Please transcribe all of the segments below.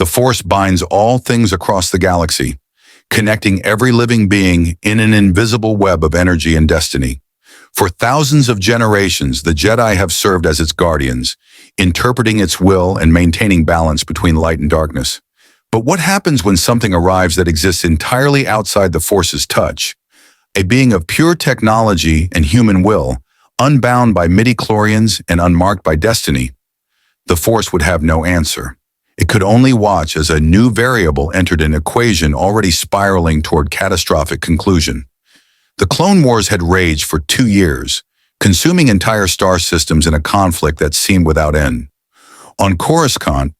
The Force binds all things across the galaxy, connecting every living being in an invisible web of energy and destiny. For thousands of generations, the Jedi have served as its guardians, interpreting its will and maintaining balance between light and darkness. But what happens when something arrives that exists entirely outside the Force's touch? A being of pure technology and human will, unbound by midi-chlorians and unmarked by destiny? The Force would have no answer. It could only watch as a new variable entered an equation already spiraling toward catastrophic conclusion. The Clone Wars had raged for 2 years, consuming entire star systems in a conflict that seemed without end. On Coruscant,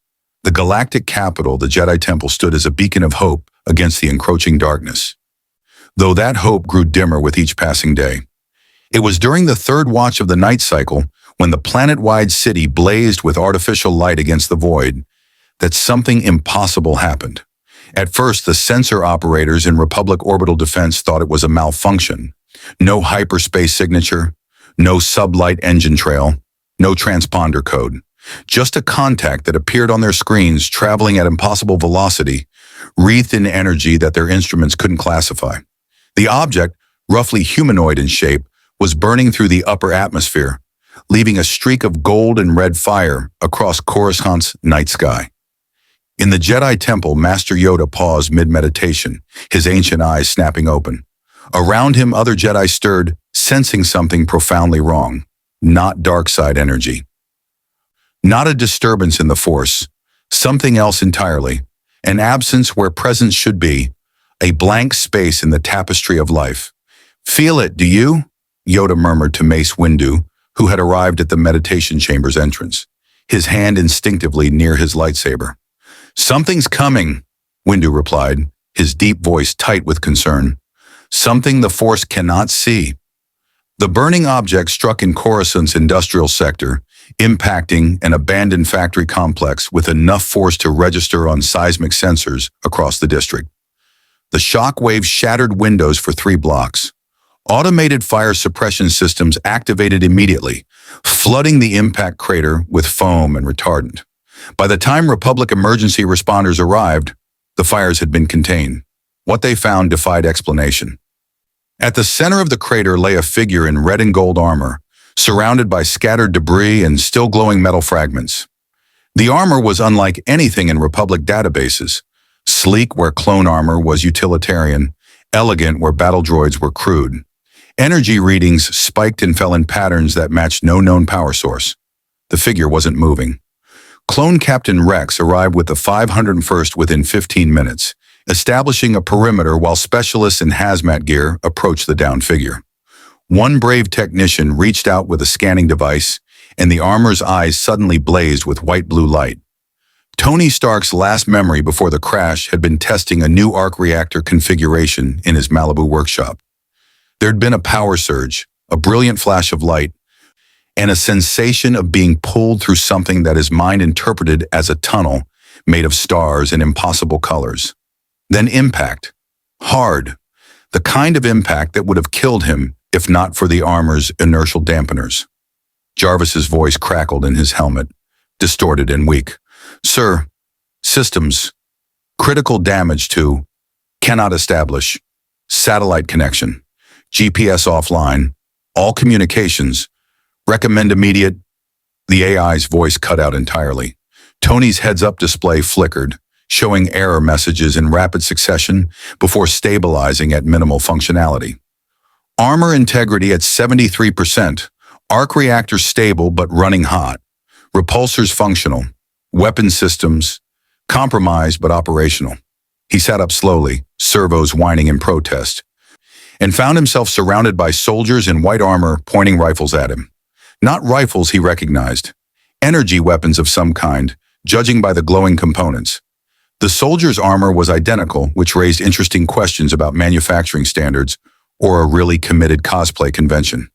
the galactic capital, the Jedi Temple stood as a beacon of hope against the encroaching darkness. Though that hope grew dimmer with each passing day. It was during the third watch of the night cycle, when the planet-wide city blazed with artificial light against the void, that something impossible happened. At first, the sensor operators in Republic Orbital Defense thought it was a malfunction. No hyperspace signature, no sublight engine trail, no transponder code. Just a contact that appeared on their screens traveling at impossible velocity, wreathed in energy that their instruments couldn't classify. The object, roughly humanoid in shape, was burning through the upper atmosphere, leaving a streak of gold and red fire across Coruscant's night sky. In the Jedi Temple, Master Yoda paused mid-meditation, his ancient eyes snapping open. Around him, other Jedi stirred, sensing something profoundly wrong. Not dark side energy. Not a disturbance in the Force. Something else entirely. An absence where presence should be. A blank space in the tapestry of life. "Feel it, do you?" Yoda murmured to Mace Windu, who had arrived at the meditation chamber's entrance, his hand instinctively near his lightsaber. "Something's coming," Windu replied, his deep voice tight with concern. "Something the Force cannot see." The burning object struck in Coruscant's industrial sector, impacting an abandoned factory complex with enough force to register on seismic sensors across the district. The shock wave shattered windows for 3 blocks. Automated fire suppression systems activated immediately, flooding the impact crater with foam and retardant. By the time Republic emergency responders arrived, the fires had been contained. What they found defied explanation. At the center of the crater lay a figure in red and gold armor, surrounded by scattered debris and still glowing metal fragments. The armor was unlike anything in Republic databases, sleek where clone armor was utilitarian, elegant where battle droids were crude. Energy readings spiked and fell in patterns that matched no known power source. The figure wasn't moving. Clone Captain Rex arrived with the 501st within 15 minutes, establishing a perimeter while specialists in hazmat gear approached the downed figure. One brave technician reached out with a scanning device, and the armor's eyes suddenly blazed with white-blue light. Tony Stark's last memory before the crash had been testing a new arc reactor configuration in his Malibu workshop. There'd been a power surge, a brilliant flash of light, and a sensation of being pulled through something that his mind interpreted as a tunnel made of stars and impossible colors. Then impact. Hard. The kind of impact that would have killed him if not for the armor's inertial dampeners. Jarvis's voice crackled in his helmet, distorted and weak. "Sir, systems. Critical damage to. Cannot establish. Satellite connection. GPS offline. All communications. Recommend immediate." The AI's voice cut out entirely. Tony's heads-up display flickered, showing error messages in rapid succession before stabilizing at minimal functionality. Armor integrity at 73%. Arc reactor stable but running hot. Repulsors functional. Weapon systems compromised but operational. He sat up slowly, servos whining in protest, and found himself surrounded by soldiers in white armor pointing rifles at him. Not rifles he recognized. Energy weapons of some kind, judging by the glowing components. The soldier's armor was identical, which raised interesting questions about manufacturing standards or a really committed cosplay convention.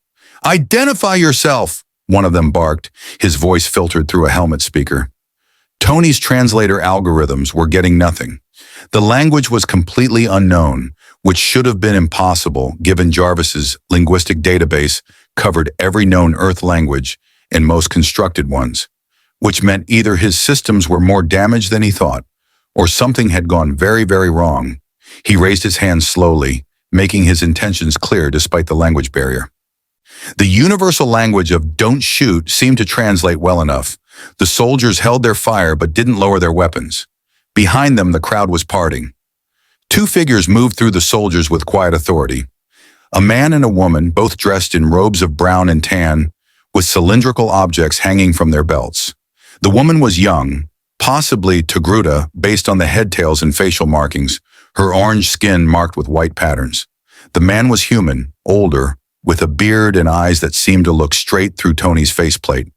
"Identify yourself!" one of them barked, his voice filtered through a helmet speaker. Tony's translator algorithms were getting nothing. The language was completely unknown, which should have been impossible given Jarvis's linguistic database covered every known Earth language and most constructed ones, which meant either his systems were more damaged than he thought, or something had gone very, very wrong. He raised his hand slowly, making his intentions clear despite the language barrier. The universal language of "don't shoot" seemed to translate well enough. The soldiers held their fire but didn't lower their weapons. Behind them, the crowd was parting. Two figures moved through the soldiers with quiet authority. A man and a woman, both dressed in robes of brown and tan, with cylindrical objects hanging from their belts. The woman was young, possibly Togruta, based on the head tails and facial markings, her orange skin marked with white patterns. The man was human, older, with a beard and eyes that seemed to look straight through Tony's faceplate.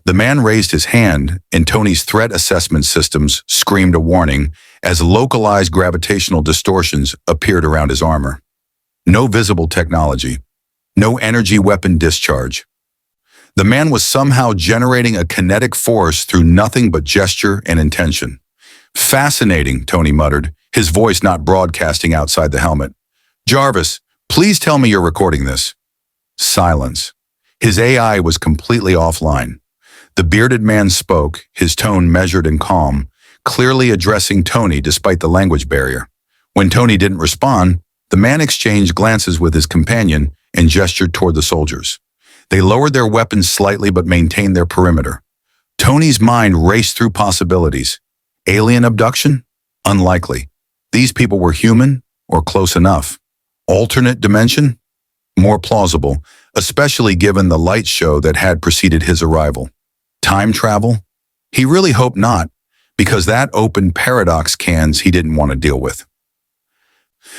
The man raised his hand, and Tony's threat assessment systems screamed a warning as localized gravitational distortions appeared around his armor. No visible technology. No energy weapon discharge. The man was somehow generating a kinetic force through nothing but gesture and intention. "Fascinating," Tony muttered, his voice not broadcasting outside the helmet. "Jarvis, please tell me you're recording this." Silence. His AI was completely offline. The bearded man spoke, his tone measured and calm, clearly addressing Tony despite the language barrier. When Tony didn't respond, the man exchanged glances with his companion and gestured toward the soldiers. They lowered their weapons slightly but maintained their perimeter. Tony's mind raced through possibilities. Alien abduction? Unlikely. These people were human, or close enough. Alternate dimension? More plausible, especially given the light show that had preceded his arrival. Time travel? He really hoped not, because that opened paradox cans he didn't want to deal with.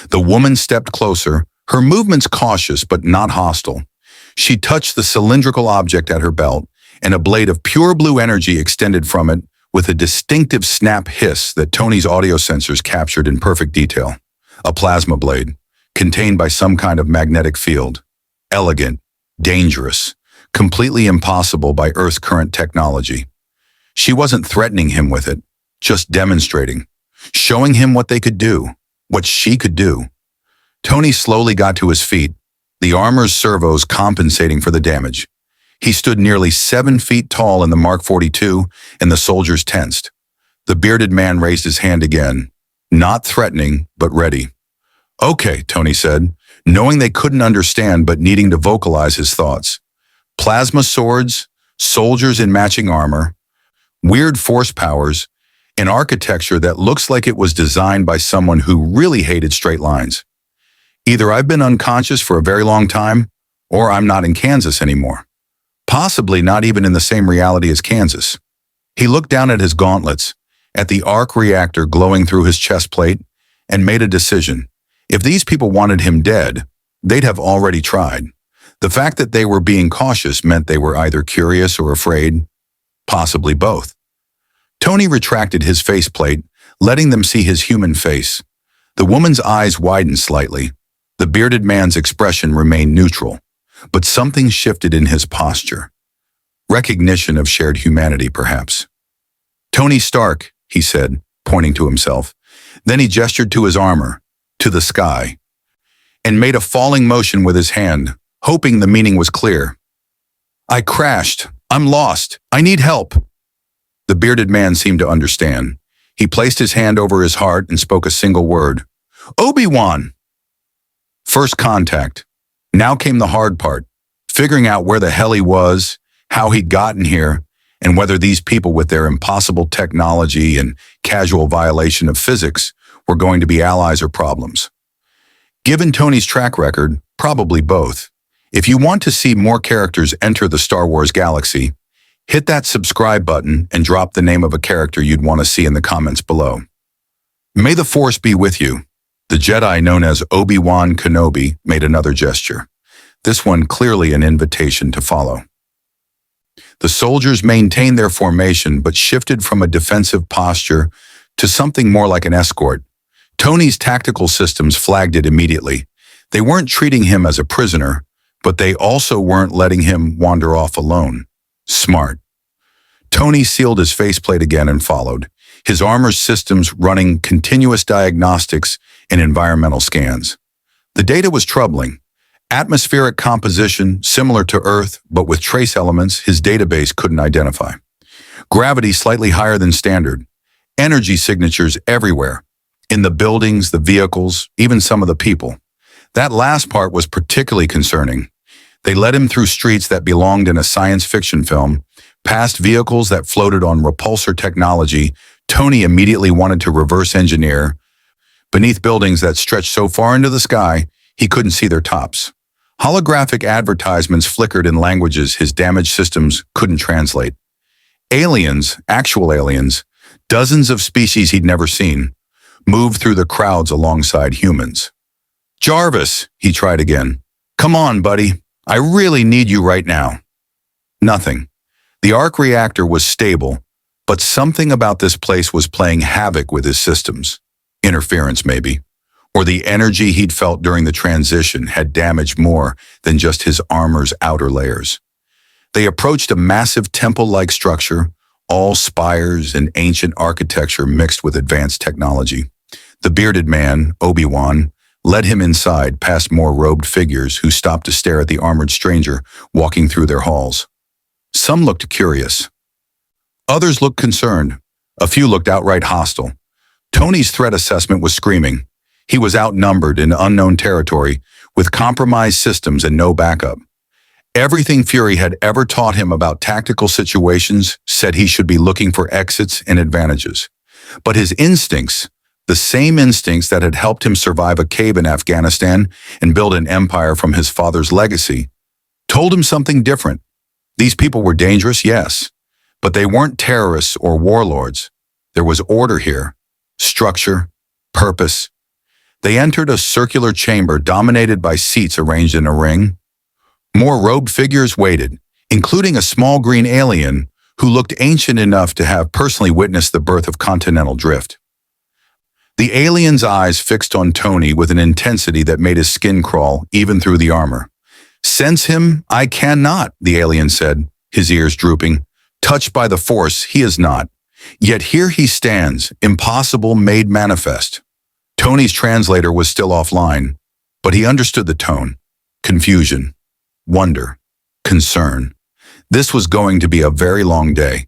The woman stepped closer, her movements cautious but not hostile. She touched the cylindrical object at her belt, and a blade of pure blue energy extended from it with a distinctive snap hiss that Tony's audio sensors captured in perfect detail. A plasma blade, contained by some kind of magnetic field. Elegant, dangerous, completely impossible by Earth's current technology. She wasn't threatening him with it, just demonstrating, showing him what they could do, what she could do. Tony slowly got to his feet, the armor's servos compensating for the damage. He stood nearly 7 feet tall in the Mark 42, and the soldiers tensed. The bearded man raised his hand again, not threatening, but ready. "Okay," Tony said, knowing they couldn't understand but needing to vocalize his thoughts. Plasma swords, soldiers in matching armor, weird force powers, an architecture that looks like it was designed by someone who really hated straight lines. Either I've been unconscious for a very long time, or I'm not in Kansas anymore. Possibly not even in the same reality as Kansas. He looked down at his gauntlets, at the arc reactor glowing through his chest plate, and made a decision. If these people wanted him dead, they'd have already tried. The fact that they were being cautious meant they were either curious or afraid, possibly both. Tony retracted his faceplate, letting them see his human face. The woman's eyes widened slightly. The bearded man's expression remained neutral, but something shifted in his posture. Recognition of shared humanity, perhaps. "Tony Stark," he said, pointing to himself. Then he gestured to his armor, to the sky, and made a falling motion with his hand, hoping the meaning was clear. "I crashed. I'm lost. I need help." The bearded man seemed to understand. He placed his hand over his heart and spoke a single word. "Obi-Wan!" First contact. Now came the hard part, figuring out where the hell he was, how he'd gotten here, and whether these people with their impossible technology and casual violation of physics were going to be allies or problems. Given Tony's track record, probably both. If you want to see more characters enter the Star Wars galaxy, hit that subscribe button and drop the name of a character you'd want to see in the comments below. May the Force be with you. The Jedi known as Obi-Wan Kenobi made another gesture, this one clearly an invitation to follow. The soldiers maintained their formation but shifted from a defensive posture to something more like an escort. Tony's tactical systems flagged it immediately. They weren't treating him as a prisoner, but they also weren't letting him wander off alone. Smart. Tony sealed his faceplate again and followed, his armor systems running continuous diagnostics and environmental scans. The data was troubling. Atmospheric composition similar to Earth, but with trace elements his database couldn't identify. Gravity slightly higher than standard. Energy signatures everywhere. In the buildings, the vehicles, even some of the people. That last part was particularly concerning. They led him through streets that belonged in a science fiction film, past vehicles that floated on repulsor technology Tony immediately wanted to reverse engineer, beneath buildings that stretched so far into the sky he couldn't see their tops. Holographic advertisements flickered in languages his damaged systems couldn't translate. Aliens, actual aliens, dozens of species he'd never seen, moved through the crowds alongside humans. "Jarvis," he tried again. "Come on, buddy. I really need you right now." Nothing. The arc reactor was stable, but something about this place was playing havoc with his systems. Interference, maybe. Or the energy he'd felt during the transition had damaged more than just his armor's outer layers. They approached a massive temple-like structure, all spires and ancient architecture mixed with advanced technology. The bearded man, Obi-Wan, led him inside past more robed figures who stopped to stare at the armored stranger walking through their halls. Some looked curious. Others looked concerned. A few looked outright hostile. Tony's threat assessment was screaming. He was outnumbered in unknown territory, with compromised systems and no backup. Everything Fury had ever taught him about tactical situations said he should be looking for exits and advantages. But his instincts, the same instincts that had helped him survive a cave in Afghanistan and build an empire from his father's legacy, told him something different. These people were dangerous, yes, but they weren't terrorists or warlords. There was order here, structure, purpose. They entered a circular chamber dominated by seats arranged in a ring. More robed figures waited, including a small green alien who looked ancient enough to have personally witnessed the birth of continental drift. The alien's eyes fixed on Tony with an intensity that made his skin crawl even through the armor. "Sense him? I cannot," the alien said, his ears drooping. "Touched by the Force, he is not. Yet here he stands, impossible made manifest." Tony's translator was still offline, but he understood the tone. Confusion, wonder, concern. This was going to be a very long day.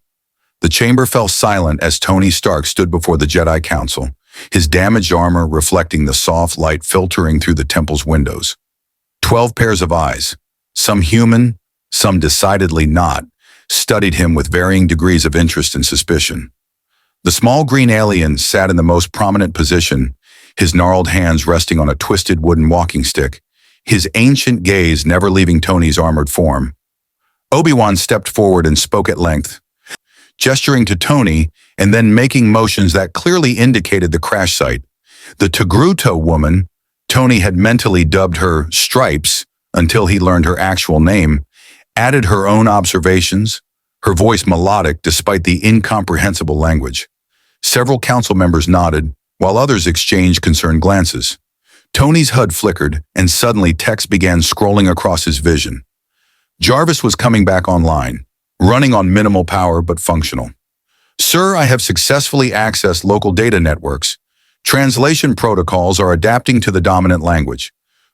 The chamber fell silent as Tony Stark stood before the Jedi Council, his damaged armor reflecting the soft light filtering through the temple's windows. 12 pairs of eyes, some human, some decidedly not, studied him with varying degrees of interest and suspicion. The small green alien sat in the most prominent position, his gnarled hands resting on a twisted wooden walking stick, his ancient gaze never leaving Tony's armored form. Obi-Wan stepped forward and spoke at length, gesturing to Tony and then making motions that clearly indicated the crash site. The Togruta woman, Tony had mentally dubbed her Stripes until he learned her actual name, added her own observations, her voice melodic despite the incomprehensible language. Several council members nodded, while others exchanged concerned glances. Tony's HUD flickered, and suddenly text began scrolling across his vision. Jarvis was coming back online, running on minimal power but functional. "Sir, I have successfully accessed local data networks. Translation protocols are adapting to the dominant language.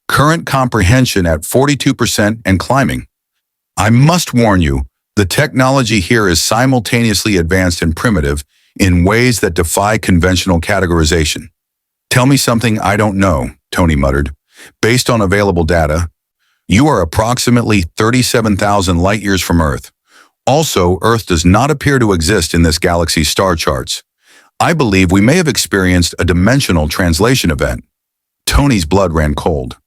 Current comprehension at 42% and climbing. I must warn you, the technology here is simultaneously advanced and primitive in ways that defy conventional categorization." "Tell me something I don't know," Tony muttered. "Based on available data, you are approximately 37,000 light-years from Earth. Also, Earth does not appear to exist in this galaxy's star charts. I believe we may have experienced a dimensional translation event." Tony's blood ran cold.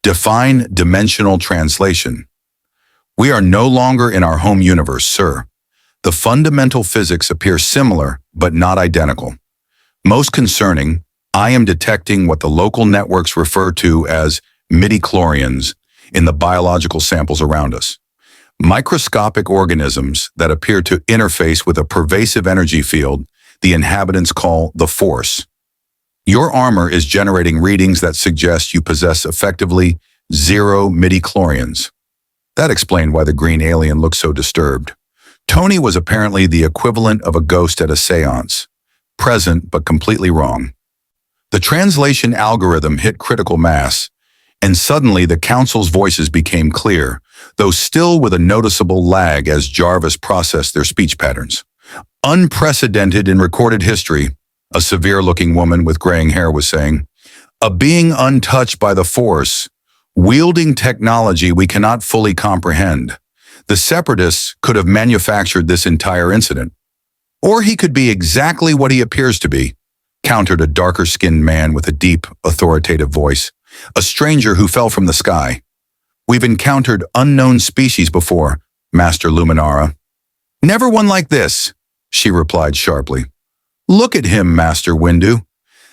"Define dimensional translation." "We are no longer in our home universe, sir. The fundamental physics appear similar, but not identical. Most concerning, I am detecting what the local networks refer to as midi-chlorians in the biological samples around us. Microscopic organisms that appear to interface with a pervasive energy field the inhabitants call the Force. Your armor is generating readings that suggest you possess effectively 0 midi-chlorians." That explained why the green alien looked so disturbed. Tony was apparently the equivalent of a ghost at a seance, present but completely wrong. The translation algorithm hit critical mass, and suddenly the council's voices became clear, though still with a noticeable lag as Jarvis processed their speech patterns. Unprecedented in recorded history, a severe-looking woman with graying hair was saying. A being untouched by the Force, wielding technology we cannot fully comprehend. The Separatists could have manufactured this entire incident. Or he could be exactly what he appears to be, countered a darker-skinned man with a deep, authoritative voice, a stranger who fell from the sky. We've encountered unknown species before, Master Luminara. Never one like this, she replied sharply. Look at him, Master Windu.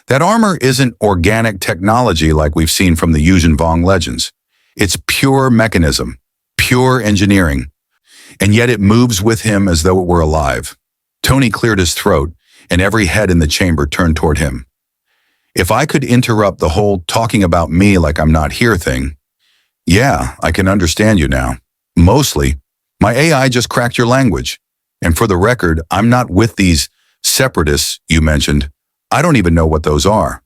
That armor isn't organic technology like we've seen from the Yuzhan Vong legends. It's pure mechanism, pure engineering. And yet it moves with him as though it were alive. Tony cleared his throat, and every head in the chamber turned toward him. If I could interrupt the whole talking about me like I'm not here thing, yeah, I can understand you now. Mostly, my AI just cracked your language. And for the record, I'm not with these separatists you mentioned. I don't even know what those are.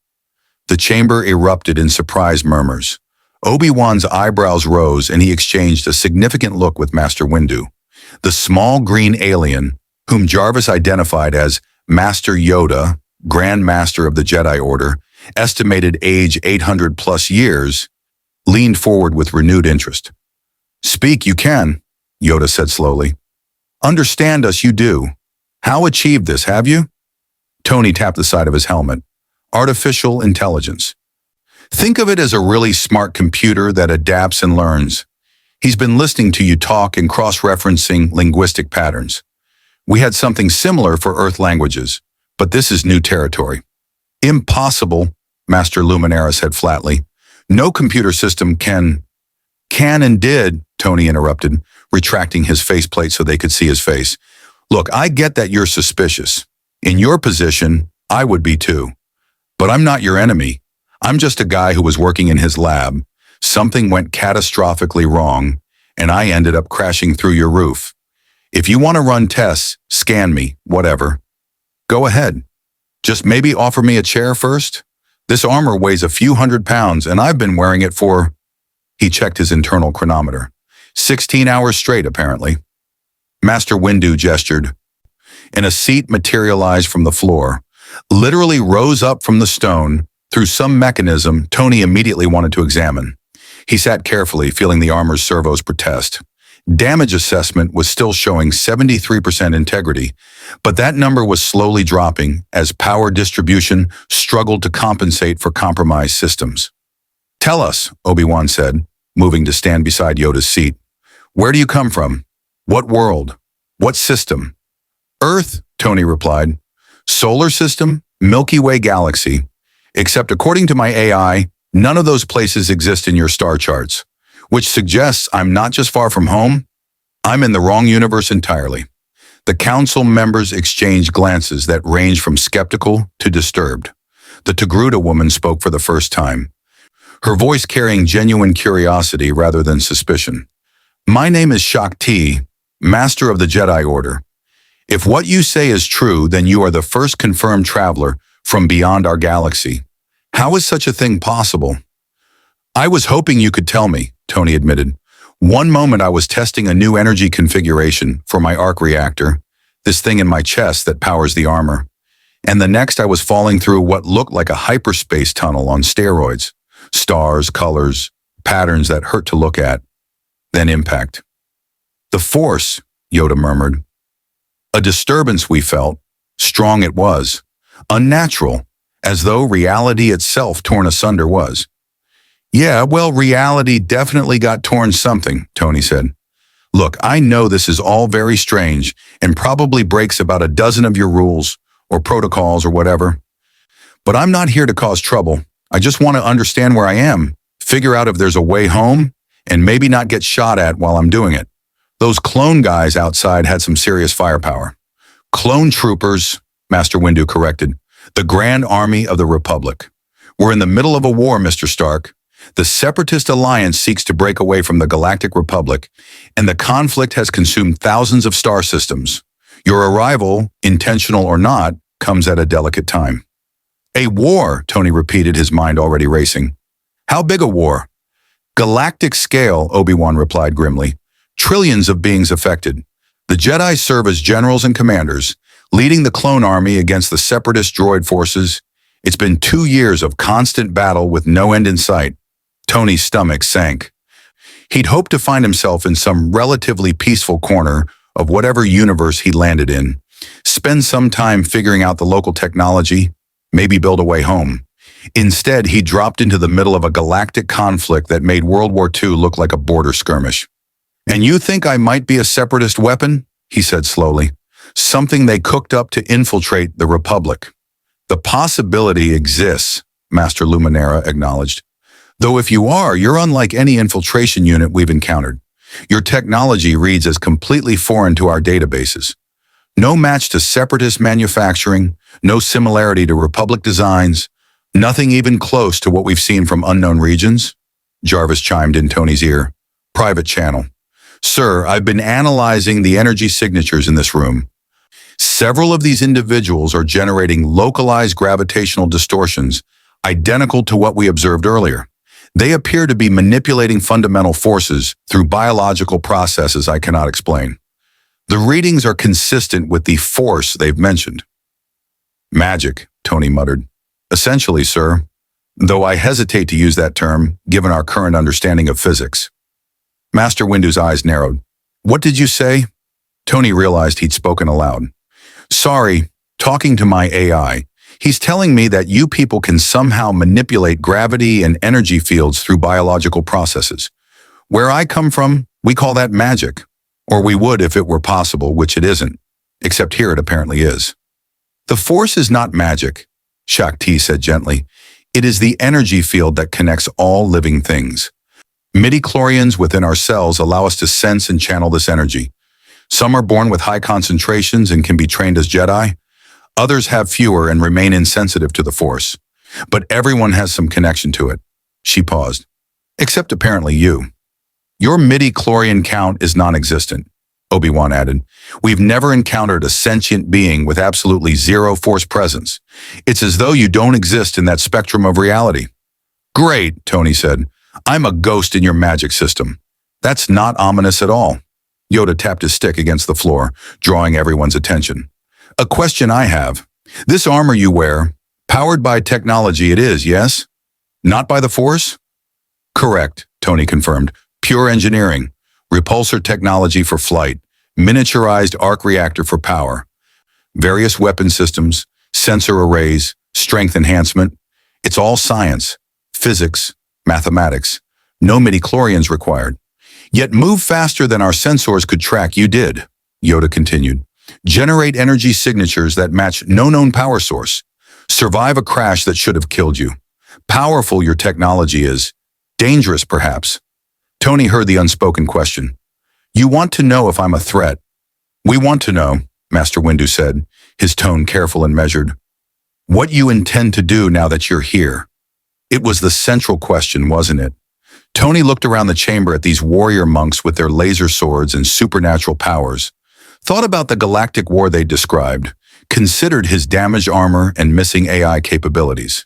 The chamber erupted in surprised murmurs. Obi-Wan's eyebrows rose and he exchanged a significant look with Master Windu. The small green alien, whom Jarvis identified as Master Yoda, Grand Master of the Jedi Order, estimated age 800 plus years, leaned forward with renewed interest. Speak you can, Yoda said slowly. Understand us you do. How achieved this, have you? Tony tapped the side of his helmet. Artificial intelligence. Think of it as a really smart computer that adapts and learns. He's been listening to you talk and cross-referencing linguistic patterns. We had something similar for Earth languages, but this is new territory. Impossible, Master Luminara said flatly. No computer system can and did, Tony interrupted, retracting his faceplate so they could see his face. Look, I get that you're suspicious. In your position, I would be too. But I'm not your enemy. I'm just a guy who was working in his lab. Something went catastrophically wrong, and I ended up crashing through your roof. If you want to run tests, scan me, whatever. Go ahead. Just maybe offer me a chair first? This armor weighs a few hundred pounds, and I've been wearing it for... He checked his internal chronometer. 16 hours straight, apparently. Master Windu gestured, and a seat materialized from the floor, literally rose up from the stone through some mechanism Tony immediately wanted to examine. He sat carefully, feeling the armor's servos protest. Damage assessment was still showing 73% integrity, but that number was slowly dropping as power distribution struggled to compensate for compromised systems. Tell us, Obi-Wan said, moving to stand beside Yoda's seat. Where do you come from? What world? What system? Earth, Tony replied. Solar system? Milky Way galaxy. Except according to my AI, none of those places exist in your star charts, which suggests I'm not just far from home, I'm in the wrong universe entirely. The council members exchanged glances that ranged from skeptical to disturbed. The Togruta woman spoke for the first time, her voice carrying genuine curiosity rather than suspicion. My name is Shakti, Master of the Jedi Order. If what you say is true, then you are the first confirmed traveler from beyond our galaxy. How is such a thing possible? I was hoping you could tell me, Tony admitted. One moment I was testing a new energy configuration for my arc reactor, this thing in my chest that powers the armor. And the next I was falling through what looked like a hyperspace tunnel on steroids. Stars, colors, patterns that hurt to look at. Then impact. The Force, Yoda murmured. A disturbance we felt. Strong it was. Unnatural, as though reality itself torn asunder was. Yeah, well, reality definitely got torn something, Tony said. Look, I know this is all very strange and probably breaks about a dozen of your rules or protocols or whatever. But I'm not here to cause trouble. I just want to understand where I am, figure out if there's a way home, and maybe not get shot at while I'm doing it. Those clone guys outside had some serious firepower. Clone troopers, Master Windu corrected, the Grand Army of the Republic. We're in the middle of a war, Mr. Stark. The Separatist Alliance seeks to break away from the Galactic Republic, and the conflict has consumed thousands of star systems. Your arrival, intentional or not, comes at a delicate time. A war, Tony repeated, his mind already racing. How big a war? Galactic scale, Obi-Wan replied grimly. Trillions of beings affected. The Jedi serve as generals and commanders, leading the clone army against the Separatist droid forces. It's been 2 years of constant battle with no end in sight. Tony's stomach sank. He'd hoped to find himself in some relatively peaceful corner of whatever universe he landed in, spend some time figuring out the local technology, maybe build a way home. Instead, he dropped into the middle of a galactic conflict that made World War II look like a border skirmish. "And you think I might be a Separatist weapon?" he said slowly. "Something they cooked up to infiltrate the Republic." "The possibility exists," Master Luminera acknowledged. "Though if you are, you're unlike any infiltration unit we've encountered. Your technology reads as completely foreign to our databases. No match to Separatist manufacturing, no similarity to Republic designs, nothing even close to what we've seen from unknown regions." Jarvis chimed in Tony's ear. "Private channel. Sir, I've been analyzing the energy signatures in this room. Several of these individuals are generating localized gravitational distortions identical to what we observed earlier. They appear to be manipulating fundamental forces through biological processes I cannot explain. The readings are consistent with the force they've mentioned." "Magic," Tony muttered. "Essentially, sir, though I hesitate to use that term given our current understanding of physics." Master Windu's eyes narrowed. "What did you say?" Tony realized he'd spoken aloud. "Sorry, talking to my AI. He's telling me that you people can somehow manipulate gravity and energy fields through biological processes. Where I come from, we call that magic. Or we would if it were possible, which it isn't. Except here it apparently is." "The Force is not magic," Shakti said gently. "It is the energy field that connects all living things. Midi-chlorians within our cells allow us to sense and channel this energy. Some are born with high concentrations and can be trained as Jedi. Others have fewer and remain insensitive to the Force. But everyone has some connection to it." She paused. "Except apparently you. Your midi-chlorian count is non-existent," Obi-Wan added. "We've never encountered a sentient being with absolutely zero Force presence. It's as though you don't exist in that spectrum of reality." "Great," Tony said. "I'm a ghost in your magic system." "That's not ominous at all." Yoda tapped his stick against the floor, drawing everyone's attention. "A question I have. This armor you wear, powered by technology it is, yes? Not by the Force?" "Correct," Tony confirmed. "Pure engineering. Repulsor technology for flight. Miniaturized arc reactor for power. Various weapon systems, sensor arrays, strength enhancement. It's all science, physics, mathematics. No midi-chlorians required. Yet move faster than our sensors could track you did," Yoda continued. "Generate energy signatures that match no known power source. Survive a crash that should have killed you. Powerful your technology is. Dangerous, perhaps." Tony heard the unspoken question. "You want to know if I'm a threat?" "We want to know," Master Windu said, his tone careful and measured. "What you intend to do now that you're here." It was the central question, wasn't it? Tony looked around the chamber at these warrior monks with their laser swords and supernatural powers, thought about the galactic war they described, considered his damaged armor and missing AI capabilities.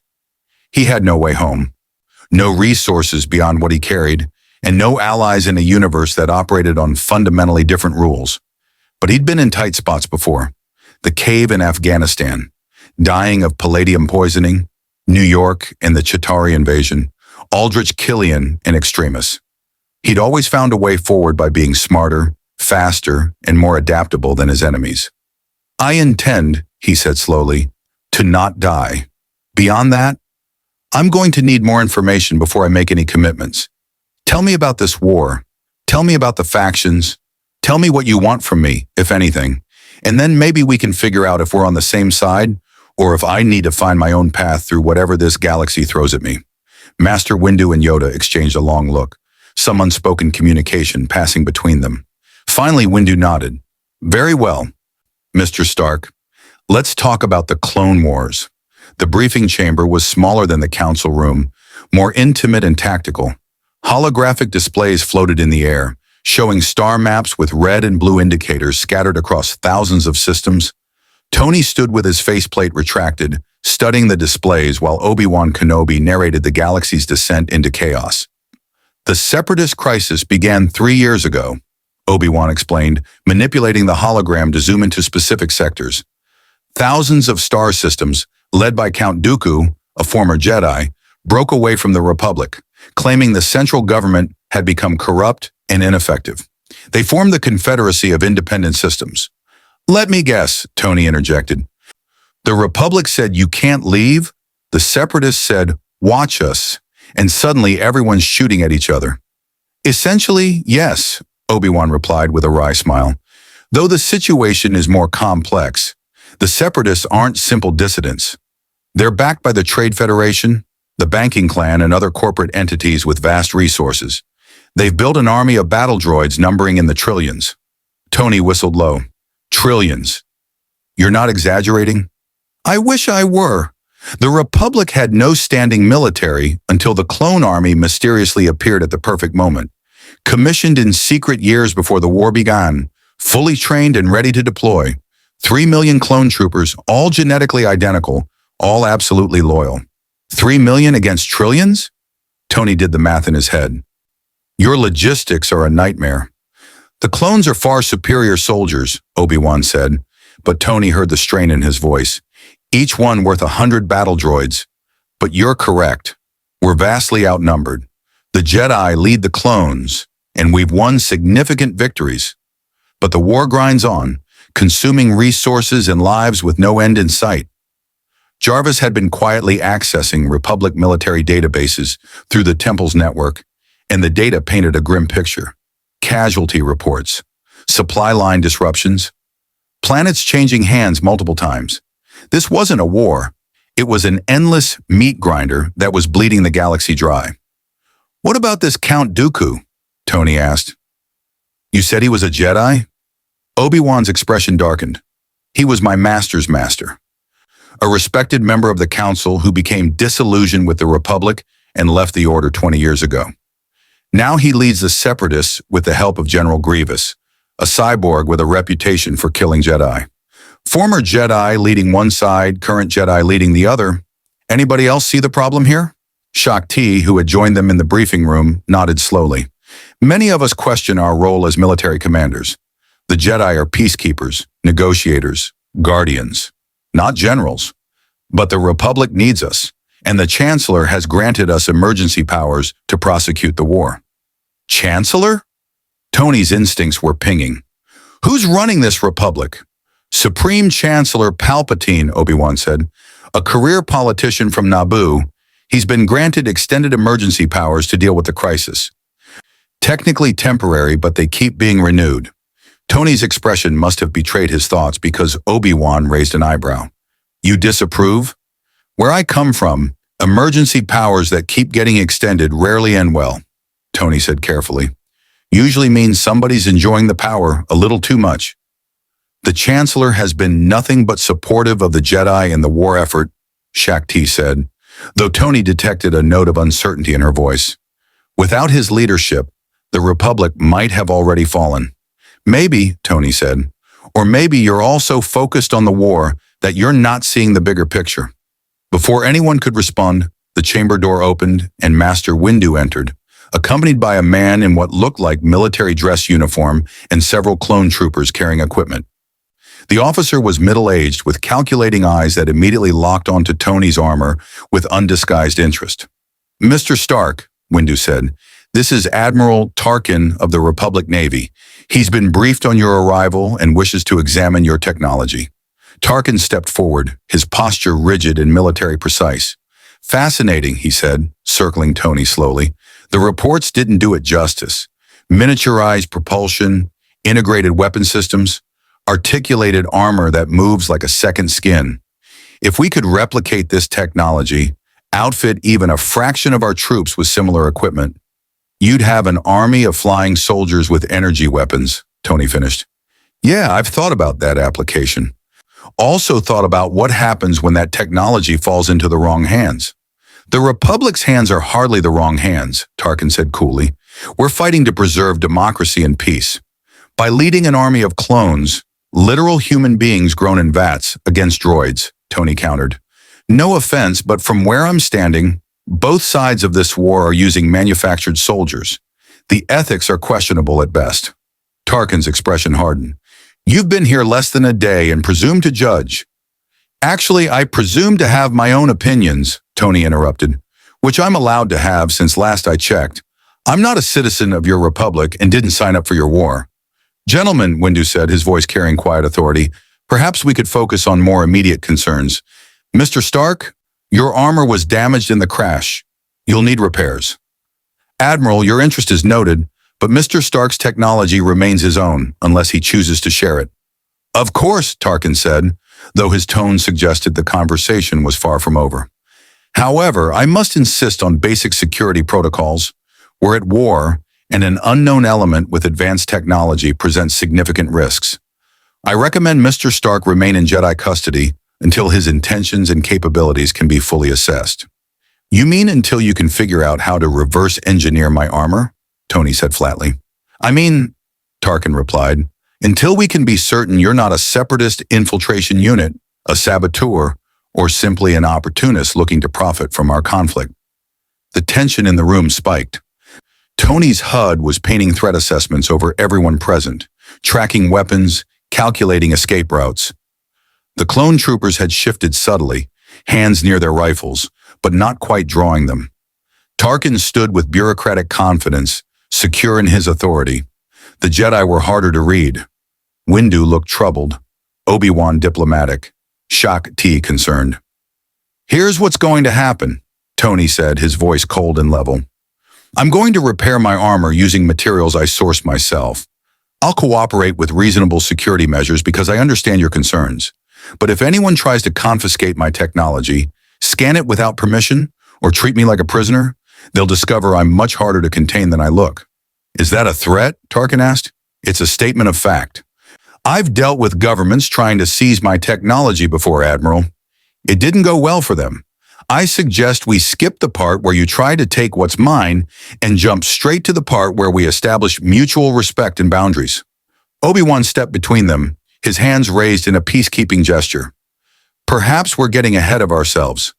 He had no way home, no resources beyond what he carried, and no allies in a universe that operated on fundamentally different rules. But he'd been in tight spots before. The cave in Afghanistan, dying of palladium poisoning, New York and the Chitauri invasion, Aldrich Killian in Extremis. He'd always found a way forward by being smarter, faster, and more adaptable than his enemies. "I intend," he said slowly, "to not die. Beyond that, I'm going to need more information before I make any commitments. Tell me about this war. Tell me about the factions. Tell me what you want from me, if anything, and then maybe we can figure out if we're on the same side or if I need to find my own path through whatever this galaxy throws at me." Master Windu and Yoda exchanged a long look, some unspoken communication passing between them. Finally, Windu nodded. "Very well. Mr. Stark, let's talk about the Clone Wars." The briefing chamber was smaller than the council room, more intimate and tactical. Holographic displays floated in the air, showing star maps with red and blue indicators scattered across thousands of systems. Tony stood with his faceplate retracted, studying the displays while Obi-Wan Kenobi narrated the galaxy's descent into chaos. "The Separatist crisis began 3 years ago," Obi-Wan explained, manipulating the hologram to zoom into specific sectors. Thousands of star systems, led by Count Dooku, a former Jedi, broke away from the Republic, claiming the central government had become corrupt and ineffective. They formed the Confederacy of Independent Systems. "Let me guess," Tony interjected. "The Republic said you can't leave, the Separatists said, watch us, and suddenly everyone's shooting at each other." "Essentially, yes," Obi-Wan replied with a wry smile. "Though the situation is more complex. The Separatists aren't simple dissidents. They're backed by the Trade Federation, the banking clan, and other corporate entities with vast resources. They've built an army of battle droids numbering in the trillions." Tony whistled low. "Trillions. You're not exaggerating?" "I wish I were. The Republic had no standing military until the clone army mysteriously appeared at the perfect moment. Commissioned in secret years before the war began, fully trained and ready to deploy. 3 million clone troopers, all genetically identical, all absolutely loyal. 3 million against trillions? Tony did the math in his head. Your logistics are a nightmare. The clones are far superior soldiers, Obi-Wan said, but Tony heard the strain in his voice. Each one worth 100 battle droids. But you're correct. We're vastly outnumbered. The Jedi lead the clones, and we've won significant victories. But the war grinds on, consuming resources and lives with no end in sight. Jarvis had been quietly accessing Republic military databases through the Temple's network, and the data painted a grim picture. Casualty reports, supply line disruptions, planets changing hands multiple times. This wasn't a war. It was an endless meat grinder that was bleeding the galaxy dry. What about this Count Dooku? Tony asked. You said he was a Jedi? Obi-Wan's expression darkened. He was my master's master. A respected member of the Council who became disillusioned with the Republic and left the Order 20 years ago. Now he leads the Separatists with the help of General Grievous, a cyborg with a reputation for killing Jedi. Former Jedi leading one side, current Jedi leading the other. Anybody else see the problem here? Shakti, who had joined them in the briefing room, nodded slowly. Many of us question our role as military commanders. The Jedi are peacekeepers, negotiators, guardians, not generals. But the Republic needs us, and the Chancellor has granted us emergency powers to prosecute the war. Chancellor? Tony's instincts were pinging. Who's running this Republic? Supreme Chancellor Palpatine, Obi-Wan said. A career politician from Naboo, he's been granted extended emergency powers to deal with the crisis. Technically temporary, but they keep being renewed. Tony's expression must have betrayed his thoughts because Obi-Wan raised an eyebrow. You disapprove? Where I come from, emergency powers that keep getting extended rarely end well, Tony said carefully. Usually means somebody's enjoying the power a little too much. The Chancellor has been nothing but supportive of the Jedi in the war effort, Shakti said, though Tony detected a note of uncertainty in her voice. Without his leadership, the Republic might have already fallen. Maybe, Tony said, or maybe you're all so focused on the war that you're not seeing the bigger picture. Before anyone could respond, the chamber door opened and Master Windu entered, accompanied by a man in what looked like military dress uniform and several clone troopers carrying equipment. The officer was middle-aged with calculating eyes that immediately locked onto Tony's armor with undisguised interest. Mr. Stark, Windu said, this is Admiral Tarkin of the Republic Navy. He's been briefed on your arrival and wishes to examine your technology. Tarkin stepped forward, his posture rigid and military precise. Fascinating, he said, circling Tony slowly. The reports didn't do it justice. Miniaturized propulsion, integrated weapon systems, articulated armor that moves like a second skin. If we could replicate this technology, outfit even a fraction of our troops with similar equipment, you'd have an army of flying soldiers with energy weapons, Tony finished. Yeah, I've thought about that application. Also thought about what happens when that technology falls into the wrong hands. The Republic's hands are hardly the wrong hands, Tarkin said coolly. We're fighting to preserve democracy and peace. By leading an army of clones, literal human beings grown in vats, against droids, Tony countered. No offense, but from where I'm standing, both sides of this war are using manufactured soldiers. The ethics are questionable at best. Tarkin's expression hardened. You've been here less than a day and presume to judge. Actually, I presume to have my own opinions, Tony interrupted, which I'm allowed to have since last I checked. I'm not a citizen of your republic and didn't sign up for your war. Gentlemen, Windu said, his voice carrying quiet authority, perhaps we could focus on more immediate concerns. Mr. Stark, your armor was damaged in the crash. You'll need repairs. Admiral, your interest is noted, but Mr. Stark's technology remains his own, unless he chooses to share it. Of course, Tarkin said, though his tone suggested the conversation was far from over. However, I must insist on basic security protocols. We're at war, and an unknown element with advanced technology presents significant risks. I recommend Mr. Stark remain in Jedi custody until his intentions and capabilities can be fully assessed. You mean until you can figure out how to reverse engineer my armor? Tony said flatly. I mean, Tarkin replied, until we can be certain you're not a separatist infiltration unit, a saboteur, or simply an opportunist looking to profit from our conflict. The tension in the room spiked. Tony's HUD was painting threat assessments over everyone present, tracking weapons, calculating escape routes. The clone troopers had shifted subtly, hands near their rifles, but not quite drawing them. Tarkin stood with bureaucratic confidence, secure in his authority. The Jedi were harder to read. Windu looked troubled, Obi-Wan diplomatic, Shak-Ti concerned. Here's what's going to happen, Tony said, his voice cold and level. I'm going to repair my armor using materials I sourced myself. I'll cooperate with reasonable security measures because I understand your concerns. But if anyone tries to confiscate my technology, scan it without permission, or treat me like a prisoner, they'll discover I'm much harder to contain than I look. Is that a threat? Tarkin asked. It's a statement of fact. I've dealt with governments trying to seize my technology before, Admiral. It didn't go well for them. I suggest we skip the part where you try to take what's mine and jump straight to the part where we establish mutual respect and boundaries. Obi-Wan stepped between them, his hands raised in a peacekeeping gesture. Perhaps we're getting ahead of ourselves.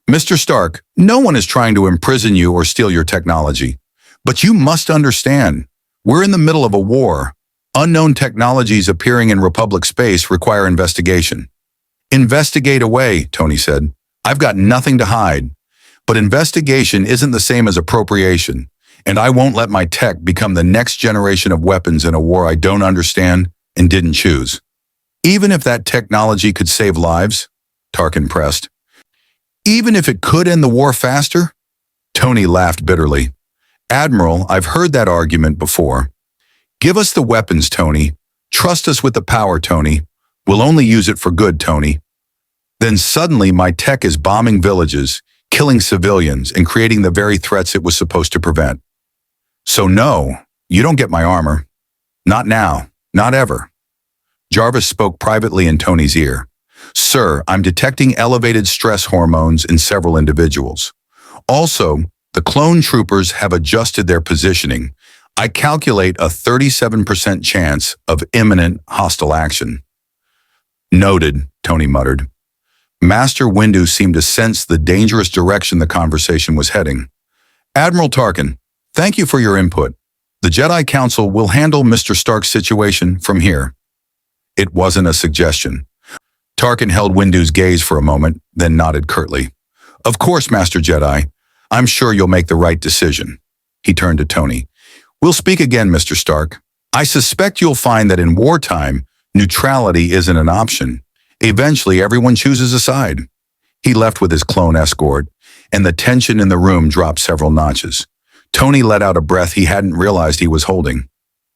Mr. Stark, no one is trying to imprison you or steal your technology. But you must understand, we're in the middle of a war. Unknown technologies appearing in Republic space require investigation. Investigate away, Tony said. I've got nothing to hide. But investigation isn't the same as appropriation, and I won't let my tech become the next generation of weapons in a war I don't understand and didn't choose. Even if that technology could save lives, Tarkin pressed. Even if it could end the war faster? Tony laughed bitterly. Admiral, I've heard that argument before. Give us the weapons, Tony. Trust us with the power, Tony. We'll only use it for good, Tony. Then suddenly my tech is bombing villages, killing civilians, and creating the very threats it was supposed to prevent. So no, you don't get my armor. Not now, not ever. Jarvis spoke privately in Tony's ear. Sir, I'm detecting elevated stress hormones in several individuals. Also, the clone troopers have adjusted their positioning. I calculate a 37% chance of imminent hostile action. Noted, Tony muttered. Master Windu seemed to sense the dangerous direction the conversation was heading. Admiral Tarkin, thank you for your input. The Jedi Council will handle Mr. Stark's situation from here. It wasn't a suggestion. Tarkin held Windu's gaze for a moment, then nodded curtly. Of course, Master Jedi. I'm sure you'll make the right decision. He turned to Tony. We'll speak again, Mr. Stark. I suspect you'll find that in wartime, neutrality isn't an option. Eventually, everyone chooses a side. He left with his clone escort, and the tension in the room dropped several notches. Tony let out a breath he hadn't realized he was holding.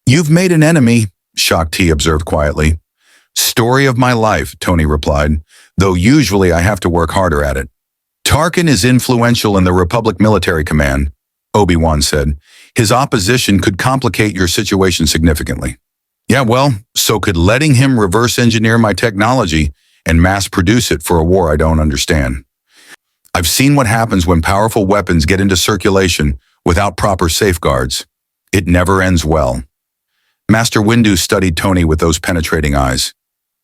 You've made an enemy, Shak-Ti observed quietly. Story of my life, Tony replied, though usually I have to work harder at it. Tarkin is influential in the Republic Military Command, Obi-Wan said. His opposition could complicate your situation significantly. Yeah, well, so could letting him reverse engineer my technology and mass produce it for a war I don't understand. I've seen what happens when powerful weapons get into circulation without proper safeguards. It never ends well. Master Windu studied Tony with those penetrating eyes.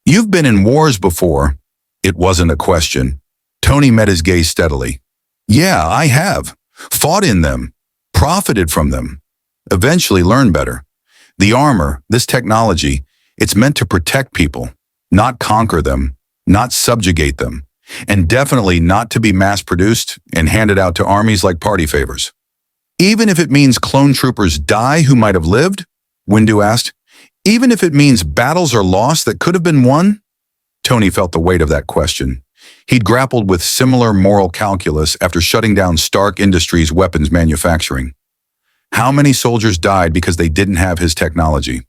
You've been in wars before. It wasn't a question. Tony met his gaze steadily. Yeah, I have. Fought in them. Profited from them. Eventually learned better. The armor, this technology, it's meant to protect people, not conquer them. not subjugate them, and definitely not to be mass-produced and handed out to armies like party favors. Even if it means clone troopers die who might have lived? Windu asked. Even if it means battles are lost that could have been won? Tony felt the weight of that question. He'd grappled with similar moral calculus after shutting down Stark Industries' weapons manufacturing. How many soldiers died because they didn't have his technology?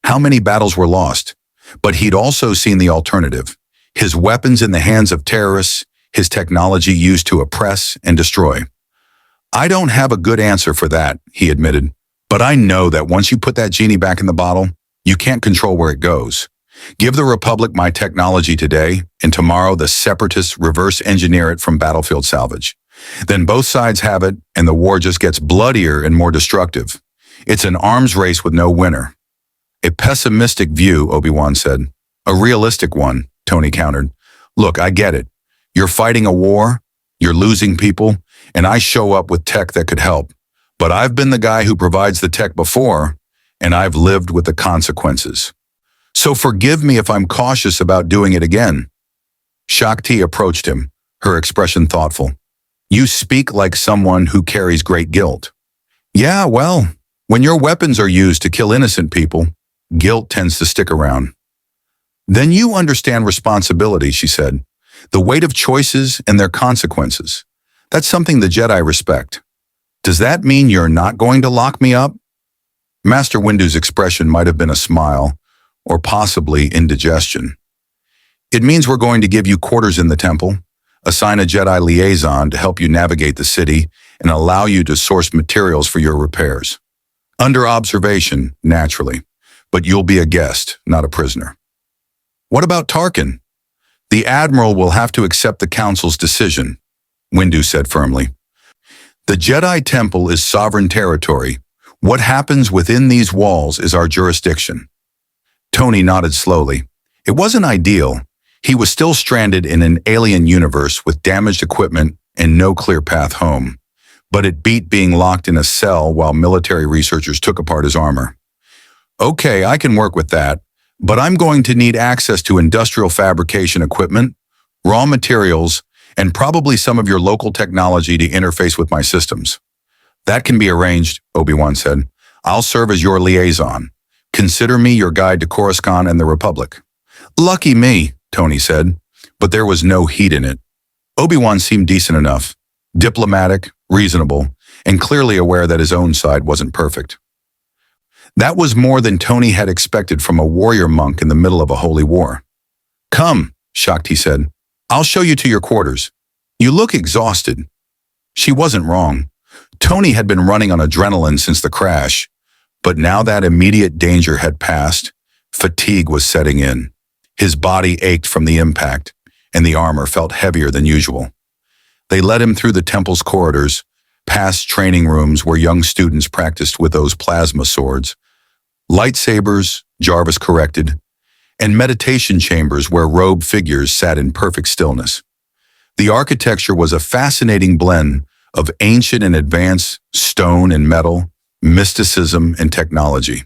How many battles were lost? But he'd also seen the alternative. His weapons in the hands of terrorists, his technology used to oppress and destroy. I don't have a good answer for that, he admitted. But I know that once you put that genie back in the bottle, you can't control where it goes. Give the Republic my technology today, and tomorrow the Separatists reverse engineer it from battlefield salvage. Then both sides have it, and the war just gets bloodier and more destructive. It's an arms race with no winner. A pessimistic view, Obi-Wan said. A realistic one, Tony countered. Look, I get it. You're fighting a war, you're losing people, and I show up with tech that could help. But I've been the guy who provides the tech before, and I've lived with the consequences. So forgive me if I'm cautious about doing it again. Shakti approached him, her expression thoughtful. You speak like someone who carries great guilt. Yeah, well, when your weapons are used to kill innocent people, guilt tends to stick around. Then you understand responsibility, she said. The weight of choices and their consequences. That's something the Jedi respect. Does that mean you're not going to lock me up? Master Windu's expression might have been a smile, or possibly indigestion. It means we're going to give you quarters in the temple, assign a Jedi liaison to help you navigate the city, and allow you to source materials for your repairs. Under observation, naturally, but you'll be a guest, not a prisoner. What about Tarkin? The Admiral will have to accept the Council's decision, Windu said firmly. The Jedi Temple is sovereign territory. What happens within these walls is our jurisdiction. Tony nodded slowly. It wasn't ideal. He was still stranded in an alien universe with damaged equipment and no clear path home. But it beat being locked in a cell while military researchers took apart his armor. Okay, I can work with that, but I'm going to need access to industrial fabrication equipment, raw materials, and probably some of your local technology to interface with my systems. That can be arranged, Obi-Wan said. I'll serve as your liaison. Consider me your guide to Coruscant and the Republic. Lucky me, Tony said, but there was no heat in it. Obi-Wan seemed decent enough, diplomatic, reasonable, and clearly aware that his own side wasn't perfect. That was more than Tony had expected from a warrior monk in the middle of a holy war. Come, Shakti said. I'll show you to your quarters. You look exhausted. She wasn't wrong. Tony had been running on adrenaline since the crash, but now that immediate danger had passed, fatigue was setting in. His body ached from the impact, and the armor felt heavier than usual. They led him through the temple's corridors, past training rooms where young students practiced with those plasma swords, lightsabers, Jarvis corrected, and meditation chambers where robed figures sat in perfect stillness. The architecture was a fascinating blend of ancient and advanced, stone and metal, mysticism and technology.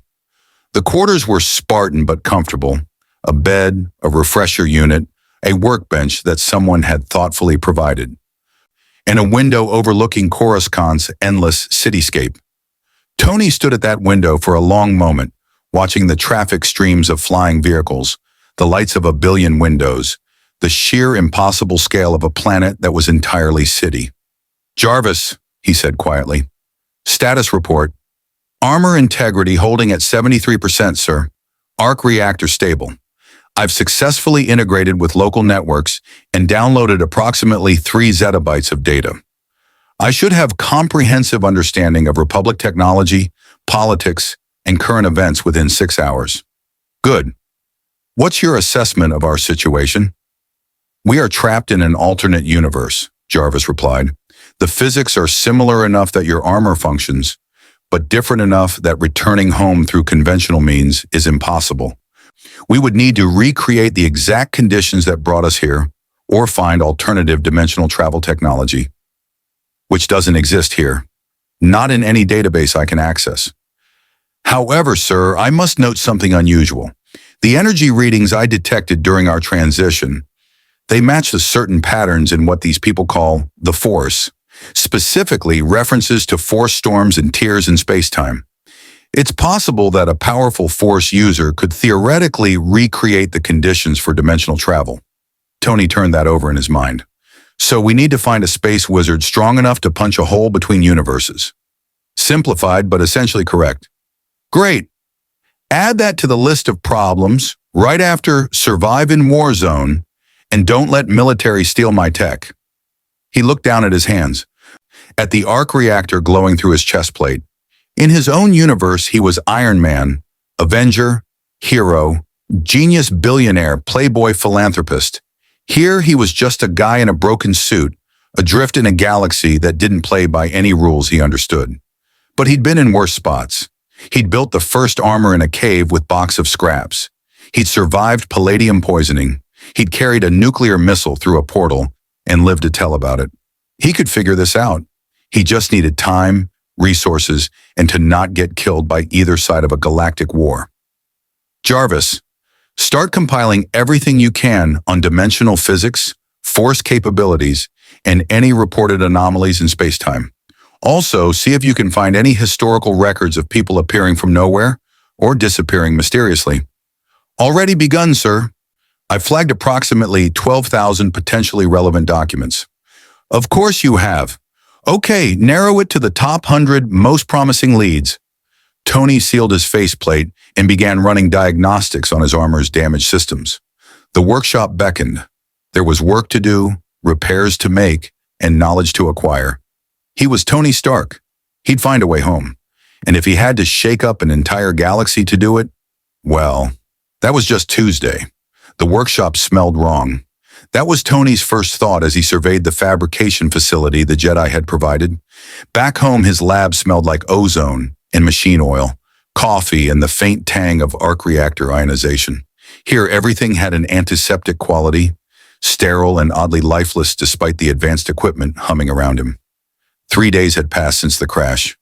The quarters were Spartan but comfortable, a bed, a refresher unit, a workbench that someone had thoughtfully provided, and a window overlooking Coruscant's endless cityscape. Tony stood at that window for a long moment, watching the traffic streams of flying vehicles, the lights of a billion windows, the sheer impossible scale of a planet that was entirely city. Jarvis, he said quietly. Status report. Armor integrity holding at 73%, sir. Arc reactor stable. I've successfully integrated with local networks and downloaded approximately 3 zettabytes of data. I should have comprehensive understanding of Republic technology, politics, and current events within 6 hours. Good. What's your assessment of our situation? We are trapped in an alternate universe, Jarvis replied. The physics are similar enough that your armor functions, but different enough that returning home through conventional means is impossible. We would need to recreate the exact conditions that brought us here, or find alternative dimensional travel technology, which doesn't exist here, not in any database I can access. However, sir, I must note something unusual. The energy readings I detected during our transition, they match the certain patterns in what these people call the Force, specifically references to force storms and tears in spacetime. It's possible that a powerful Force user could theoretically recreate the conditions for dimensional travel. Tony turned that over in his mind. So we need to find a space wizard strong enough to punch a hole between universes. Simplified, but essentially correct. Great. Add that to the list of problems right after survive in war zone and don't let military steal my tech. He looked down at his hands, at the arc reactor glowing through his chest plate. In his own universe, he was Iron Man, Avenger, hero, genius billionaire, playboy philanthropist. Here he was just a guy in a broken suit, adrift in a galaxy that didn't play by any rules he understood. But he'd been in worse spots. He'd built the first armor in a cave with box of scraps. He'd survived palladium poisoning. He'd carried a nuclear missile through a portal and lived to tell about it. He could figure this out. He just needed time, resources, and to not get killed by either side of a galactic war. Jarvis, start compiling everything you can on dimensional physics, force capabilities, and any reported anomalies in spacetime. Also, see if you can find any historical records of people appearing from nowhere or disappearing mysteriously. Already begun, sir. I flagged approximately 12,000 potentially relevant documents. Of course you have. Okay, narrow it to the top 100 most promising leads. Tony sealed his faceplate and began running diagnostics on his armor's damaged systems. The workshop beckoned. There was work to do, repairs to make, and knowledge to acquire. He was Tony Stark. He'd find a way home. And if he had to shake up an entire galaxy to do it, well, that was just Tuesday. The workshop smelled wrong. That was Tony's first thought as he surveyed the fabrication facility the Jedi had provided. Back home, his lab smelled like ozone and machine oil, coffee, and the faint tang of arc reactor ionization. Here, everything had an antiseptic quality, sterile and oddly lifeless despite the advanced equipment humming around him. 3 days had passed since the crash.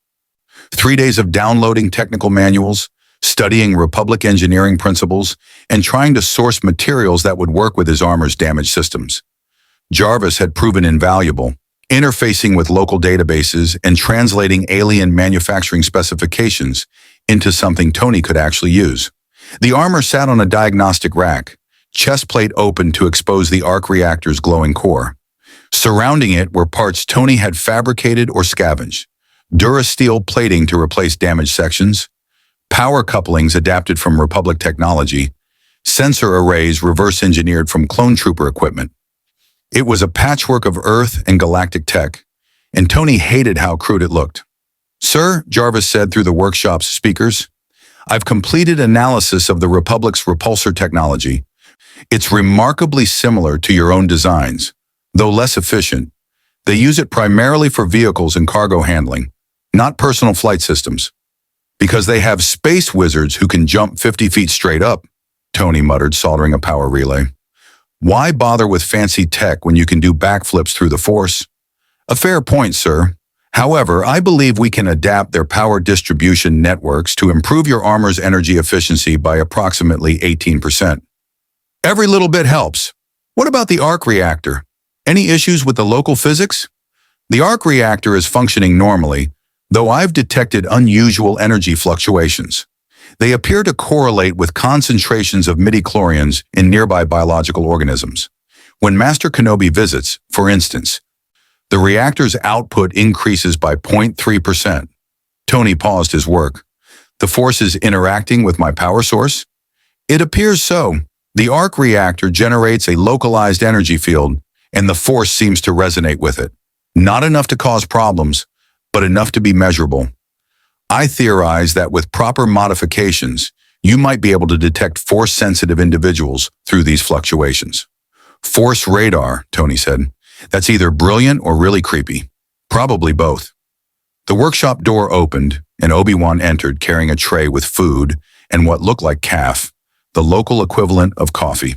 3 days of downloading technical manuals, studying Republic engineering principles, and trying to source materials that would work with his armor's damaged systems. Jarvis had proven invaluable, interfacing with local databases and translating alien manufacturing specifications into something Tony could actually use. The armor sat on a diagnostic rack, chest plate open to expose the arc reactor's glowing core. Surrounding it were parts Tony had fabricated or scavenged, Durasteel plating to replace damaged sections, power couplings adapted from Republic technology, sensor arrays reverse-engineered from clone trooper equipment. It was a patchwork of Earth and galactic tech, and Tony hated how crude it looked. "Sir," Jarvis said through the workshop's speakers, "I've completed analysis of the Republic's Repulsor technology. It's remarkably similar to your own designs, though less efficient. They use it primarily for vehicles and cargo handling, not personal flight systems. Because they have space wizards who can jump 50 feet straight up," Tony muttered, soldering a power relay. "Why bother with fancy tech when you can do backflips through the Force?" "A fair point, sir. However, I believe we can adapt their power distribution networks to improve your armor's energy efficiency by approximately 18%. Every little bit helps. What about the arc reactor? Any issues with the local physics?" "The arc reactor is functioning normally, though I've detected unusual energy fluctuations. They appear to correlate with concentrations of midi-chlorians in nearby biological organisms. When Master Kenobi visits, for instance, the reactor's output increases by 0.3%. Tony paused his work. "The Force is interacting with my power source?" "It appears so. The arc reactor generates a localized energy field, and the Force seems to resonate with it. Not enough to cause problems, but enough to be measurable. I theorize that with proper modifications, you might be able to detect Force-sensitive individuals through these fluctuations." "Force radar," Tony said. "That's either brilliant or really creepy. Probably both." The workshop door opened, and Obi-Wan entered carrying a tray with food and what looked like calf, the local equivalent of coffee.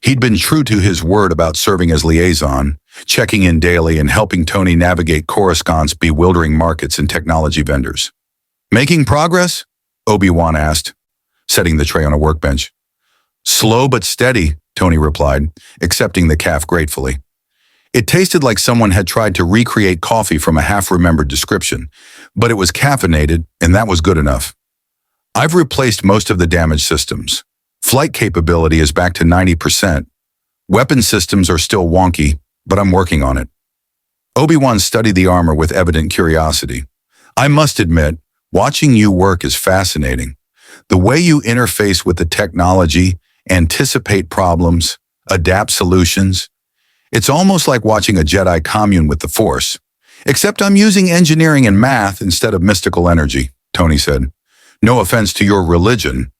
He'd been true to his word about serving as liaison, checking in daily and helping Tony navigate Coruscant's bewildering markets and technology vendors. "Making progress?" Obi-Wan asked, setting the tray on a workbench. Slow but steady, Tony replied, accepting the calf gratefully. It tasted like someone had tried to recreate coffee from a half-remembered description, but it was caffeinated, and that was good enough. I've replaced most of the damaged systems. Flight capability is back to 90%. Weapon systems are still wonky, but I'm working on it. Obi-Wan studied the armor with evident curiosity. I must admit, watching you work is fascinating. The way you interface with the technology, anticipate problems, adapt solutions. It's almost like watching a Jedi commune with the Force. Except I'm using engineering and math instead of mystical energy, Tony said. No offense to your religion.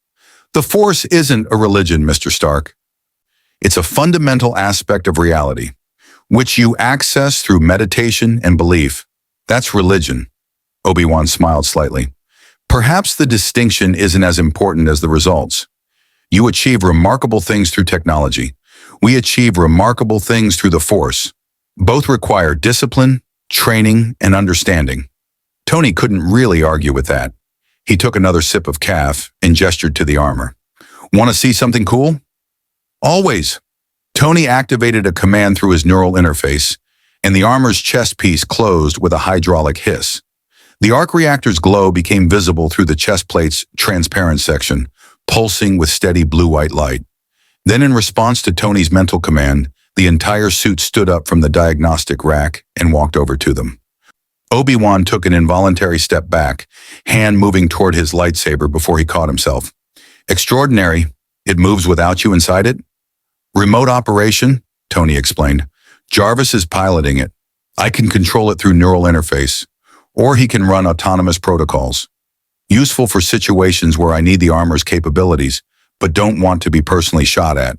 The Force isn't a religion, Mr. Stark. It's a fundamental aspect of reality, which you access through meditation and belief. That's religion. Obi-Wan smiled slightly. Perhaps the distinction isn't as important as the results. You achieve remarkable things through technology. We achieve remarkable things through the Force. Both require discipline, training, and understanding. Tony couldn't really argue with that. He took another sip of calf and gestured to the armor. Want to see something cool? Always. Tony activated a command through his neural interface, and the armor's chest piece closed with a hydraulic hiss. The arc reactor's glow became visible through the chest plate's transparent section, pulsing with steady blue-white light. Then, in response to Tony's mental command, the entire suit stood up from the diagnostic rack and walked over to them. Obi-Wan took an involuntary step back, hand moving toward his lightsaber before he caught himself. Extraordinary. It moves without you inside it? Remote operation, Tony explained. Jarvis is piloting it. I can control it through neural interface, or he can run autonomous protocols. Useful for situations where I need the armor's capabilities, but don't want to be personally shot at.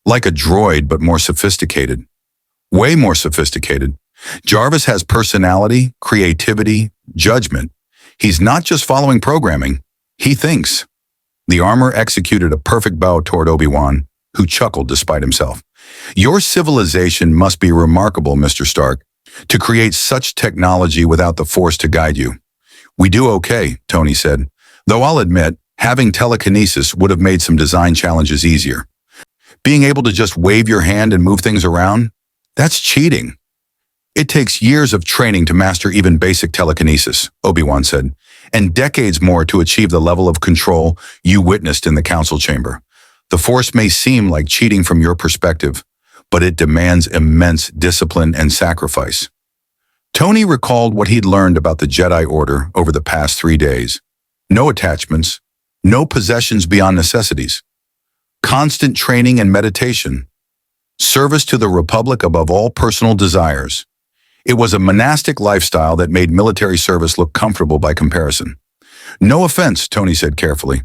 Like a droid, but more sophisticated. Way more sophisticated. Jarvis has personality, creativity, judgment. He's not just following programming. He thinks. The armor executed a perfect bow toward Obi-Wan, who chuckled despite himself. Your civilization must be remarkable, Mr. Stark, to create such technology without the Force to guide you. We do okay, Tony said, though I'll admit, having telekinesis would have made some design challenges easier. Being able to just wave your hand and move things around, that's cheating. It takes years of training to master even basic telekinesis, Obi-Wan said, and decades more to achieve the level of control you witnessed in the council chamber. The Force may seem like cheating from your perspective, but it demands immense discipline and sacrifice. Tony recalled what he'd learned about the Jedi Order over the past 3 days. No attachments, no possessions beyond necessities. Constant training and meditation. Service to the Republic above all personal desires. It was a monastic lifestyle that made military service look comfortable by comparison. No offense, Tony said carefully,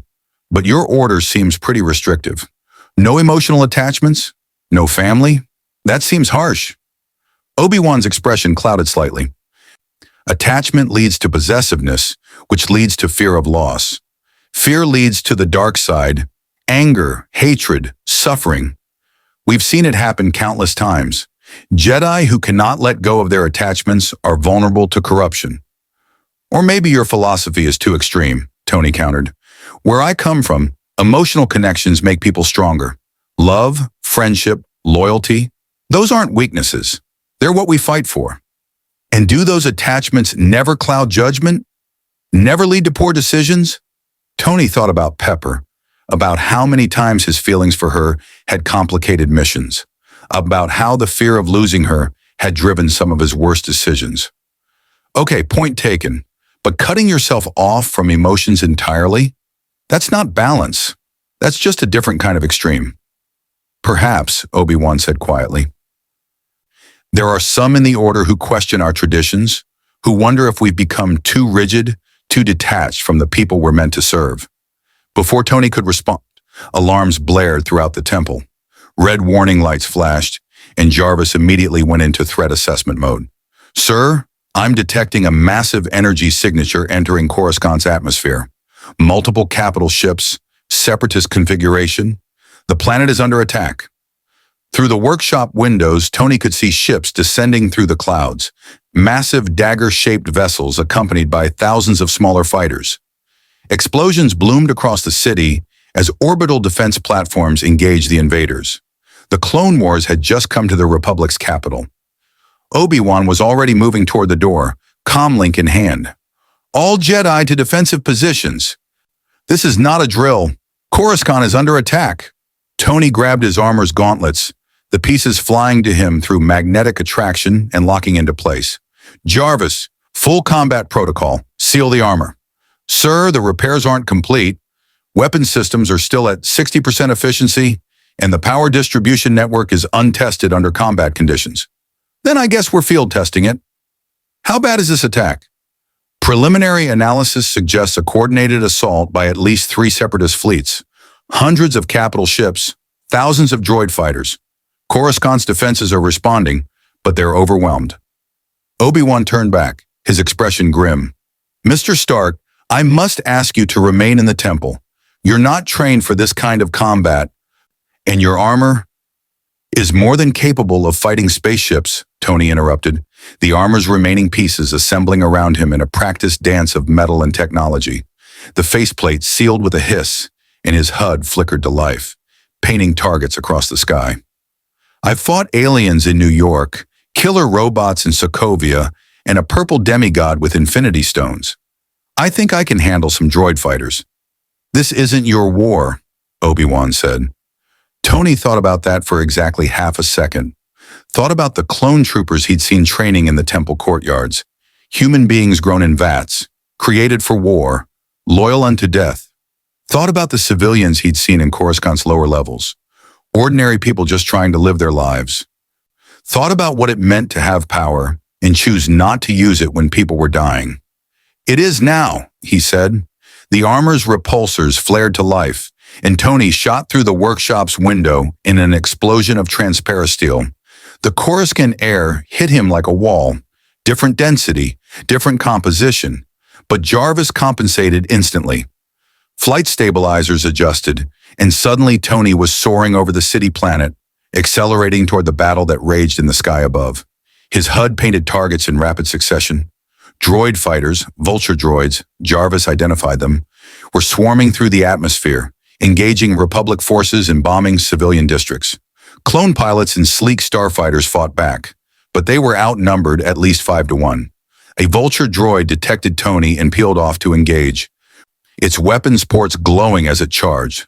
but your order seems pretty restrictive. No emotional attachments? No family? That seems harsh. Obi-Wan's expression clouded slightly. Attachment leads to possessiveness, which leads to fear of loss. Fear leads to the dark side, anger, hatred, suffering. We've seen it happen countless times. Jedi who cannot let go of their attachments are vulnerable to corruption. Or maybe your philosophy is too extreme, Tony countered. Where I come from, emotional connections make people stronger. Love, friendship, loyalty, those aren't weaknesses. They're what we fight for. And do those attachments never cloud judgment? Never lead to poor decisions? Tony thought about Pepper, about how many times his feelings for her had complicated missions, about how the fear of losing her had driven some of his worst decisions. Okay, point taken, but cutting yourself off from emotions entirely? That's not balance. That's just a different kind of extreme. Perhaps, Obi-Wan said quietly. There are some in the Order who question our traditions, who wonder if we've become too rigid, too detached from the people we're meant to serve. Before Tony could respond, alarms blared throughout the temple. Red warning lights flashed, and Jarvis immediately went into threat assessment mode. Sir, I'm detecting a massive energy signature entering Coruscant's atmosphere. Multiple capital ships, Separatist configuration. The planet is under attack. Through the workshop windows, Tony could see ships descending through the clouds, massive dagger-shaped vessels accompanied by thousands of smaller fighters. Explosions bloomed across the city, as orbital defense platforms engaged the invaders. The Clone Wars had just come to the Republic's capital. Obi-Wan was already moving toward the door, comlink in hand. All Jedi to defensive positions. This is not a drill. Coruscant is under attack. Tony grabbed his armor's gauntlets, the pieces flying to him through magnetic attraction and locking into place. Jarvis, full combat protocol. Seal the armor. Sir, the repairs aren't complete. Weapon systems are still at 60% efficiency, and the power distribution network is untested under combat conditions. Then I guess we're field testing it. How bad is this attack? Preliminary analysis suggests a coordinated assault by at least 3 Separatist fleets, hundreds of capital ships, thousands of droid fighters. Coruscant's defenses are responding, but they're overwhelmed. Obi-Wan turned back, his expression grim. Mr. Stark, I must ask you to remain in the temple. You're not trained for this kind of combat, and your armor is more than capable of fighting spaceships, Tony interrupted, the armor's remaining pieces assembling around him in a practiced dance of metal and technology. The faceplate sealed with a hiss, and his HUD flickered to life, painting targets across the sky. I've fought aliens in New York, killer robots in Sokovia, and a purple demigod with infinity stones. I think I can handle some droid fighters. This isn't your war, Obi-Wan said. Tony thought about that for exactly half a second. Thought about the clone troopers he'd seen training in the temple courtyards. Human beings grown in vats, created for war, loyal unto death. Thought about the civilians he'd seen in Coruscant's lower levels. Ordinary people just trying to live their lives. Thought about what it meant to have power and choose not to use it when people were dying. It is now, he said. The armor's repulsors flared to life, and Tony shot through the workshop's window in an explosion of transparasteel. The Coruscant air hit him like a wall, different density, different composition, but Jarvis compensated instantly. Flight stabilizers adjusted, and suddenly Tony was soaring over the city planet, accelerating toward the battle that raged in the sky above. His HUD painted targets in rapid succession. Droid fighters, vulture droids, Jarvis identified them, were swarming through the atmosphere, engaging Republic forces and bombing civilian districts. Clone pilots and sleek starfighters fought back, but they were outnumbered at least 5-1. A vulture droid detected Tony and peeled off to engage, its weapons ports glowing as it charged.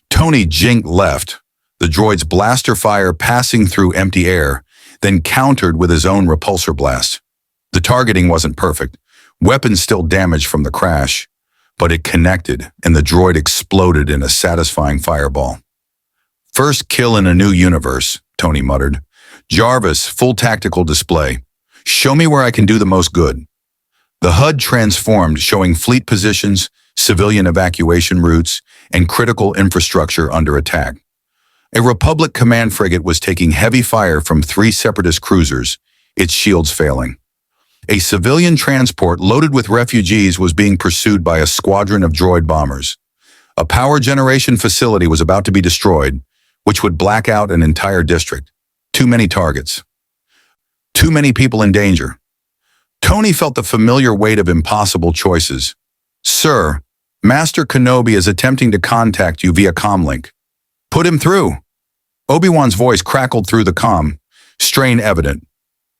Tony jinked left, the droid's blaster fire passing through empty air, then countered with his own repulsor blast. The targeting wasn't perfect, weapons still damaged from the crash, but it connected and the droid exploded in a satisfying fireball. First kill in a new universe, Tony muttered. Jarvis, full tactical display. Show me where I can do the most good. The HUD transformed, showing fleet positions, civilian evacuation routes, and critical infrastructure under attack. A Republic command frigate was taking heavy fire from 3 Separatist cruisers, its shields failing. A civilian transport loaded with refugees was being pursued by a squadron of droid bombers. A power generation facility was about to be destroyed, which would black out an entire district. Too many targets. Too many people in danger. Tony felt the familiar weight of impossible choices. Sir, Master Kenobi is attempting to contact you via comlink. Put him through. Obi-Wan's voice crackled through the comm, strain evident.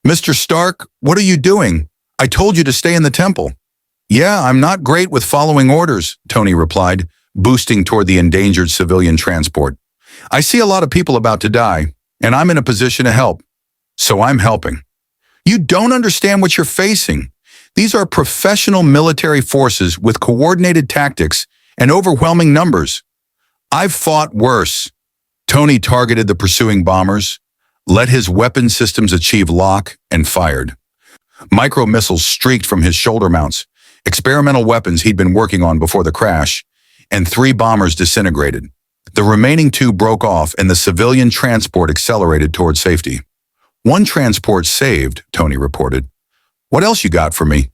Mr. Stark, what are you doing? I told you to stay in the temple. Yeah, I'm not great with following orders, Tony replied, boosting toward the endangered civilian transport. I see a lot of people about to die, and I'm in a position to help. So I'm helping. You don't understand what you're facing. These are professional military forces with coordinated tactics and overwhelming numbers. I've fought worse. Tony targeted the pursuing bombers, let his weapon systems achieve lock, and fired. Micro-missiles streaked from his shoulder mounts, experimental weapons he'd been working on before the crash, and 3 bombers disintegrated. The remaining 2 broke off and the civilian transport accelerated toward safety. 1 transport saved, Tony reported. What else you got for me?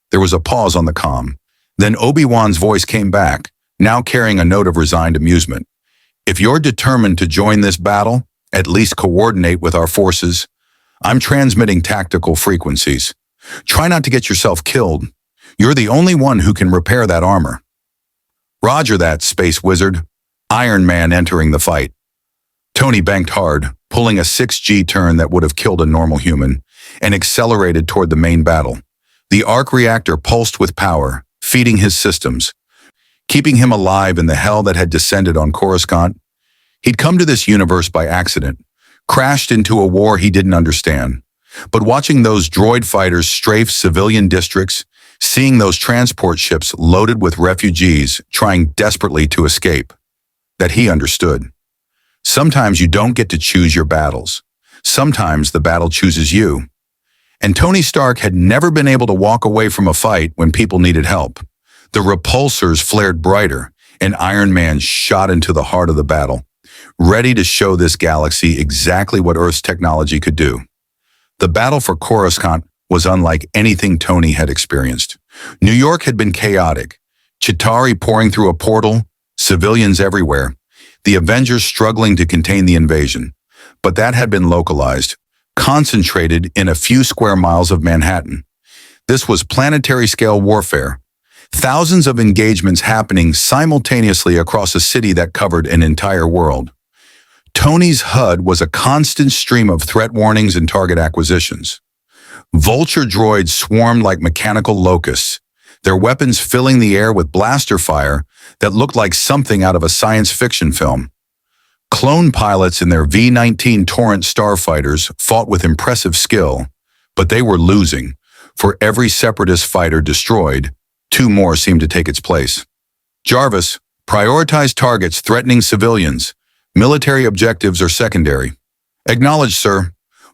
There was a pause on the comm. Then Obi-Wan's voice came back, now carrying a note of resigned amusement. If you're determined to join this battle, at least coordinate with our forces. I'm transmitting tactical frequencies. Try not to get yourself killed. You're the only one who can repair that armor. Roger that, space wizard. Iron Man entering the fight. Tony banked hard, pulling a 6G turn that would have killed a normal human, and accelerated toward the main battle. The arc reactor pulsed with power, feeding his systems, keeping him alive in the hell that had descended on Coruscant. He'd come to this universe by accident, crashed into a war he didn't understand. But watching those droid fighters strafe civilian districts, seeing those transport ships loaded with refugees trying desperately to escape, that he understood. Sometimes you don't get to choose your battles. Sometimes the battle chooses you. And Tony Stark had never been able to walk away from a fight when people needed help. The repulsors flared brighter, and Iron Man shot into the heart of the battle, ready to show this galaxy exactly what Earth's technology could do. The battle for Coruscant was unlike anything Tony had experienced. New York had been chaotic, Chitauri pouring through a portal, civilians everywhere, the Avengers struggling to contain the invasion. But that had been localized, concentrated in a few square miles of Manhattan. This was planetary-scale warfare, thousands of engagements happening simultaneously across a city that covered an entire world. Tony's HUD was a constant stream of threat warnings and target acquisitions. Vulture droids swarmed like mechanical locusts, their weapons filling the air with blaster fire that looked like something out of a science fiction film. Clone pilots in their V-19 Torrent starfighters fought with impressive skill, but they were losing. For every Separatist fighter destroyed, 2 more seemed to take its place. Jarvis, prioritize targets threatening civilians. Military objectives are secondary. Acknowledged, sir.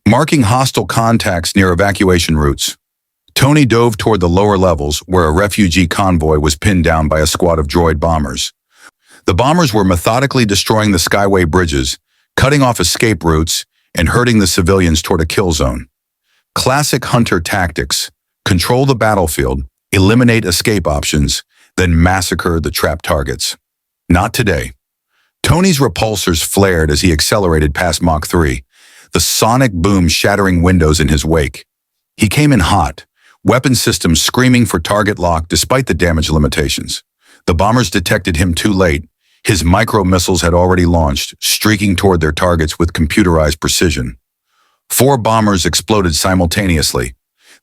Marking hostile contacts near evacuation routes. Tony dove toward the lower levels where a refugee convoy was pinned down by a squad of droid bombers. The bombers were methodically destroying the skyway bridges, cutting off escape routes, and herding the civilians toward a kill zone. Classic hunter tactics: control the battlefield, eliminate escape options, then massacre the trapped targets. Not today. Tony's repulsors flared as he accelerated past Mach 3, the sonic boom shattering windows in his wake. He came in hot, weapon systems screaming for target lock despite the damage limitations. The bombers detected him too late. His micro-missiles had already launched, streaking toward their targets with computerized precision. 4 bombers exploded simultaneously.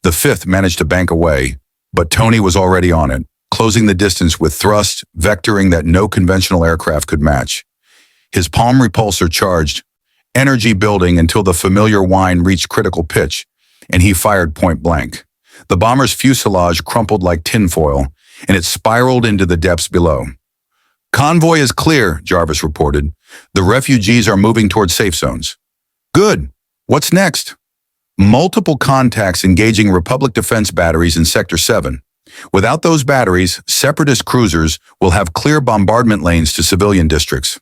The 5th managed to bank away, but Tony was already on it, closing the distance with thrust, vectoring that no conventional aircraft could match. His palm repulsor charged, energy building until the familiar whine reached critical pitch, and he fired point blank. The bomber's fuselage crumpled like tinfoil, and it spiraled into the depths below. Convoy is clear, Jarvis reported. The refugees are moving toward safe zones. Good. What's next? Multiple contacts engaging Republic defense batteries in Sector 7. Without those batteries, Separatist cruisers will have clear bombardment lanes to civilian districts.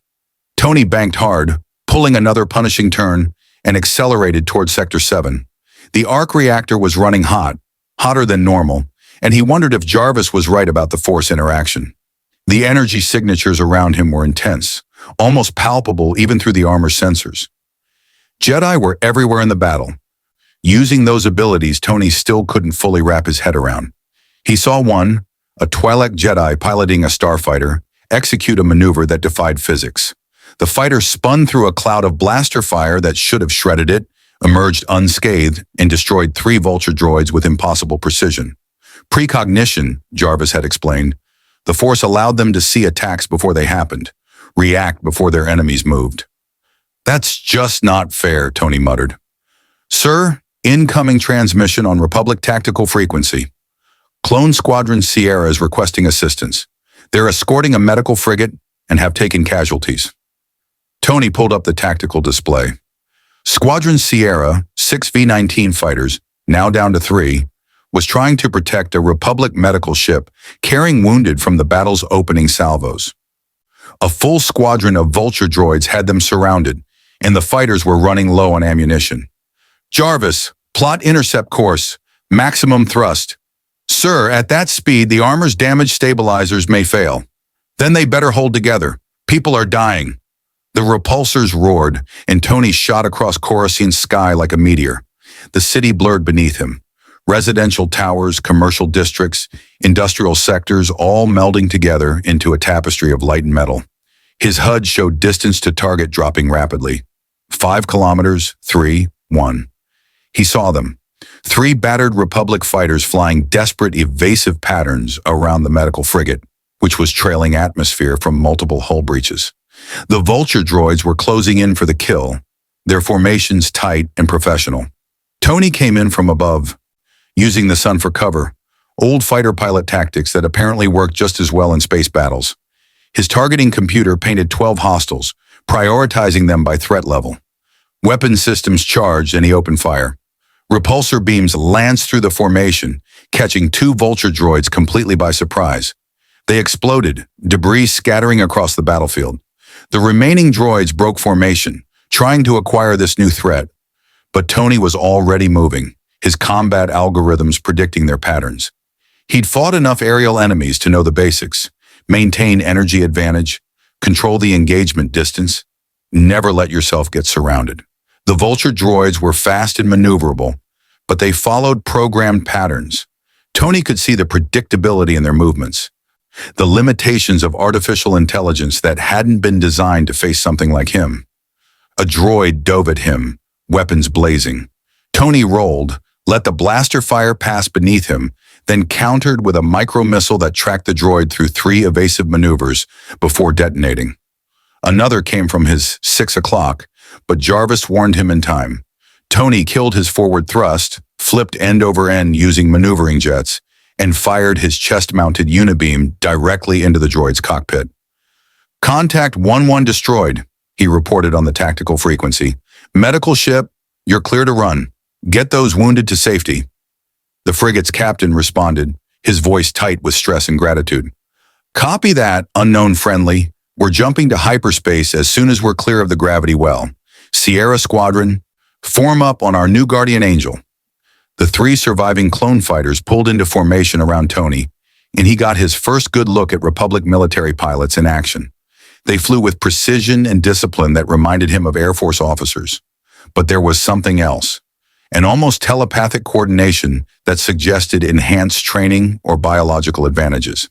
Tony banked hard, pulling another punishing turn, and accelerated toward Sector 7. The arc reactor was running hot, hotter than normal, and he wondered if Jarvis was right about the Force interaction. The energy signatures around him were intense, almost palpable even through the armor's sensors. Jedi were everywhere in the battle. Using those abilities, Tony still couldn't fully wrap his head around. He saw one, a Twi'lek Jedi piloting a starfighter, execute a maneuver that defied physics. The fighter spun through a cloud of blaster fire that should have shredded it, emerged unscathed, and destroyed 3 Vulture droids with impossible precision. Precognition, Jarvis had explained. The Force allowed them to see attacks before they happened, react before their enemies moved. That's just not fair, Tony muttered. Sir, incoming transmission on Republic tactical frequency. Clone Squadron Sierra is requesting assistance. They're escorting a medical frigate and have taken casualties. Tony pulled up the tactical display. Squadron Sierra, 6 V-19 fighters, now down to 3, was trying to protect a Republic medical ship carrying wounded from the battle's opening salvos. A full squadron of Vulture droids had them surrounded, and the fighters were running low on ammunition. Jarvis, plot intercept course, maximum thrust. Sir, at that speed, the armor's damaged stabilizers may fail. Then they better hold together. People are dying. The repulsors roared, and Tony shot across Coruscant's sky like a meteor. The city blurred beneath him. Residential towers, commercial districts, industrial sectors, all melding together into a tapestry of light and metal. His HUD showed distance to target dropping rapidly. 5 kilometers, 3, 1. He saw them. 3 battered Republic fighters flying desperate, evasive patterns around the medical frigate, which was trailing atmosphere from multiple hull breaches. The Vulture droids were closing in for the kill, their formations tight and professional. Tony came in from above, using the sun for cover, old fighter pilot tactics that apparently work just as well in space battles. His targeting computer painted 12 hostiles, prioritizing them by threat level. Weapon systems charged and he opened fire. Repulsor beams lanced through the formation, catching 2 Vulture droids completely by surprise. They exploded, debris scattering across the battlefield. The remaining droids broke formation, trying to acquire this new threat. But Tony was already moving, his combat algorithms predicting their patterns. He'd fought enough aerial enemies to know the basics: maintain energy advantage, control the engagement distance, never let yourself get surrounded. The Vulture droids were fast and maneuverable, but they followed programmed patterns. Tony could see the predictability in their movements, the limitations of artificial intelligence that hadn't been designed to face something like him. A droid dove at him, weapons blazing. Tony rolled, let the blaster fire pass beneath him, then countered with a micro-missile that tracked the droid through 3 evasive maneuvers before detonating. Another came from his 6 o'clock, but Jarvis warned him in time. Tony killed his forward thrust, flipped end over end using maneuvering jets, and fired his chest-mounted unibeam directly into the droid's cockpit. "Contact 1-1 destroyed," he reported on the tactical frequency. "Medical ship, you're clear to run. Get those wounded to safety." The frigate's captain responded, his voice tight with stress and gratitude. "Copy that, unknown friendly. We're jumping to hyperspace as soon as we're clear of the gravity well. Sierra Squadron, form up on our new guardian angel." The 3 surviving clone fighters pulled into formation around Tony, and he got his first good look at Republic military pilots in action. They flew with precision and discipline that reminded him of Air Force officers. But there was something else, an almost telepathic coordination that suggested enhanced training or biological advantages.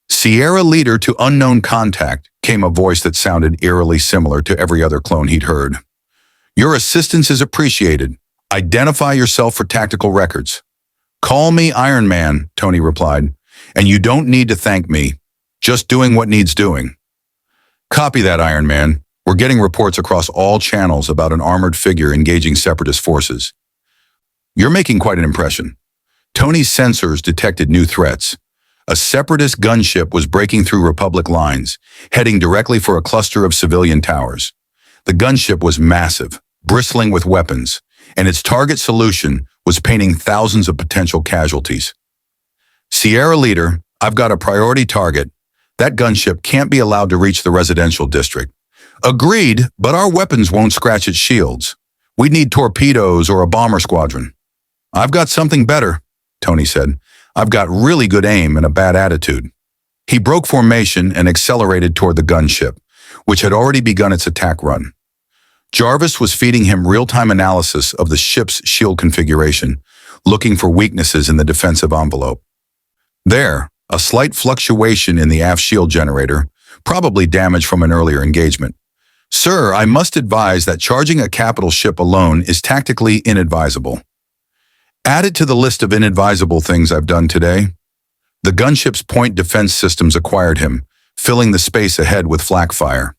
"Sierra leader to unknown contact," came a voice that sounded eerily similar to every other clone he'd heard. "Your assistance is appreciated. Identify yourself for tactical records." "Call me Iron Man," Tony replied, "and you don't need to thank me. Just doing what needs doing." "Copy that, Iron Man. We're getting reports across all channels about an armored figure engaging Separatist forces." "You're making quite an impression." Tony's sensors detected new threats. A Separatist gunship was breaking through Republic lines, heading directly for a cluster of civilian towers. The gunship was massive, bristling with weapons, and its target solution was painting thousands of potential casualties. "Sierra leader, I've got a priority target. That gunship can't be allowed to reach the residential district." "Agreed, but our weapons won't scratch its shields. We'd need torpedoes or a bomber squadron." "I've got something better," Tony said. "I've got really good aim and a bad attitude." He broke formation and accelerated toward the gunship, which had already begun its attack run. Jarvis was feeding him real-time analysis of the ship's shield configuration, looking for weaknesses in the defensive envelope. There, a slight fluctuation in the aft shield generator, probably damage from an earlier engagement. "Sir, I must advise that charging a capital ship alone is tactically inadvisable." "Add it to the list of inadvisable things I've done today." The gunship's point defense systems acquired him, filling the space ahead with flak fire.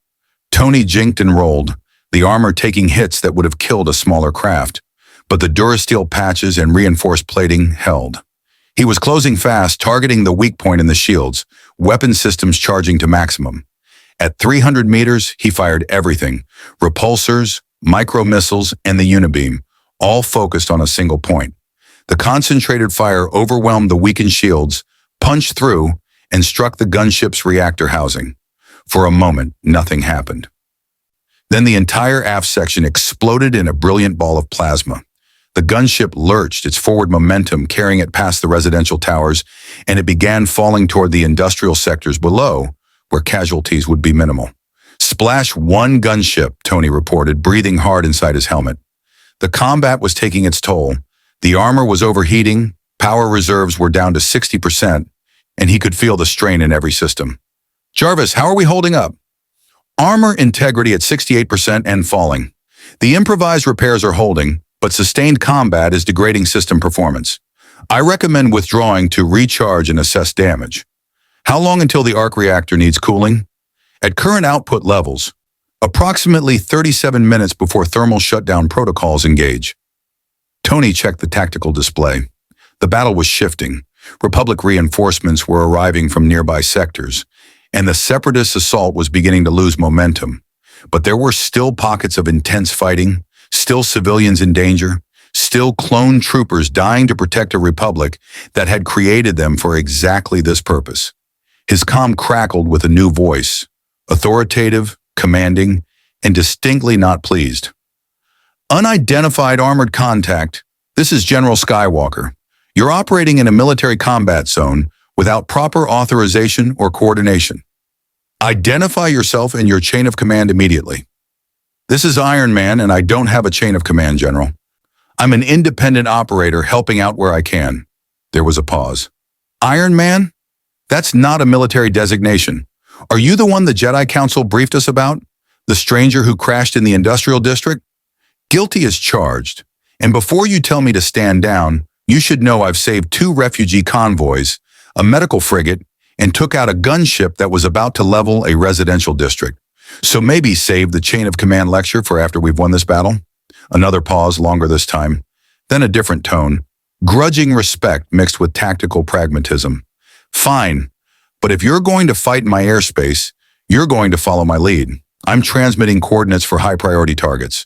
Tony jinked and rolled, the armor taking hits that would have killed a smaller craft, but the durasteel patches and reinforced plating held. He was closing fast, targeting the weak point in the shields, weapon systems charging to maximum. At 300 meters, he fired everything: repulsors, micro-missiles, and the unibeam, all focused on a single point. The concentrated fire overwhelmed the weakened shields, punched through, and struck the gunship's reactor housing. For a moment, nothing happened. Then the entire aft section exploded in a brilliant ball of plasma. The gunship lurched, its forward momentum carrying it past the residential towers, and it began falling toward the industrial sectors below, where casualties would be minimal. "Splash 1 gunship," Tony reported, breathing hard inside his helmet. The combat was taking its toll. The armor was overheating, power reserves were down to 60%, and he could feel the strain in every system. "Jarvis, how are we holding up?" Armor integrity at 68% and falling. The improvised repairs are holding, but sustained combat is degrading system performance. I recommend withdrawing to recharge and assess damage. How long until the arc reactor needs cooling? At current output levels, approximately 37 minutes before thermal shutdown protocols engage. Tony checked the tactical display. The battle was shifting. Republic reinforcements were arriving from nearby sectors, and the Separatist assault was beginning to lose momentum. But there were still pockets of intense fighting, still civilians in danger, still clone troopers dying to protect a Republic that had created them for exactly this purpose. His comm crackled with a new voice, authoritative, commanding, and distinctly not pleased. Unidentified armored contact, this is General Skywalker. You're operating in a military combat zone without proper authorization or coordination. Identify yourself and your chain of command immediately. This is Iron Man, and I don't have a chain of command, General. I'm an independent operator helping out where I can. There was a pause. Iron Man? That's not a military designation. Are you the one the Jedi Council briefed us about? The stranger who crashed in the industrial district? Guilty as charged. And before you tell me to stand down, you should know I've saved 2 refugee convoys, a medical frigate, and took out a gunship that was about to level a residential district. So maybe save the chain of command lecture for after we've won this battle? Another pause, longer this time. Then a different tone. Grudging respect mixed with tactical pragmatism. Fine, but if you're going to fight in my airspace, you're going to follow my lead. I'm transmitting coordinates for high-priority targets.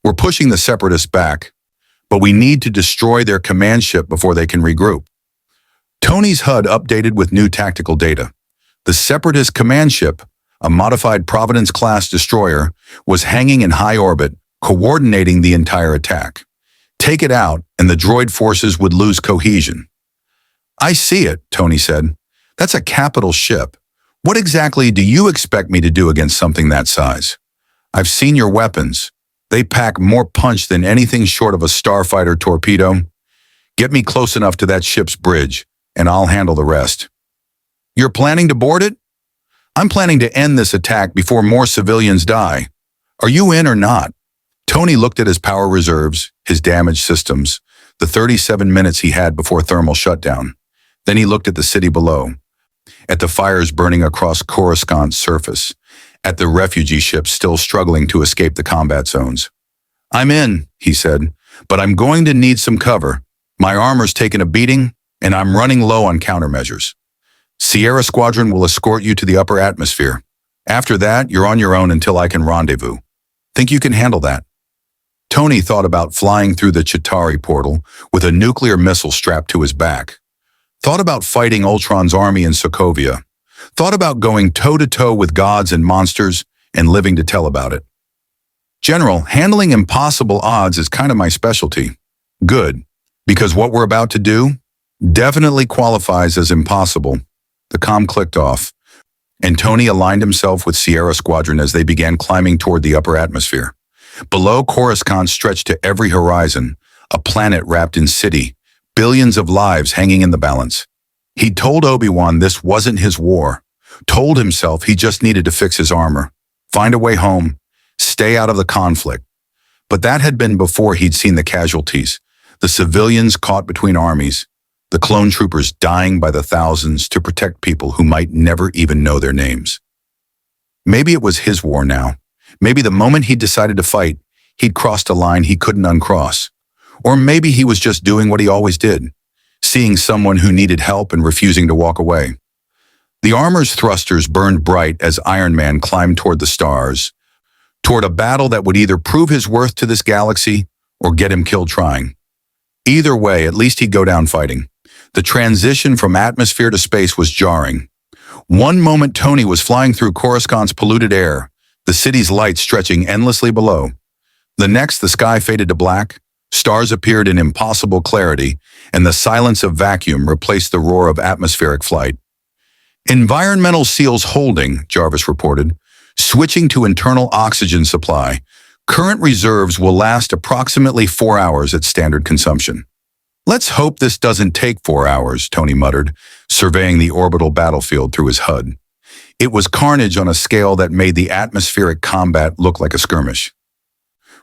We're pushing the Separatists back, but we need to destroy their command ship before they can regroup. Tony's HUD updated with new tactical data. The Separatist command ship, a modified Providence-class destroyer, was hanging in high orbit, coordinating the entire attack. Take it out, and the droid forces would lose cohesion. I see it, Tony said. That's a capital ship. What exactly do you expect me to do against something that size? I've seen your weapons. They pack more punch than anything short of a starfighter torpedo. Get me close enough to that ship's bridge, and I'll handle the rest. You're planning to board it? I'm planning to end this attack before more civilians die. Are you in or not? Tony looked at his power reserves, his damaged systems, the 37 minutes he had before thermal shutdown. Then he looked at the city below, at the fires burning across Coruscant's surface, at the refugee ships still struggling to escape the combat zones. I'm in, he said, but I'm going to need some cover. My armor's taken a beating, and I'm running low on countermeasures. Sierra Squadron will escort you to the upper atmosphere. After that, you're on your own until I can rendezvous. Think you can handle that? Tony thought about flying through the Chitauri portal with a nuclear missile strapped to his back. Thought about fighting Ultron's army in Sokovia. Thought about going toe-to-toe with gods and monsters and living to tell about it. General, handling impossible odds is kind of my specialty. Good, because what we're about to do definitely qualifies as impossible. The comm clicked off, and Tony aligned himself with Sierra Squadron as they began climbing toward the upper atmosphere. Below, Coruscant stretched to every horizon, a planet wrapped in city, billions of lives hanging in the balance. He told Obi-Wan this wasn't his war, told himself he just needed to fix his armor, find a way home, stay out of the conflict. But that had been before he'd seen the casualties, the civilians caught between armies, the clone troopers dying by the thousands to protect people who might never even know their names. Maybe it was his war now. Maybe the moment he decided to fight, he'd crossed a line he couldn't uncross. Or maybe he was just doing what he always did, seeing someone who needed help and refusing to walk away. The armor's thrusters burned bright as Iron Man climbed toward the stars, toward a battle that would either prove his worth to this galaxy or get him killed trying. Either way, at least he'd go down fighting. The transition from atmosphere to space was jarring. One moment Tony was flying through Coruscant's polluted air, the city's lights stretching endlessly below. The next, the sky faded to black, stars appeared in impossible clarity, and the silence of vacuum replaced the roar of atmospheric flight. Environmental seals holding, Jarvis reported, switching to internal oxygen supply. Current reserves will last approximately 4 hours at standard consumption. Let's hope this doesn't take 4 hours, Tony muttered, surveying the orbital battlefield through his HUD. It was carnage on a scale that made the atmospheric combat look like a skirmish.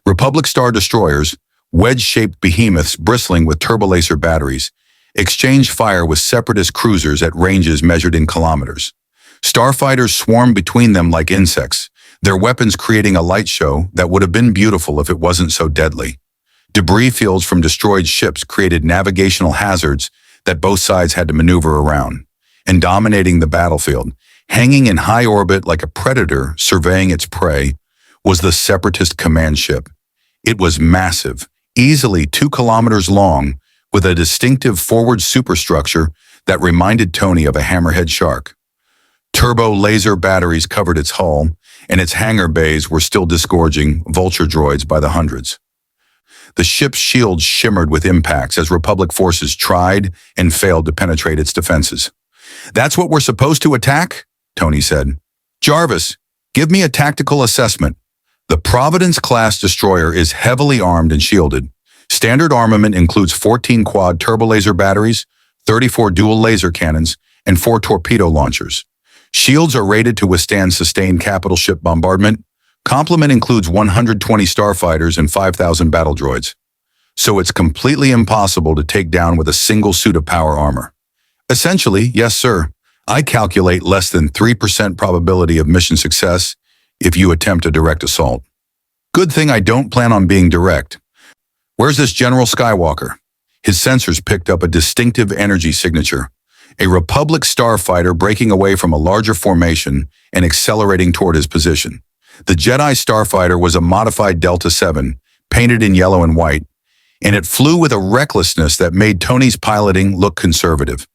Republic Star Destroyers, wedge-shaped behemoths bristling with turbolaser batteries, exchanged fire with Separatist cruisers at ranges measured in kilometers. Starfighters swarmed between them like insects, their weapons creating a light show that would have been beautiful if it wasn't so deadly. Debris fields from destroyed ships created navigational hazards that both sides had to maneuver around. And dominating the battlefield, hanging in high orbit like a predator surveying its prey, was the Separatist command ship. It was massive, easily 2 kilometers long, with a distinctive forward superstructure that reminded Tony of a hammerhead shark. Turbo laser batteries covered its hull, and its hangar bays were still disgorging vulture droids by the hundreds. The ship's shields shimmered with impacts as Republic forces tried and failed to penetrate its defenses. "That's what we're supposed to attack?" Tony said. "Jarvis, give me a tactical assessment." The Providence-class destroyer is heavily armed and shielded. Standard armament includes 14 quad turbolaser batteries, 34 dual laser cannons, and 4 torpedo launchers. Shields are rated to withstand sustained capital ship bombardment. Complement includes 120 starfighters and 5,000 battle droids. So it's completely impossible to take down with a single suit of power armor. Essentially, yes sir, I calculate less than 3% probability of mission success if you attempt a direct assault. Good thing I don't plan on being direct. Where's this General Skywalker? His sensors picked up a distinctive energy signature. A Republic starfighter breaking away from a larger formation and accelerating toward his position. The Jedi starfighter was a modified Delta 7, painted in yellow and white, and it flew with a recklessness that made Tony's piloting look conservative.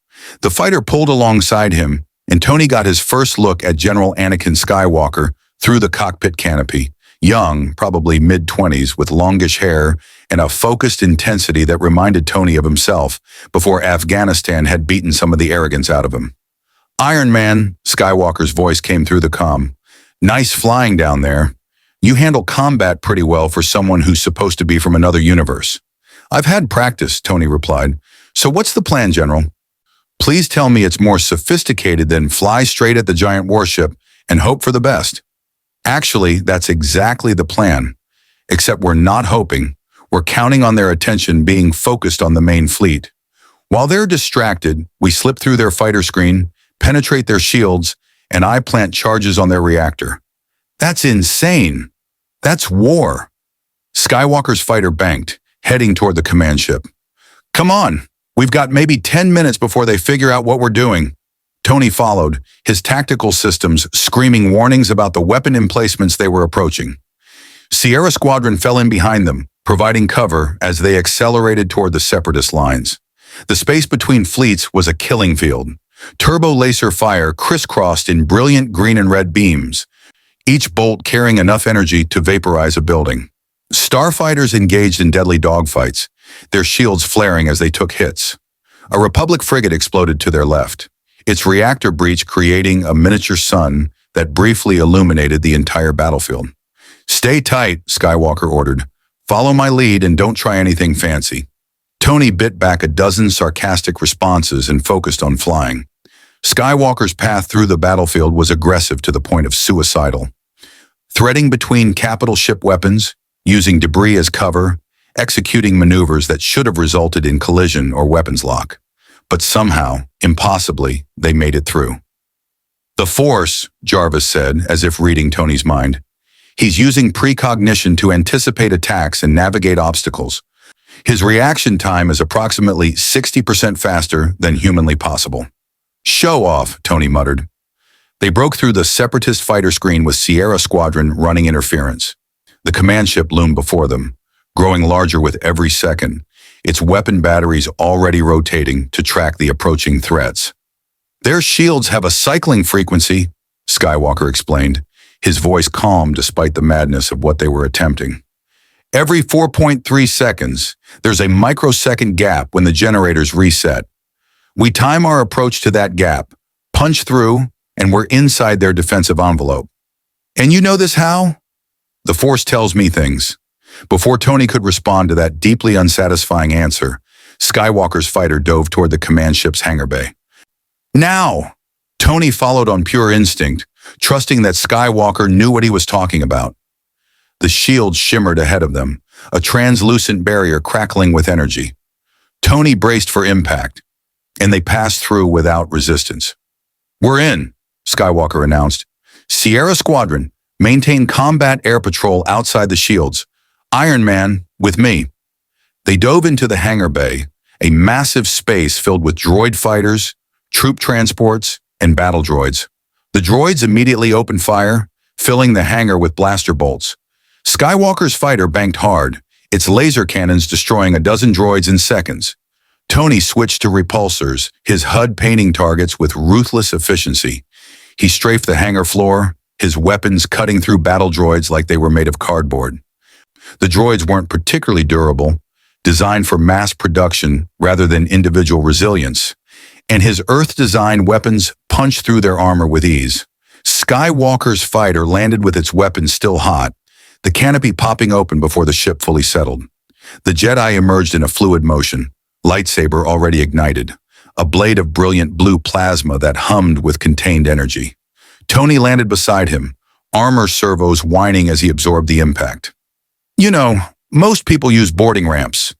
The fighter pulled alongside him, and Tony got his first look at General Anakin Skywalker through the cockpit canopy. Young, probably mid-20s, with longish hair and a focused intensity that reminded Tony of himself before Afghanistan had beaten some of the arrogance out of him. "Iron Man," Skywalker's voice came through the comm. "Nice flying down there. You handle combat pretty well for someone who's supposed to be from another universe." "I've had practice," Tony replied. "So what's the plan, General?" "Please tell me it's more sophisticated than fly straight at the giant warship and hope for the best." "Actually, that's exactly the plan. Except we're not hoping. We're counting on their attention being focused on the main fleet. While they're distracted, we slip through their fighter screen, penetrate their shields, and I plant charges on their reactor. That's insane. That's war." Skywalker's fighter banked, heading toward the command ship. "Come on, we've got maybe 10 minutes before they figure out what we're doing." Tony followed, his tactical systems screaming warnings about the weapon emplacements they were approaching. Sierra Squadron fell in behind them, providing cover as they accelerated toward the Separatist lines. The space between fleets was a killing field. Turbo laser fire crisscrossed in brilliant green and red beams, each bolt carrying enough energy to vaporize a building. Starfighters engaged in deadly dogfights, their shields flaring as they took hits. A Republic frigate exploded to their left, its reactor breach creating a miniature sun that briefly illuminated the entire battlefield. "Stay tight," Skywalker ordered. "Follow my lead and don't try anything fancy." Tony bit back a dozen sarcastic responses and focused on flying. Skywalker's path through the battlefield was aggressive to the point of suicidal. Threading between capital ship weapons, using debris as cover, executing maneuvers that should have resulted in collision or weapons lock. But somehow, impossibly, they made it through. "The Force," Jarvis said, as if reading Tony's mind. "He's using precognition to anticipate attacks and navigate obstacles. His reaction time is approximately 60% faster than humanly possible." "Show off," Tony muttered. They broke through the Separatist fighter screen with Sierra Squadron running interference. The command ship loomed before them, growing larger with every second, its weapon batteries already rotating to track the approaching threats. "Their shields have a cycling frequency," Skywalker explained, his voice calm despite the madness of what they were attempting. "Every 4.3 seconds, there's a microsecond gap when the generators reset. We time our approach to that gap, punch through, and we're inside their defensive envelope." "And you know this how?" "The Force tells me things." Before Tony could respond to that deeply unsatisfying answer, Skywalker's fighter dove toward the command ship's hangar bay. "Now!" Tony followed on pure instinct, trusting that Skywalker knew what he was talking about. The shield shimmered ahead of them, a translucent barrier crackling with energy. Tony braced for impact, and they passed through without resistance. "We're in," Skywalker announced. "Sierra Squadron, maintain combat air patrol outside the shields. Iron Man, with me." They dove into the hangar bay, a massive space filled with droid fighters, troop transports, and battle droids. The droids immediately opened fire, filling the hangar with blaster bolts. Skywalker's fighter banked hard, its laser cannons destroying a dozen droids in seconds. Tony switched to repulsors, his HUD painting targets with ruthless efficiency. He strafed the hangar floor, his weapons cutting through battle droids like they were made of cardboard. The droids weren't particularly durable, designed for mass production rather than individual resilience, and his Earth-designed weapons punched through their armor with ease. Skywalker's fighter landed with its weapons still hot, the canopy popping open before the ship fully settled. The Jedi emerged in a fluid motion, lightsaber already ignited, a blade of brilliant blue plasma that hummed with contained energy. Tony landed beside him, armor servos whining as he absorbed the impact. "You know, most people use boarding ramps.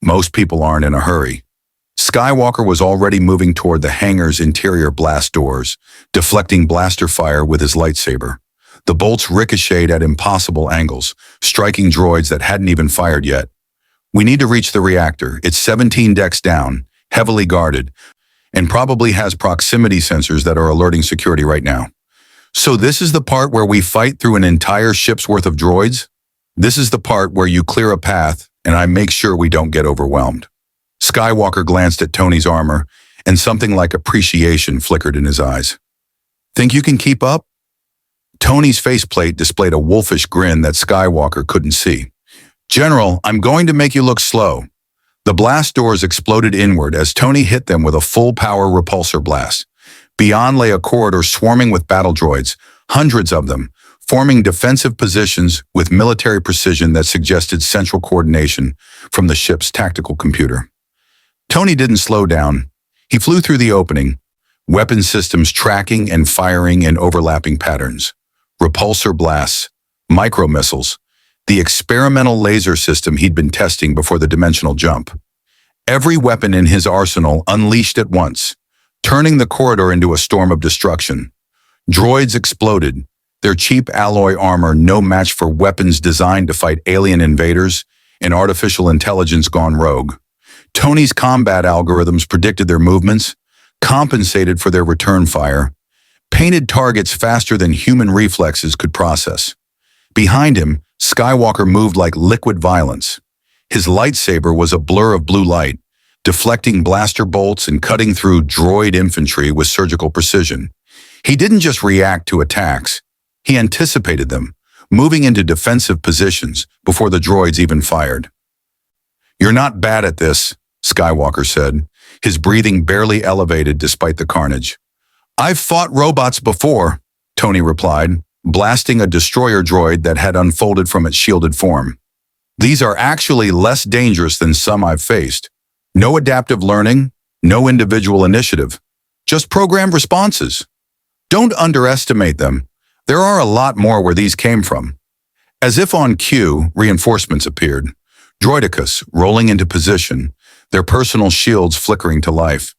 Most people aren't in a hurry." Skywalker was already moving toward the hangar's interior blast doors, deflecting blaster fire with his lightsaber. The bolts ricocheted at impossible angles, striking droids that hadn't even fired yet. "We need to reach the reactor. It's 17 decks down, heavily guarded, and probably has proximity sensors that are alerting security right now." "So this is the part where we fight through an entire ship's worth of droids? This is the part where you clear a path and I make sure we don't get overwhelmed." Skywalker glanced at Tony's armor, and something like appreciation flickered in his eyes. "Think you can keep up?" Tony's faceplate displayed a wolfish grin that Skywalker couldn't see. "General, I'm going to make you look slow." The blast doors exploded inward as Tony hit them with a full-power repulsor blast. Beyond lay a corridor swarming with battle droids, hundreds of them, forming defensive positions with military precision that suggested central coordination from the ship's tactical computer. Tony didn't slow down. He flew through the opening, weapon systems tracking and firing in overlapping patterns. Repulsor blasts, micro-missiles, the experimental laser system he'd been testing before the dimensional jump. Every weapon in his arsenal unleashed at once, turning the corridor into a storm of destruction. Droids exploded, their cheap alloy armor no match for weapons designed to fight alien invaders and artificial intelligence gone rogue. Tony's combat algorithms predicted their movements, compensated for their return fire, painted targets faster than human reflexes could process. Behind him, Skywalker moved like liquid violence. His lightsaber was a blur of blue light, deflecting blaster bolts and cutting through droid infantry with surgical precision. He didn't just react to attacks, he anticipated them, moving into defensive positions before the droids even fired. "You're not bad at this," Skywalker said, his breathing barely elevated despite the carnage. "I've fought robots before," Tony replied, blasting a destroyer droid that had unfolded from its shielded form. "These are actually less dangerous than some I've faced. No adaptive learning, no individual initiative, just programmed responses. Don't underestimate them. There are a lot more where these came from." As if on cue, reinforcements appeared. Droidicus rolling into position, their personal shields flickering to life.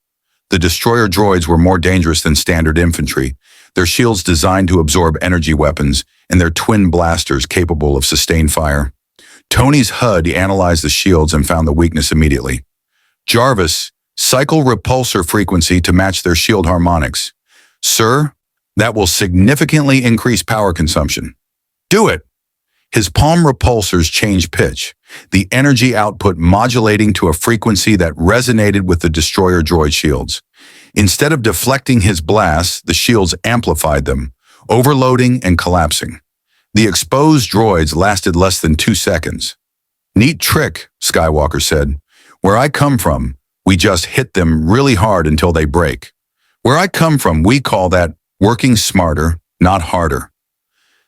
The destroyer droids were more dangerous than standard infantry, their shields designed to absorb energy weapons and their twin blasters capable of sustained fire. Tony's HUD analyzed the shields and found the weakness immediately. "Jarvis, cycle repulsor frequency to match their shield harmonics." "Sir, that will significantly increase power consumption." "Do it." His palm repulsors changed pitch, the energy output modulating to a frequency that resonated with the destroyer droid shields. Instead of deflecting his blasts, the shields amplified them, overloading and collapsing. The exposed droids lasted less than 2 seconds. "Neat trick," Skywalker said. "Where I come from, we just hit them really hard until they break. Where I come from, we call that working smarter, not harder."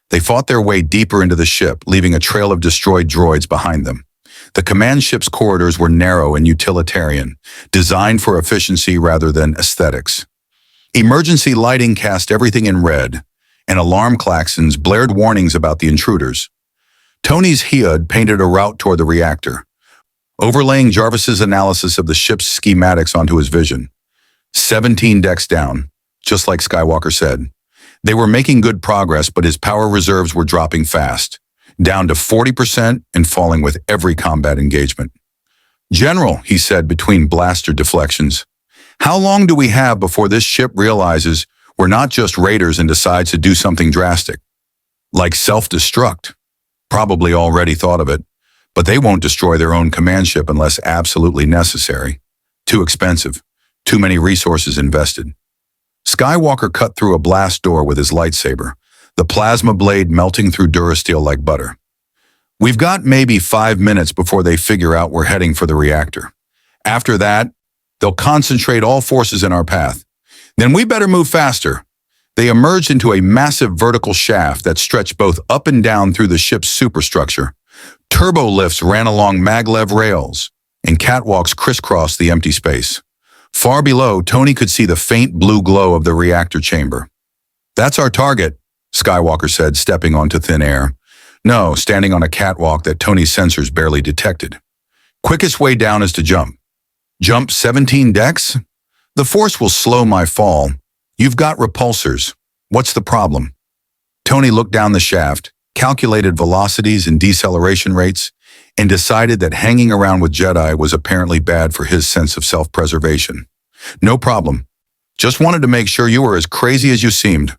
They fought their way deeper into the ship, leaving a trail of destroyed droids behind them. The command ship's corridors were narrow and utilitarian, designed for efficiency rather than aesthetics. Emergency lighting cast everything in red, and alarm klaxons blared warnings about the intruders. Tony's HUD painted a route toward the reactor, overlaying Jarvis's analysis of the ship's schematics onto his vision. 17 decks down, just like Skywalker said. They were making good progress, but his power reserves were dropping fast, down to 40% and falling with every combat engagement. "General," he said between blaster deflections, "how long do we have before this ship realizes we're not just raiders and decides to do something drastic? Like self-destruct." Probably already thought of it, but they won't destroy their own command ship unless absolutely necessary. Too expensive, too many resources invested. Skywalker cut through a blast door with his lightsaber, the plasma blade melting through durasteel like butter. "We've got maybe 5 minutes before they figure out we're heading for the reactor. After that, they'll concentrate all forces in our path. Then we better move faster." They emerged into a massive vertical shaft that stretched both up and down through the ship's superstructure. Turbo lifts ran along maglev rails, and catwalks crisscrossed the empty space. Far below, Tony could see the faint blue glow of the reactor chamber. "That's our target," Skywalker said, stepping onto thin air. No, standing on a catwalk that Tony's sensors barely detected. "Quickest way down is to jump." "Jump 17 decks? The Force will slow my fall. You've got repulsors. What's the problem?" Tony looked down the shaft, calculated velocities and deceleration rates, and decided that hanging around with Jedi was apparently bad for his sense of self-preservation. "No problem. Just wanted to make sure you were as crazy as you seemed."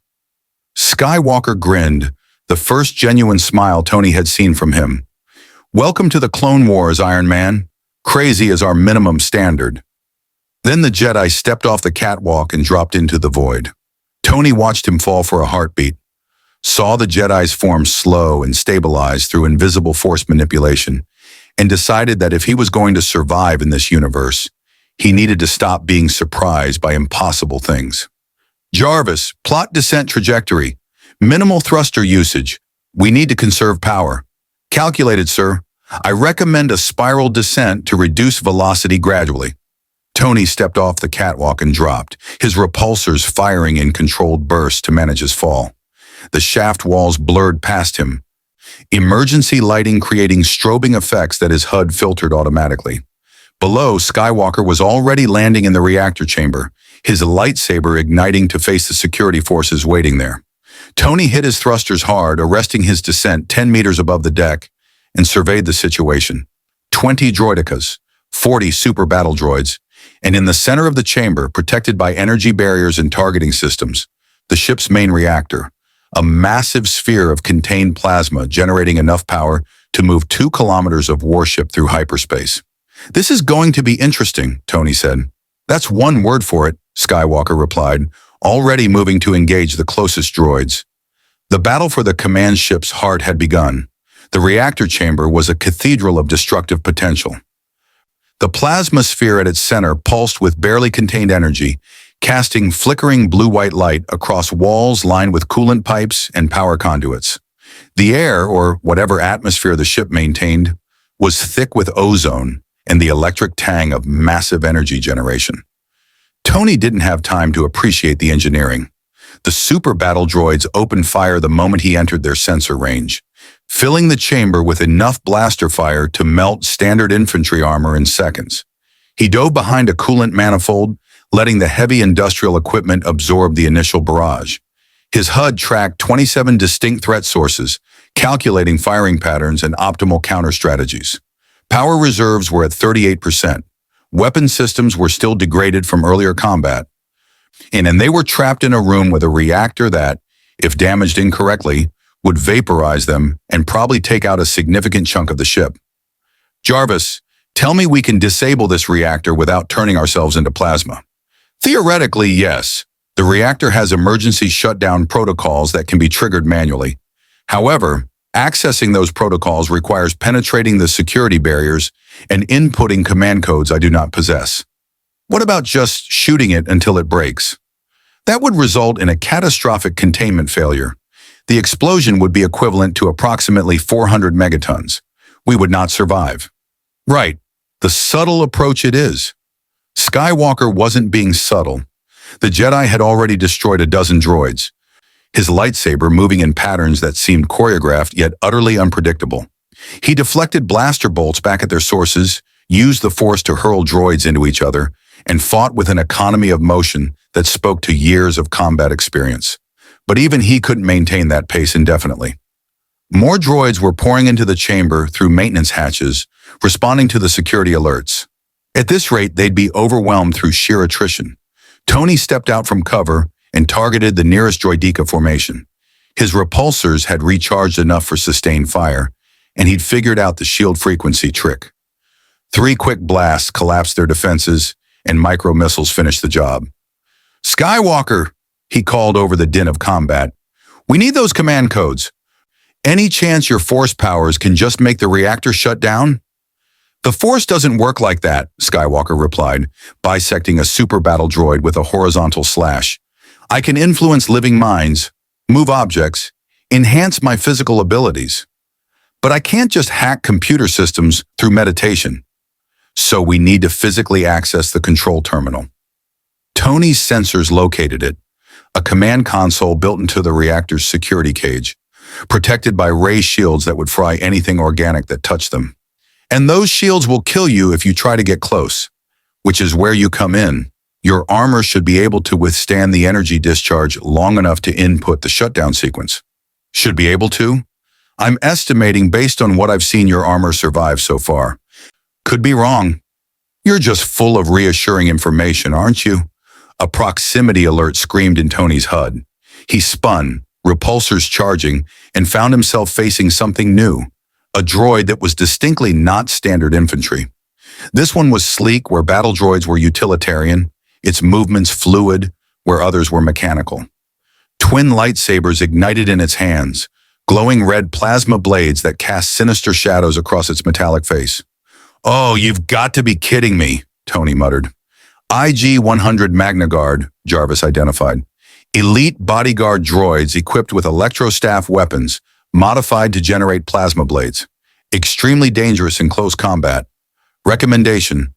Skywalker grinned, the first genuine smile Tony had seen from him. "Welcome to the Clone Wars, Iron Man. Crazy is our minimum standard." Then the Jedi stepped off the catwalk and dropped into the void. Tony watched him fall for a heartbeat, saw the Jedi's form slow and stabilize through invisible force manipulation, and decided that if he was going to survive in this universe, he needed to stop being surprised by impossible things. "Jarvis, plot descent trajectory. Minimal thruster usage. We need to conserve power." "Calculated, sir. I recommend a spiral descent to reduce velocity gradually." Tony stepped off the catwalk and dropped, his repulsors firing in controlled bursts to manage his fall. The shaft walls blurred past him, emergency lighting creating strobing effects that his HUD filtered automatically. Below, Skywalker was already landing in the reactor chamber, his lightsaber igniting to face the security forces waiting there. Tony hit his thrusters hard, arresting his descent 10 meters above the deck, and surveyed the situation. 20 droidicas, 40 super battle droids, and in the center of the chamber, protected by energy barriers and targeting systems, the ship's main reactor, a massive sphere of contained plasma generating enough power to move 2 kilometers of warship through hyperspace. "This is going to be interesting," Tony said. "That's one word for it," Skywalker replied, already moving to engage the closest droids. The battle for the command ship's heart had begun. The reactor chamber was a cathedral of destructive potential. The plasma sphere at its center pulsed with barely contained energy, casting flickering blue-white light across walls lined with coolant pipes and power conduits. The air, or whatever atmosphere the ship maintained, was thick with ozone and the electric tang of massive energy generation. Tony didn't have time to appreciate the engineering. The super battle droids opened fire the moment he entered their sensor range, filling the chamber with enough blaster fire to melt standard infantry armor in seconds. He dove behind a coolant manifold, letting the heavy industrial equipment absorb the initial barrage. His HUD tracked 27 distinct threat sources, calculating firing patterns and optimal counter strategies. Power reserves were at 38%. Weapon systems were still degraded from earlier combat, and they were trapped in a room with a reactor that, if damaged incorrectly, would vaporize them and probably take out a significant chunk of the ship. "Jarvis, tell me we can disable this reactor without turning ourselves into plasma." "Theoretically, yes. The reactor has emergency shutdown protocols that can be triggered manually. However, accessing those protocols requires penetrating the security barriers and inputting command codes I do not possess." "What about just shooting it until it breaks?" "That would result in a catastrophic containment failure. The explosion would be equivalent to approximately 400 megatons. We would not survive." "Right. The subtle approach it is." Skywalker wasn't being subtle. The Jedi had already destroyed a dozen droids, his lightsaber moving in patterns that seemed choreographed yet utterly unpredictable. He deflected blaster bolts back at their sources, used the Force to hurl droids into each other, and fought with an economy of motion that spoke to years of combat experience. But even he couldn't maintain that pace indefinitely. More droids were pouring into the chamber through maintenance hatches, responding to the security alerts. At this rate, they'd be overwhelmed through sheer attrition. Tony stepped out from cover and targeted the nearest droideka formation. His repulsors had recharged enough for sustained fire, and he'd figured out the shield frequency trick. 3 quick blasts collapsed their defenses, and micro-missiles finished the job. "Skywalker," he called over the din of combat. "We need those command codes. Any chance your Force powers can just make the reactor shut down?" "The Force doesn't work like that," Skywalker replied, bisecting a super battle droid with a horizontal slash. "I can influence living minds, move objects, enhance my physical abilities. But I can't just hack computer systems through meditation. So we need to physically access the control terminal." Tony's sensors located it, a command console built into the reactor's security cage, protected by ray shields that would fry anything organic that touched them. "And those shields will kill you if you try to get close, which is where you come in. Your armor should be able to withstand the energy discharge long enough to input the shutdown sequence." "Should be able to? I'm estimating based on what I've seen your armor survive so far. Could be wrong." "You're just full of reassuring information, aren't you?" A proximity alert screamed in Tony's HUD. He spun, repulsors charging, and found himself facing something new, a droid that was distinctly not standard infantry. This one was sleek where battle droids were utilitarian, its movements fluid where others were mechanical. Twin lightsabers ignited in its hands, glowing red plasma blades that cast sinister shadows across its metallic face. "Oh, you've got to be kidding me," Tony muttered. IG-100 Magna Guard, Jarvis identified. Elite bodyguard droids equipped with electrostaff weapons, modified to generate plasma blades. Extremely dangerous in close combat. Recommendation: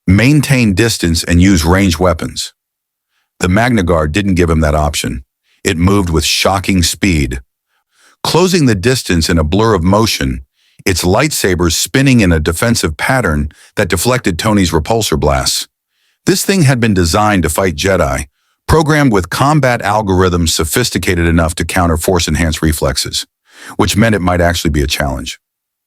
maintain distance and use ranged weapons. The Magna Guard didn't give him that option. It moved with shocking speed, closing the distance in a blur of motion, its lightsabers spinning in a defensive pattern that deflected Tony's repulsor blasts. This thing had been designed to fight Jedi, programmed with combat algorithms sophisticated enough to counter Force-enhanced reflexes, which meant it might actually be a challenge.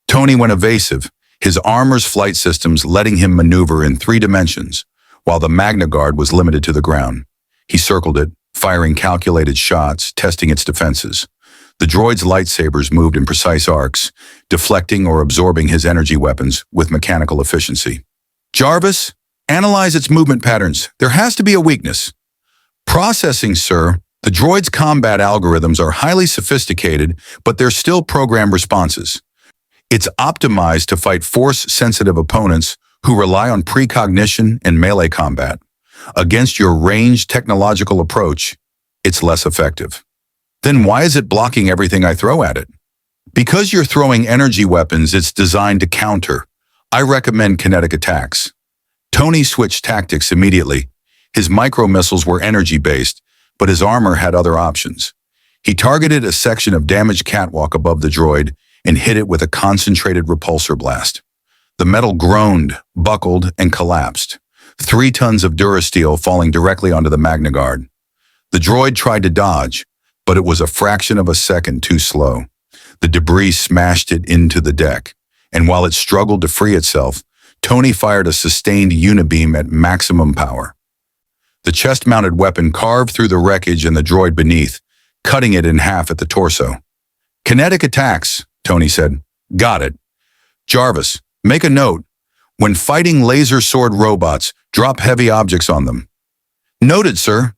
Tony went evasive, his armor's flight systems letting him maneuver in 3 dimensions, while the Magna Guard was limited to the ground. He circled it, firing calculated shots, testing its defenses. The droid's lightsabers moved in precise arcs, deflecting or absorbing his energy weapons with mechanical efficiency. "Jarvis, analyze its movement patterns. There has to be a weakness." "Processing, sir. The droid's combat algorithms are highly sophisticated, but they're still program responses. It's optimized to fight Force-sensitive opponents who rely on precognition and melee combat. Against your ranged technological approach, it's less effective." "Then why is it blocking everything I throw at it?" "Because you're throwing energy weapons it's designed to counter. I recommend kinetic attacks." Tony switched tactics immediately. His micro-missiles were energy-based, but his armor had other options. He targeted a section of damaged catwalk above the droid and hit it with a concentrated repulsor blast. The metal groaned, buckled, and collapsed, 3 tons of durasteel falling directly onto the Magna Guard. The droid tried to dodge, but it was a fraction of a second too slow. The debris smashed it into the deck, and while it struggled to free itself, Tony fired a sustained unibeam at maximum power. The chest-mounted weapon carved through the wreckage and the droid beneath, cutting it in half at the torso. "Kinetic attacks," Tony said. "Got it. Jarvis, make a note. When fighting laser sword robots, drop heavy objects on them." "Noted, sir."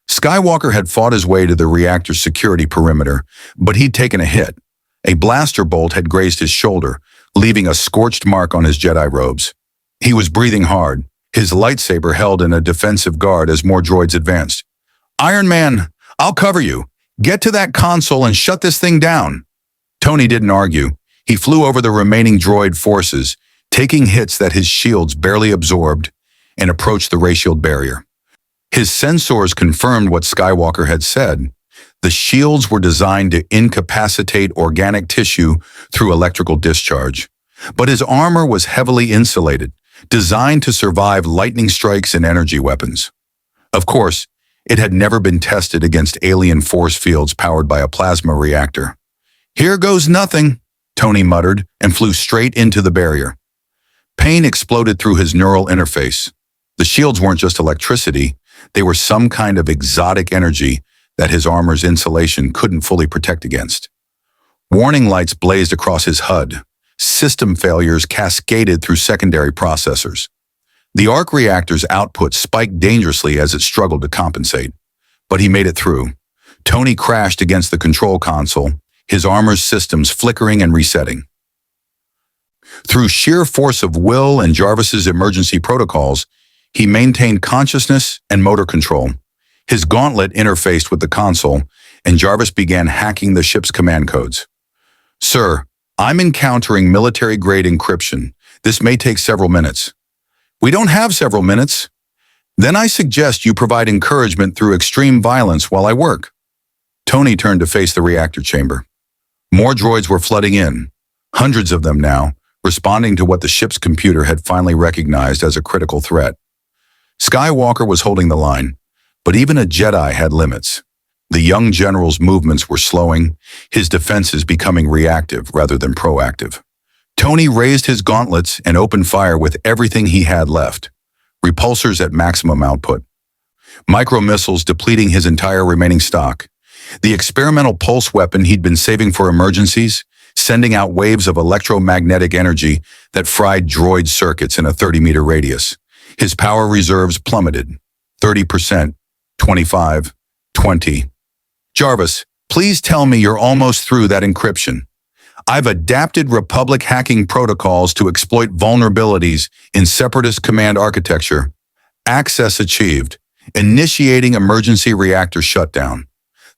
Skywalker had fought his way to the reactor's security perimeter, but he'd taken a hit. A blaster bolt had grazed his shoulder, leaving a scorched mark on his Jedi robes. He was breathing hard, his lightsaber held in a defensive guard as more droids advanced. "Iron Man, I'll cover you. Get to that console and shut this thing down." Tony didn't argue. He flew over the remaining droid forces, taking hits that his shields barely absorbed, and approached the ray shield barrier. His sensors confirmed what Skywalker had said. The shields were designed to incapacitate organic tissue through electrical discharge. But his armor was heavily insulated, designed to survive lightning strikes and energy weapons. Of course, it had never been tested against alien force fields powered by a plasma reactor. "Here goes nothing," Tony muttered and flew straight into the barrier. Pain exploded through his neural interface. The shields weren't just electricity, they were some kind of exotic energy that his armor's insulation couldn't fully protect against. Warning lights blazed across his HUD. System failures cascaded through secondary processors. The arc reactor's output spiked dangerously as it struggled to compensate. But he made it through. Tony crashed against the control console, his armor's systems flickering and resetting. Through sheer force of will and Jarvis's emergency protocols, he maintained consciousness and motor control. His gauntlet interfaced with the console, and Jarvis began hacking the ship's command codes. "Sir, I'm encountering military-grade encryption. This may take several minutes." "We don't have several minutes." "Then I suggest you provide encouragement through extreme violence while I work." Tony turned to face the reactor chamber. More droids were flooding in, hundreds of them now, responding to what the ship's computer had finally recognized as a critical threat. Skywalker was holding the line, but even a Jedi had limits. The young general's movements were slowing, his defenses becoming reactive rather than proactive. Tony raised his gauntlets and opened fire with everything he had left. Repulsors at maximum output. Micro-missiles depleting his entire remaining stock. The experimental pulse weapon he'd been saving for emergencies, sending out waves of electromagnetic energy that fried droid circuits in a 30-meter radius. His power reserves plummeted. 30%, 25, 20. "Jarvis, please tell me you're almost through that encryption. I've adapted Republic hacking protocols to exploit vulnerabilities in Separatist command architecture. Access achieved. Initiating emergency reactor shutdown."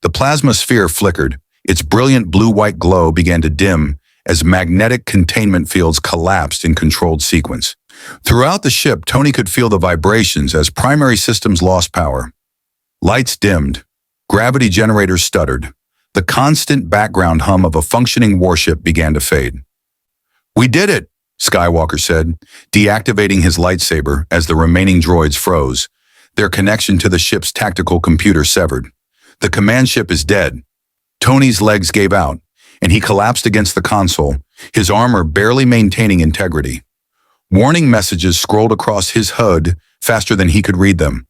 The plasma sphere flickered. Its brilliant blue-white glow began to dim as magnetic containment fields collapsed in controlled sequence. Throughout the ship, Tony could feel the vibrations as primary systems lost power. Lights dimmed. Gravity generators stuttered. The constant background hum of a functioning warship began to fade. "We did it," Skywalker said, deactivating his lightsaber as the remaining droids froze, their connection to the ship's tactical computer severed. "The command ship is dead." Tony's legs gave out, and he collapsed against the console, his armor barely maintaining integrity. Warning messages scrolled across his HUD faster than he could read them.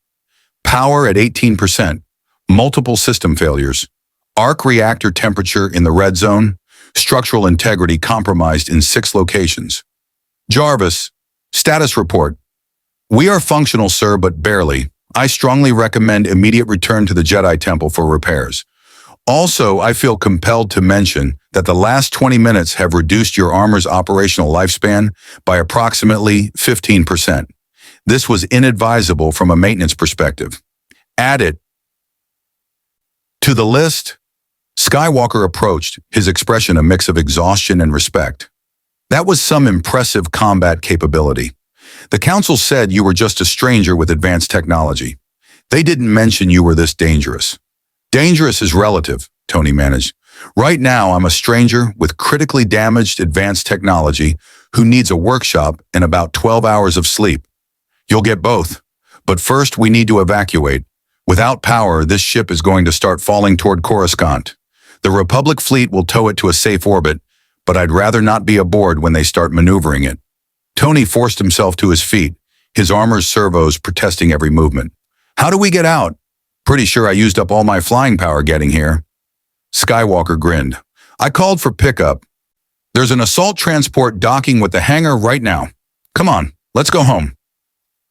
Power at 18%. Multiple system failures. Arc reactor temperature in the red zone. Structural integrity compromised in 6 locations. "Jarvis, status report." "We are functional, sir, but barely. I strongly recommend immediate return to the Jedi Temple for repairs. Also, I feel compelled to mention that the last 20 minutes have reduced your armor's operational lifespan by approximately 15%. This was inadvisable from a maintenance perspective. Add it to the list." Skywalker approached, his expression a mix of exhaustion and respect. "That was some impressive combat capability. The Council said you were just a stranger with advanced technology. They didn't mention you were this dangerous." "Dangerous is relative," Tony managed. "Right now, I'm a stranger with critically damaged advanced technology who needs a workshop and about 12 hours of sleep. You'll get both. But first, we need to evacuate. Without power, this ship is going to start falling toward Coruscant. The Republic fleet will tow it to a safe orbit, but I'd rather not be aboard when they start maneuvering it." Tony forced himself to his feet, his armor's servos protesting every movement. "How do we get out?" "Pretty sure I used up all my flying power getting here." Skywalker grinned. "I called for pickup. There's an assault transport docking with the hangar right now. Come on, let's go home."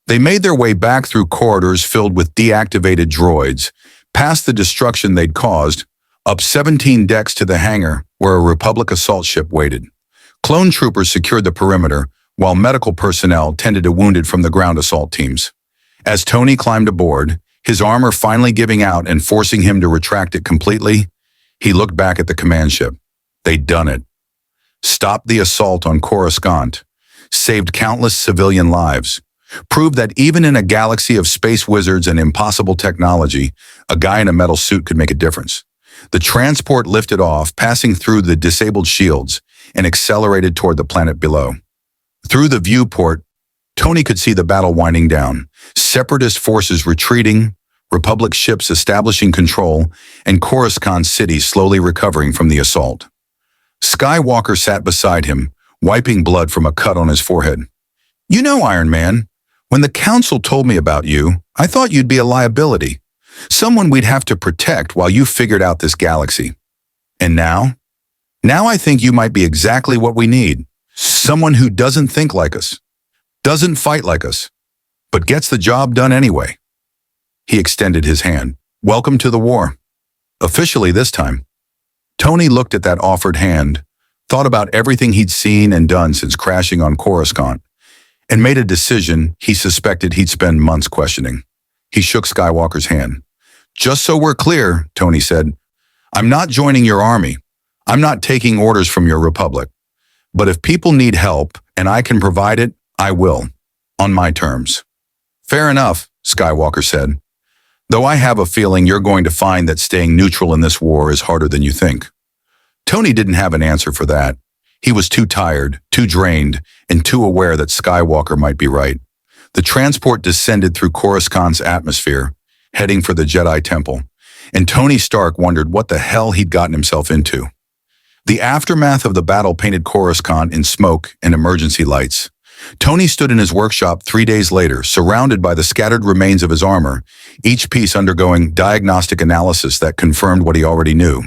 They made their way back through corridors filled with deactivated droids, past the destruction they'd caused, up 17 decks to the hangar where a Republic assault ship waited. Clone troopers secured the perimeter, while medical personnel tended to wounded from the ground assault teams. As Tony climbed aboard, his armor finally giving out and forcing him to retract it completely, he looked back at the command ship. They'd done it. Stopped the assault on Coruscant, saved countless civilian lives, Proved that even in a galaxy of space wizards and impossible technology, a guy in a metal suit could make a difference. The transport lifted off, passing through the disabled shields, and accelerated toward the planet below. Through the viewport, Tony could see the battle winding down, Separatist forces retreating, Republic ships establishing control, and Coruscant City slowly recovering from the assault. Skywalker sat beside him, wiping blood from a cut on his forehead. "You know, Iron Man, when the Council told me about you, I thought you'd be a liability, someone we'd have to protect while you figured out this galaxy. And now? Now I think you might be exactly what we need. Someone who doesn't think like us, doesn't fight like us, but gets the job done anyway." He extended his hand. "Welcome to the war. Officially this time." Tony looked at that offered hand, thought about everything he'd seen and done since crashing on Coruscant, and made a decision he suspected he'd spend months questioning. He shook Skywalker's hand. "Just so we're clear," Tony said, "I'm not joining your army. I'm not taking orders from your Republic. But if people need help and I can provide it, I will, on my terms." "Fair enough," Skywalker said. "Though I have a feeling you're going to find that staying neutral in this war is harder than you think." Tony didn't have an answer for that. He was too tired, too drained, and too aware that Skywalker might be right. The transport descended through Coruscant's atmosphere, heading for the Jedi Temple, and Tony Stark wondered what the hell he'd gotten himself into. The aftermath of the battle painted Coruscant in smoke and emergency lights. Tony stood in his workshop 3 days later, surrounded by the scattered remains of his armor, each piece undergoing diagnostic analysis that confirmed what he already knew.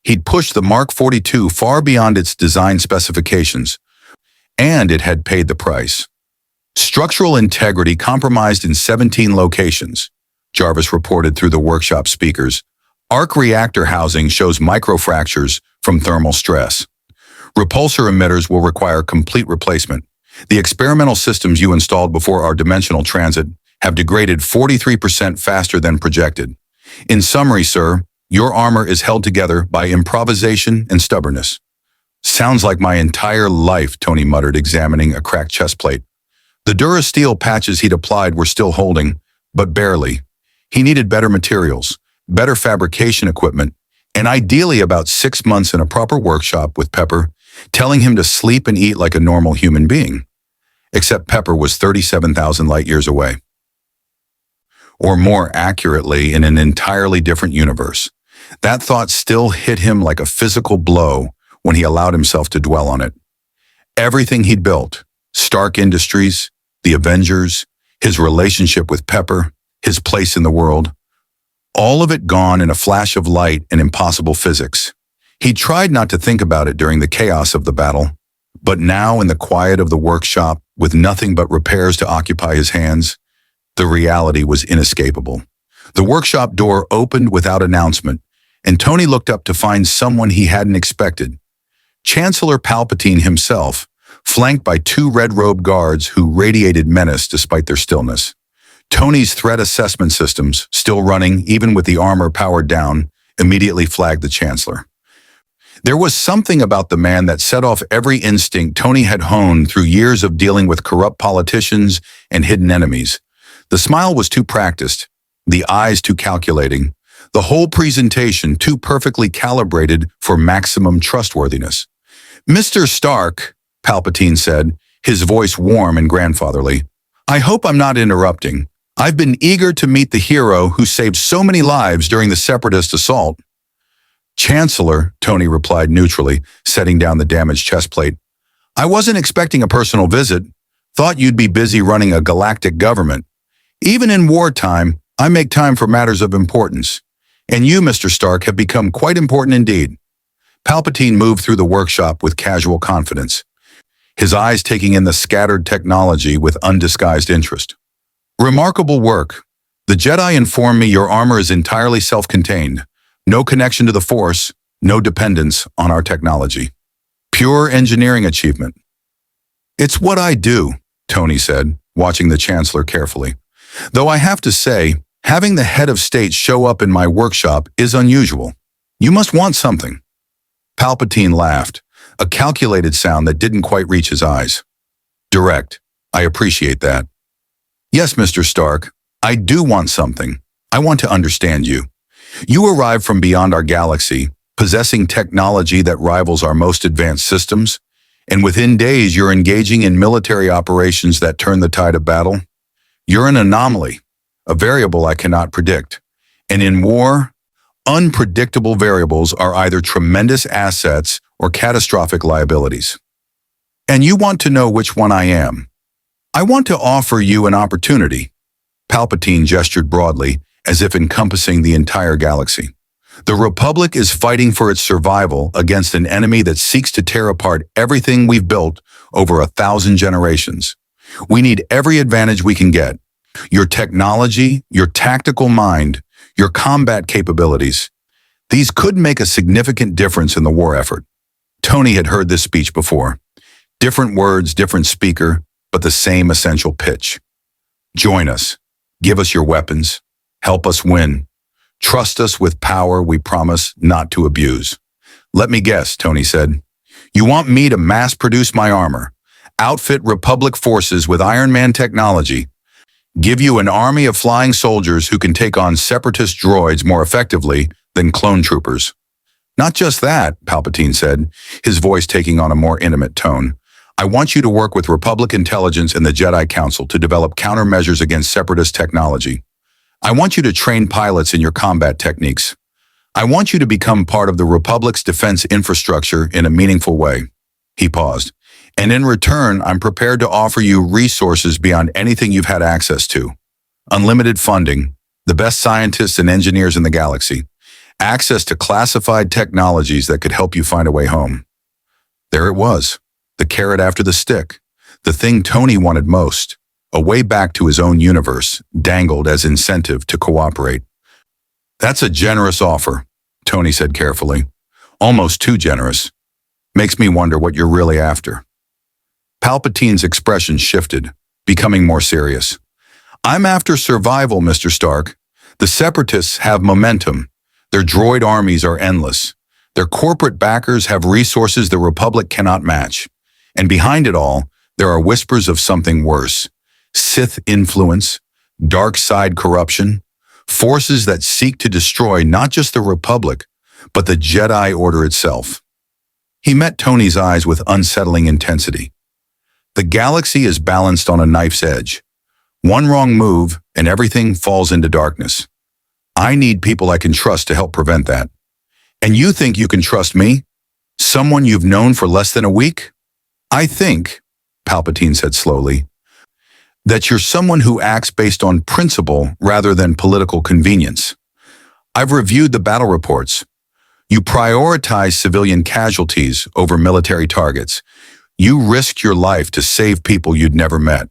He'd pushed the Mark 42 far beyond its design specifications, and it had paid the price. Structural integrity compromised in 17 locations, Jarvis reported through the workshop speakers. Arc reactor housing shows microfractures from thermal stress. Repulsor emitters will require complete replacement. The experimental systems you installed before our dimensional transit have degraded 43% faster than projected. In summary, sir, your armor is held together by improvisation and stubbornness. Sounds like my entire life, Tony muttered, examining a cracked chest plate. The Durasteel patches he'd applied were still holding, but barely. He needed better materials, better fabrication equipment, and ideally about 6 months in a proper workshop with Pepper, telling him to sleep and eat like a normal human being. Except Pepper was 37,000 light years away. Or more accurately, in an entirely different universe. That thought still hit him like a physical blow when he allowed himself to dwell on it. Everything he'd built, Stark Industries, the Avengers, his relationship with Pepper, his place in the world, all of it gone in a flash of light and impossible physics. He tried not to think about it during the chaos of the battle, but now in the quiet of the workshop, with nothing but repairs to occupy his hands, the reality was inescapable. The workshop door opened without announcement, and Tony looked up to find someone he hadn't expected. Chancellor Palpatine himself, flanked by 2 red-robed guards who radiated menace despite their stillness. Tony's threat assessment systems, still running even with the armor powered down, immediately flagged the Chancellor. There was something about the man that set off every instinct Tony had honed through years of dealing with corrupt politicians and hidden enemies. The smile was too practiced, the eyes too calculating, the whole presentation too perfectly calibrated for maximum trustworthiness. "Mr. Stark," Palpatine said, his voice warm and grandfatherly, "I hope I'm not interrupting. I've been eager to meet the hero who saved so many lives during the Separatist assault." "Chancellor," Tony replied neutrally, setting down the damaged chest plate. "I wasn't expecting a personal visit. Thought you'd be busy running a galactic government. Even in wartime, I make time for matters of importance. And you, Mr. Stark, have become quite important indeed." Palpatine moved through the workshop with casual confidence, his eyes taking in the scattered technology with undisguised interest. "Remarkable work. The Jedi inform me your armor is entirely self-contained. No connection to the Force, no dependence on our technology. Pure engineering achievement." "It's what I do," Tony said, watching the Chancellor carefully. "Though I have to say, having the head of state show up in my workshop is unusual. You must want something." Palpatine laughed, a calculated sound that didn't quite reach his eyes. "Direct. I appreciate that. Yes, Mr. Stark, I do want something. I want to understand you. You arrived from beyond our galaxy, possessing technology that rivals our most advanced systems, and within days you're engaging in military operations that turn the tide of battle. You're an anomaly, a variable I cannot predict. And in war, unpredictable variables are either tremendous assets or catastrophic liabilities. And you want to know which one I am. I want to offer you an opportunity. Palpatine gestured broadly, as if encompassing the entire galaxy. The Republic is fighting for its survival against an enemy that seeks to tear apart everything we've built over 1,000 generations. We need every advantage we can get. Your technology, your tactical mind, your combat capabilities. These could make a significant difference in the war effort. Tony had heard this speech before. Different words, different speaker, but the same essential pitch. Join us. Give us your weapons. Help us win. Trust us with power we promise not to abuse. Let me guess, Tony said. You want me to mass-produce my armor, outfit Republic forces with Iron Man technology, give you an army of flying soldiers who can take on Separatist droids more effectively than clone troopers. Not just that, Palpatine said, his voice taking on a more intimate tone. I want you to work with Republic intelligence and the Jedi Council to develop countermeasures against Separatist technology. I want you to train pilots in your combat techniques. I want you to become part of the Republic's defense infrastructure in a meaningful way. He paused. And in return, I'm prepared to offer you resources beyond anything you've had access to. Unlimited funding, the best scientists and engineers in the galaxy, access to classified technologies that could help you find a way home. There it was, the carrot after the stick, the thing Tony wanted most, a way back to his own universe, dangled as incentive to cooperate. That's a generous offer, Tony said carefully. Almost too generous. Makes me wonder what you're really after. Palpatine's expression shifted, becoming more serious. I'm after survival, Mr. Stark. The Separatists have momentum. Their droid armies are endless. Their corporate backers have resources the Republic cannot match. And behind it all, there are whispers of something worse. Sith influence, dark side corruption, forces that seek to destroy not just the Republic, but the Jedi Order itself. He met Tony's eyes with unsettling intensity. The galaxy is balanced on a knife's edge. One wrong move, and everything falls into darkness. I need people I can trust to help prevent that. And you think you can trust me? Someone you've known for less than a week? I think, Palpatine said slowly, that you're someone who acts based on principle rather than political convenience. I've reviewed the battle reports. You prioritize civilian casualties over military targets. You risked your life to save people you'd never met.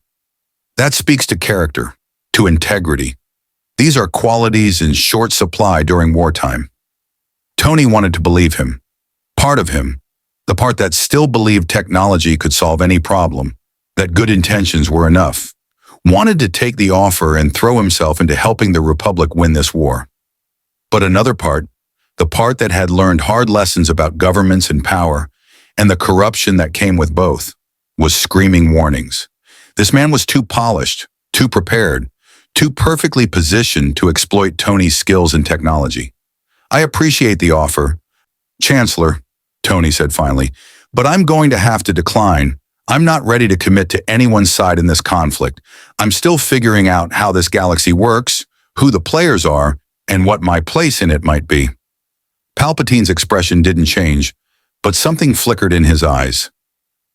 That speaks to character, to integrity. These are qualities in short supply during wartime. Tony wanted to believe him. Part of him, the part that still believed technology could solve any problem, that good intentions were enough, wanted to take the offer and throw himself into helping the Republic win this war. But another part, the part that had learned hard lessons about governments and power, and the corruption that came with both, was screaming warnings. This man was too polished, too prepared, too perfectly positioned to exploit Tony's skills and technology. I appreciate the offer, Chancellor, Tony said finally, but I'm going to have to decline. I'm not ready to commit to anyone's side in this conflict. I'm still figuring out how this galaxy works, who the players are, and what my place in it might be. Palpatine's expression didn't change, but something flickered in his eyes.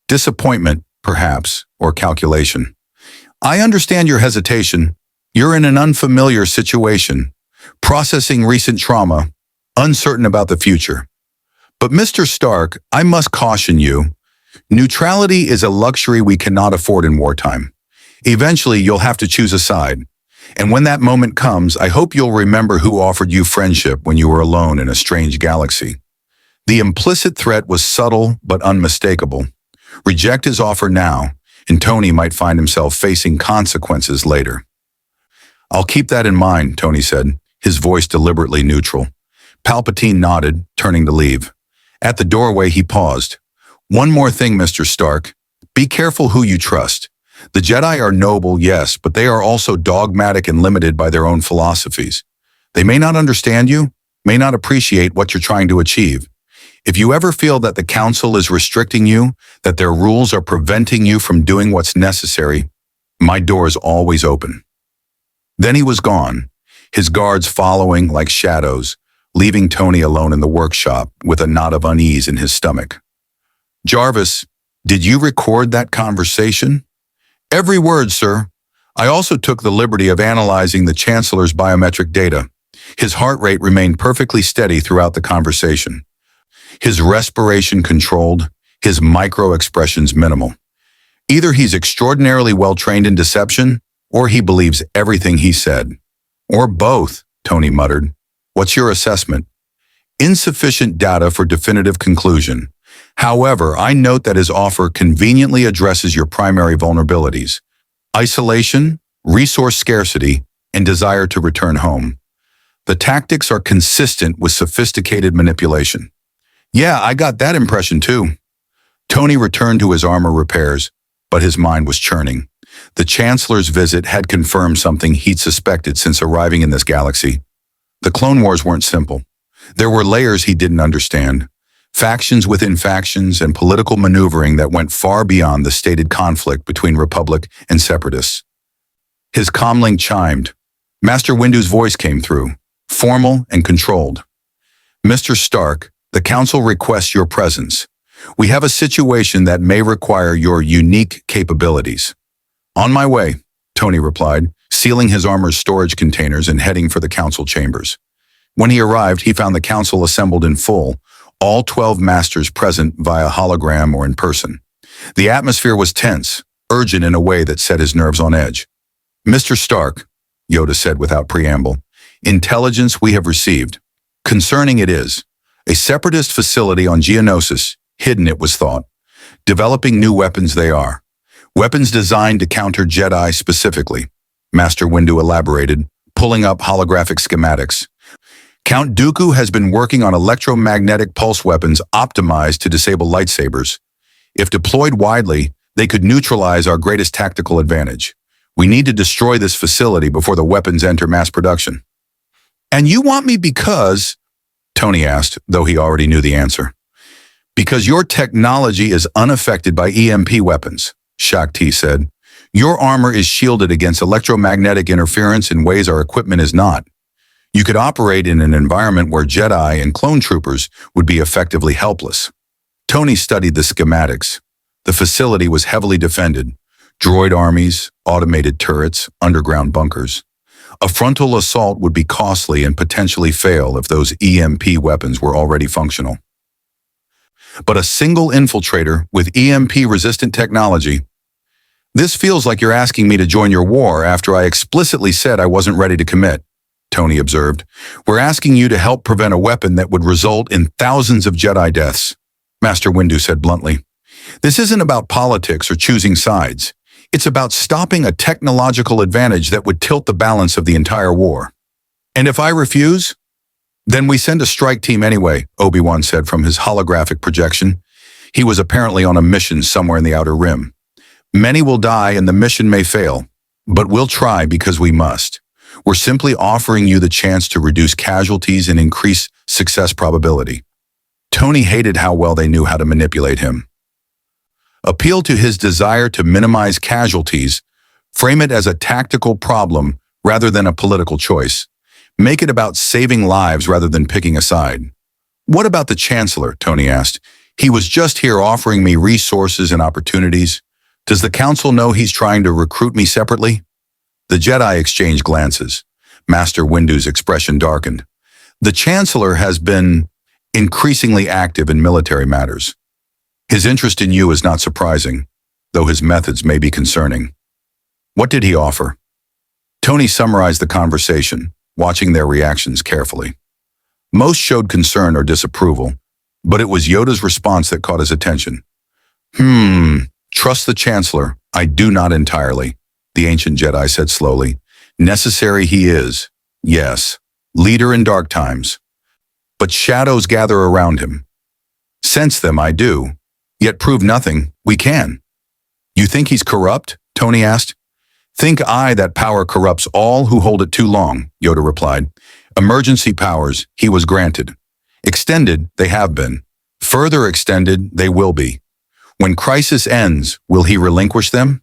Disappointment, perhaps, or calculation. I understand your hesitation. You're in an unfamiliar situation, processing recent trauma, uncertain about the future. But Mr. Stark, I must caution you, neutrality is a luxury we cannot afford in wartime. Eventually, you'll have to choose a side. And when that moment comes, I hope you'll remember who offered you friendship when you were alone in a strange galaxy. The implicit threat was subtle but unmistakable. Reject his offer now, and Tony might find himself facing consequences later. I'll keep that in mind, Tony said, his voice deliberately neutral. Palpatine nodded, turning to leave. At the doorway, he paused. One more thing, Mr. Stark. Be careful who you trust. The Jedi are noble, yes, but they are also dogmatic and limited by their own philosophies. They may not understand you, may not appreciate what you're trying to achieve. If you ever feel that the Council is restricting you, that their rules are preventing you from doing what's necessary, my door is always open." Then he was gone, his guards following like shadows, leaving Tony alone in the workshop with a knot of unease in his stomach. "Jarvis, did you record that conversation?" "Every word, sir. I also took the liberty of analyzing the Chancellor's biometric data. His heart rate remained perfectly steady throughout the conversation. His respiration controlled, his micro-expressions minimal. Either he's extraordinarily well-trained in deception, or he believes everything he said. Or both," Tony muttered. "What's your assessment?" "Insufficient data for definitive conclusion. However, I note that his offer conveniently addresses your primary vulnerabilities: isolation, resource scarcity, and desire to return home. The tactics are consistent with sophisticated manipulation." "Yeah, I got that impression too." Tony returned to his armor repairs, but his mind was churning. The Chancellor's visit had confirmed something he'd suspected since arriving in this galaxy. The Clone Wars weren't simple. There were layers he didn't understand, factions within factions, and political maneuvering that went far beyond the stated conflict between Republic and Separatists. His comlink chimed. Master Windu's voice came through, formal and controlled. "Mr. Stark, the Council requests your presence. We have a situation that may require your unique capabilities." "On my way," Tony replied, sealing his armor's storage containers and heading for the Council chambers. When he arrived, he found the Council assembled in full, all 12 Masters present via hologram or in person. The atmosphere was tense, urgent in a way that set his nerves on edge. "Mr. Stark," Yoda said without preamble, "intelligence we have received. Concerning it is a Separatist facility on Geonosis, hidden it was thought. Developing new weapons they are. Weapons designed to counter Jedi specifically," Master Windu elaborated, pulling up holographic schematics. "Count Dooku has been working on electromagnetic pulse weapons optimized to disable lightsabers. If deployed widely, they could neutralize our greatest tactical advantage. We need to destroy this facility before the weapons enter mass production." "And you want me because?" Tony asked, though he already knew the answer. "Because your technology is unaffected by EMP weapons," Shakti said. "Your armor is shielded against electromagnetic interference in ways our equipment is not. You could operate in an environment where Jedi and clone troopers would be effectively helpless." Tony studied the schematics. The facility was heavily defended. Droid armies, automated turrets, underground bunkers. A frontal assault would be costly and potentially fail if those EMP weapons were already functional. But a single infiltrator with EMP-resistant technology. "This feels like you're asking me to join your war after I explicitly said I wasn't ready to commit," Tony observed. "We're asking you to help prevent a weapon that would result in thousands of Jedi deaths," Master Windu said bluntly. "This isn't about politics or choosing sides. It's about stopping a technological advantage that would tilt the balance of the entire war. And if I refuse, then we send a strike team anyway," Obi-Wan said from his holographic projection. He was apparently on a mission somewhere in the Outer Rim. "Many will die and the mission may fail, but we'll try because we must. We're simply offering you the chance to reduce casualties and increase success probability." Tony hated how well they knew how to manipulate him. Appeal to his desire to minimize casualties, frame it as a tactical problem rather than a political choice. Make it about saving lives rather than picking a side. "What about the Chancellor?" Tony asked. "He was just here offering me resources and opportunities. Does the Council know he's trying to recruit me separately?" The Jedi exchanged glances. Master Windu's expression darkened. "The Chancellor has been increasingly active in military matters. His interest in you is not surprising, though his methods may be concerning." "What did he offer?" Tony summarized the conversation, watching their reactions carefully. Most showed concern or disapproval, but it was Yoda's response that caught his attention. Trust the Chancellor, I do not entirely," the ancient Jedi said slowly. "Necessary he is, yes, leader in dark times. But shadows gather around him. Sense them I do, yet prove nothing, we can." "You think he's corrupt?" Tony asked. Think I that power corrupts all who hold it too long, Yoda replied. Emergency powers he was granted. Extended they have been. Further extended they will be. When crisis ends, will he relinquish them?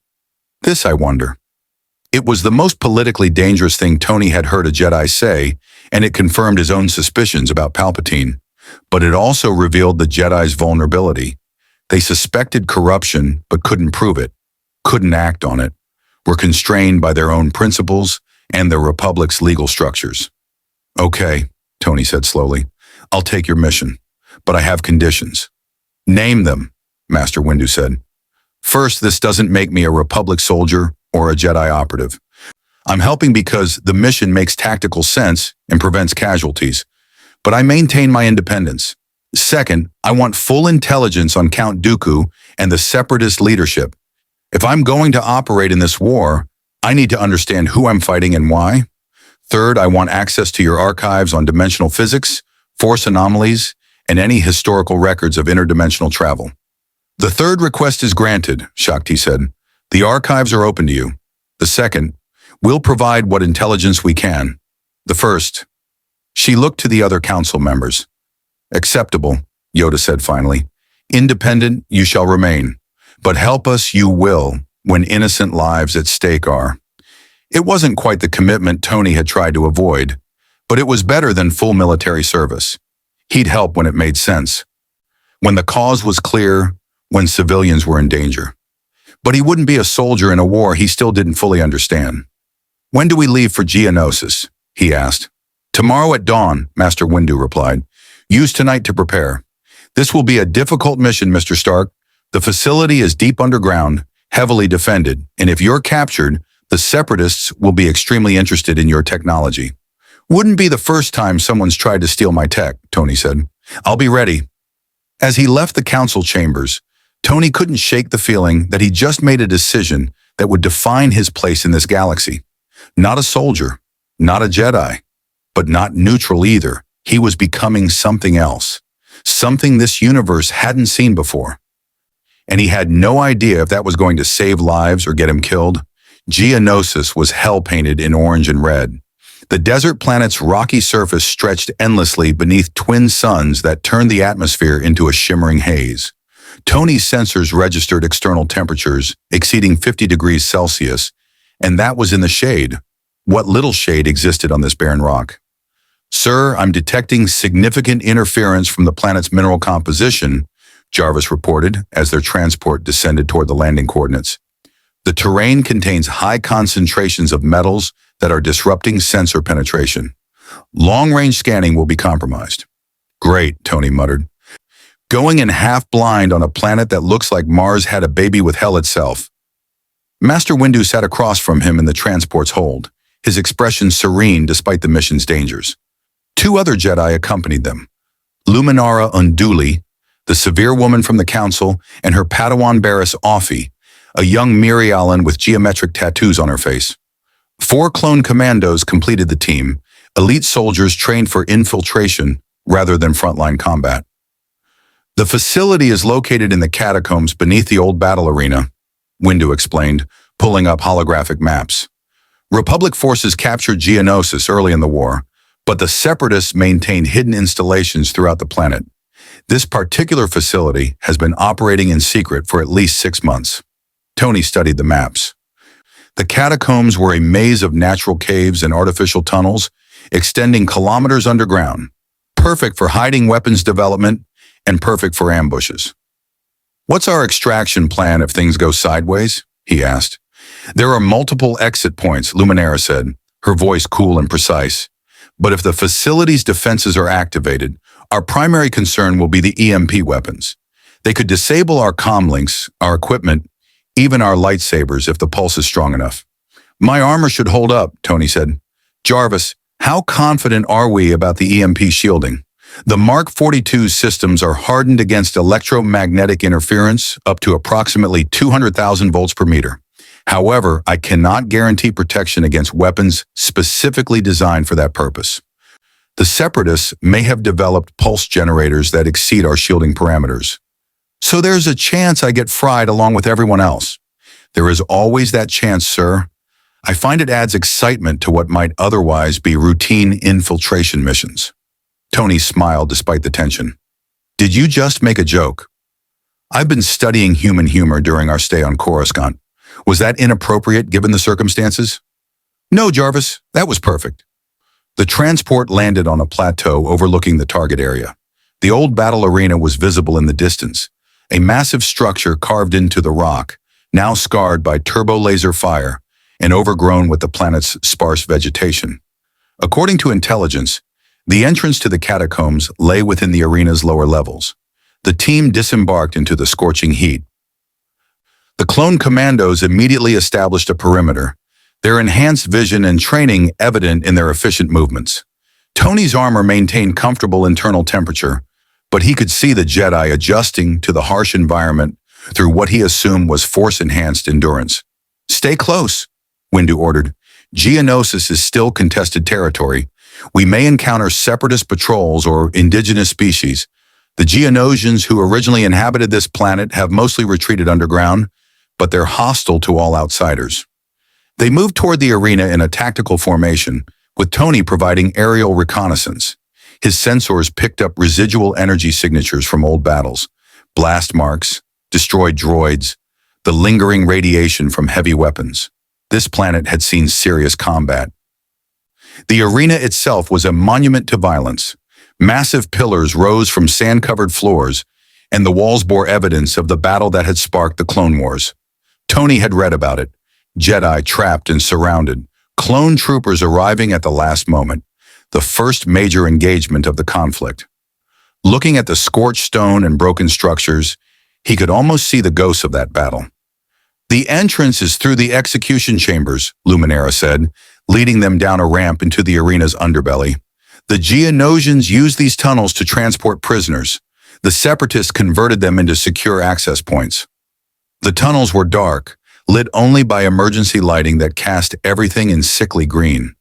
This I wonder. It was the most politically dangerous thing Tony had heard a Jedi say, and it confirmed his own suspicions about Palpatine. But it also revealed the Jedi's vulnerability. They suspected corruption, but couldn't prove it, couldn't act on it, were constrained by their own principles and the Republic's legal structures. Okay, Tony said slowly, I'll take your mission, but I have conditions. Name them, Master Windu said. First, this doesn't make me a Republic soldier or a Jedi operative. I'm helping because the mission makes tactical sense and prevents casualties, but I maintain my independence. Second, I want full intelligence on Count Dooku and the Separatist leadership. If I'm going to operate in this war, I need to understand who I'm fighting and why. Third, I want access to your archives on dimensional physics, force anomalies, and any historical records of interdimensional travel. The third request is granted, Shakti said. The archives are open to you. The second, we'll provide what intelligence we can. The first. She looked to the other council members. Acceptable, Yoda said finally. Independent you shall remain, but help us you will when innocent lives at stake are. It wasn't quite the commitment Tony had tried to avoid, but it was better than full military service. He'd help when it made sense, when the cause was clear, when civilians were in danger. But he wouldn't be a soldier in a war he still didn't fully understand. When do we leave for Geonosis? He asked. Tomorrow at dawn, Master Windu replied. Use tonight to prepare. This will be a difficult mission, Mr. Stark. The facility is deep underground, heavily defended, and if you're captured, the Separatists will be extremely interested in your technology. Wouldn't be the first time someone's tried to steal my tech, Tony said. I'll be ready. As he left the council chambers, Tony couldn't shake the feeling that he just made a decision that would define his place in this galaxy. Not a soldier, not a Jedi, but not neutral either. He was becoming something else, something this universe hadn't seen before. And he had no idea if that was going to save lives or get him killed. Geonosis was hell-painted in orange and red. The desert planet's rocky surface stretched endlessly beneath twin suns that turned the atmosphere into a shimmering haze. Tony's sensors registered external temperatures exceeding 50 degrees Celsius, and that was in the shade. What little shade existed on this barren rock. Sir, I'm detecting significant interference from the planet's mineral composition, Jarvis reported as their transport descended toward the landing coordinates. The terrain contains high concentrations of metals that are disrupting sensor penetration. Long-range scanning will be compromised. Great, Tony muttered. Going in half-blind on a planet that looks like Mars had a baby with hell itself. Master Windu sat across from him in the transport's hold, his expression serene despite the mission's dangers. Two other Jedi accompanied them. Luminara Unduli, the severe woman from the council, and her Padawan Barriss Offie, a young Mirialan with geometric tattoos on her face. 4 clone commandos completed the team, elite soldiers trained for infiltration rather than frontline combat. The facility is located in the catacombs beneath the old battle arena, Windu explained, pulling up holographic maps. Republic forces captured Geonosis early in the war, but the Separatists maintained hidden installations throughout the planet. This particular facility has been operating in secret for at least 6 months. Tony studied the maps. The catacombs were a maze of natural caves and artificial tunnels, extending kilometers underground, perfect for hiding weapons development and perfect for ambushes. What's our extraction plan if things go sideways? He asked. There are multiple exit points, Luminara said, her voice cool and precise. But if the facility's defenses are activated, our primary concern will be the EMP weapons. They could disable our comm links, our equipment, even our lightsabers if the pulse is strong enough. My armor should hold up, Tony said. Jarvis, how confident are we about the EMP shielding? The Mark 42 systems are hardened against electromagnetic interference up to approximately 200,000 volts per meter. However, I cannot guarantee protection against weapons specifically designed for that purpose. The Separatists may have developed pulse generators that exceed our shielding parameters. So there's a chance I get fried along with everyone else. There is always that chance, sir. I find it adds excitement to what might otherwise be routine infiltration missions. Tony smiled despite the tension. Did you just make a joke? I've been studying human humor during our stay on Coruscant. Was that inappropriate given the circumstances? No, Jarvis, that was perfect. The transport landed on a plateau overlooking the target area. The old battle arena was visible in the distance, a massive structure carved into the rock, now scarred by turbo-laser fire and overgrown with the planet's sparse vegetation. According to intelligence, the entrance to the catacombs lay within the arena's lower levels. The team disembarked into the scorching heat. The clone commandos immediately established a perimeter, their enhanced vision and training evident in their efficient movements. Tony's armor maintained comfortable internal temperature, but he could see the Jedi adjusting to the harsh environment through what he assumed was force-enhanced endurance. Stay close, Windu ordered. Geonosis is still contested territory. We may encounter Separatist patrols or indigenous species. The Geonosians who originally inhabited this planet have mostly retreated underground, but they're hostile to all outsiders. They moved toward the arena in a tactical formation, with Tony providing aerial reconnaissance. His sensors picked up residual energy signatures from old battles, blast marks, destroyed droids, the lingering radiation from heavy weapons. This planet had seen serious combat. The arena itself was a monument to violence. Massive pillars rose from sand-covered floors, and the walls bore evidence of the battle that had sparked the Clone Wars. Tony had read about it. Jedi trapped and surrounded, clone troopers arriving at the last moment, the first major engagement of the conflict. Looking at the scorched stone and broken structures, he could almost see the ghosts of that battle. The entrance is through the execution chambers, Luminara said, leading them down a ramp into the arena's underbelly. The Geonosians used these tunnels to transport prisoners. The Separatists converted them into secure access points. The tunnels were dark, lit only by emergency lighting that cast everything in sickly green.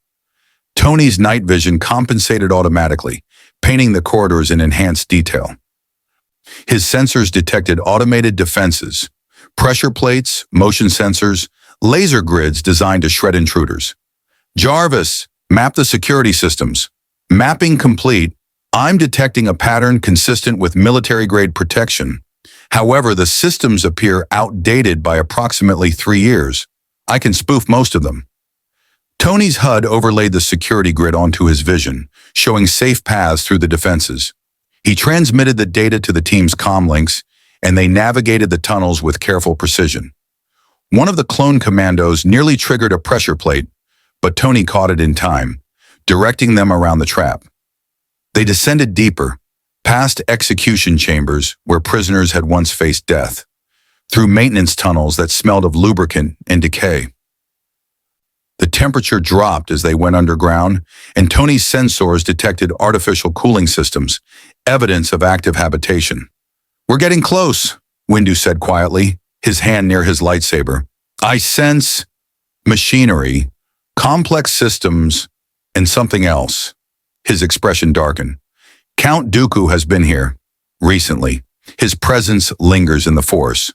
Tony's night vision compensated automatically, painting the corridors in enhanced detail. His sensors detected automated defenses, pressure plates, motion sensors, laser grids designed to shred intruders. Jarvis, map the security systems. Mapping complete. I'm detecting a pattern consistent with military-grade protection. However, the systems appear outdated by approximately 3 years. I can spoof most of them. Tony's HUD overlaid the security grid onto his vision, showing safe paths through the defenses. He transmitted the data to the team's comm links, and they navigated the tunnels with careful precision. One of the clone commandos nearly triggered a pressure plate, but Tony caught it in time, directing them around the trap. They descended deeper, past execution chambers where prisoners had once faced death, through maintenance tunnels that smelled of lubricant and decay. The temperature dropped as they went underground, and Tony's sensors detected artificial cooling systems, evidence of active habitation. We're getting close, Windu said quietly, his hand near his lightsaber. I sense machinery, complex systems, and something else. His expression darkened. Count Dooku has been here recently. His presence lingers in the Force.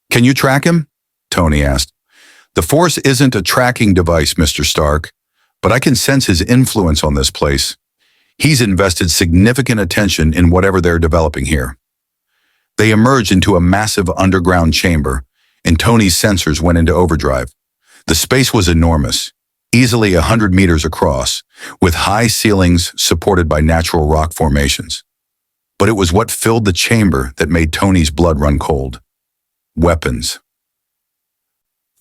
Can you track him? Tony asked. The Force isn't a tracking device, Mr. Stark, but I can sense his influence on this place. He's invested significant attention in whatever they're developing here. They emerged into a massive underground chamber, and Tony's sensors went into overdrive. The space was enormous, easily 100 meters across, with high ceilings supported by natural rock formations. But it was what filled the chamber that made Tony's blood run cold. Weapons.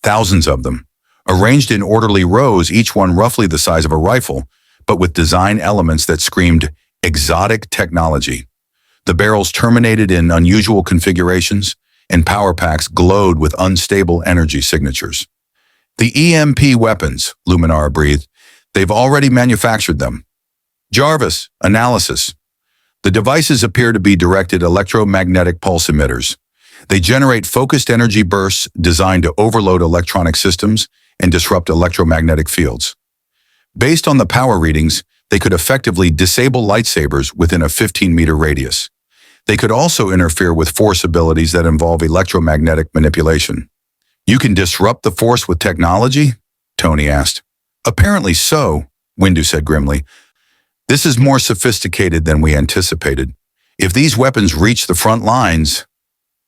Thousands of them, arranged in orderly rows, each one roughly the size of a rifle, but with design elements that screamed exotic technology. The barrels terminated in unusual configurations, and power packs glowed with unstable energy signatures. The EMP weapons, Luminara breathed. They've already manufactured them. Jarvis, analysis. The devices appear to be directed electromagnetic pulse emitters. They generate focused energy bursts designed to overload electronic systems and disrupt electromagnetic fields. Based on the power readings, they could effectively disable lightsabers within a 15-meter radius. They could also interfere with force abilities that involve electromagnetic manipulation. You can disrupt the Force with technology? Tony asked. Apparently so, Windu said grimly. This is more sophisticated than we anticipated. If these weapons reach the front lines...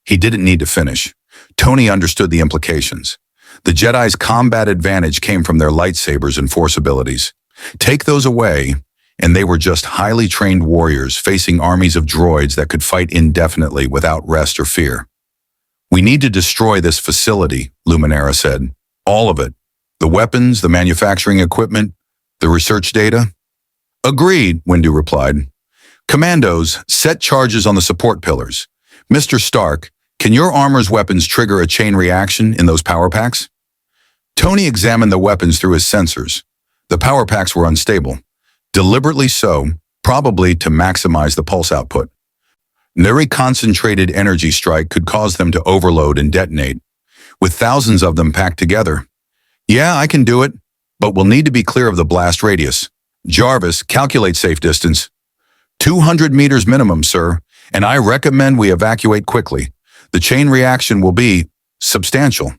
He didn't need to finish. Tony understood the implications. The Jedi's combat advantage came from their lightsabers and Force abilities. Take those away, and they were just highly trained warriors facing armies of droids that could fight indefinitely without rest or fear. We need to destroy this facility, Luminara said. All of it. The weapons, the manufacturing equipment, the research data. Agreed, Windu replied. Commandos, set charges on the support pillars. Mr. Stark, can your armor's weapons trigger a chain reaction in those power packs? Tony examined the weapons through his sensors. The power packs were unstable. Deliberately so, probably to maximize the pulse output. Very concentrated energy strike could cause them to overload and detonate. With thousands of them packed together. Yeah, I can do it, but we'll need to be clear of the blast radius. Jarvis, calculate safe distance. 200 meters minimum, sir, and I recommend we evacuate quickly. The chain reaction will be substantial.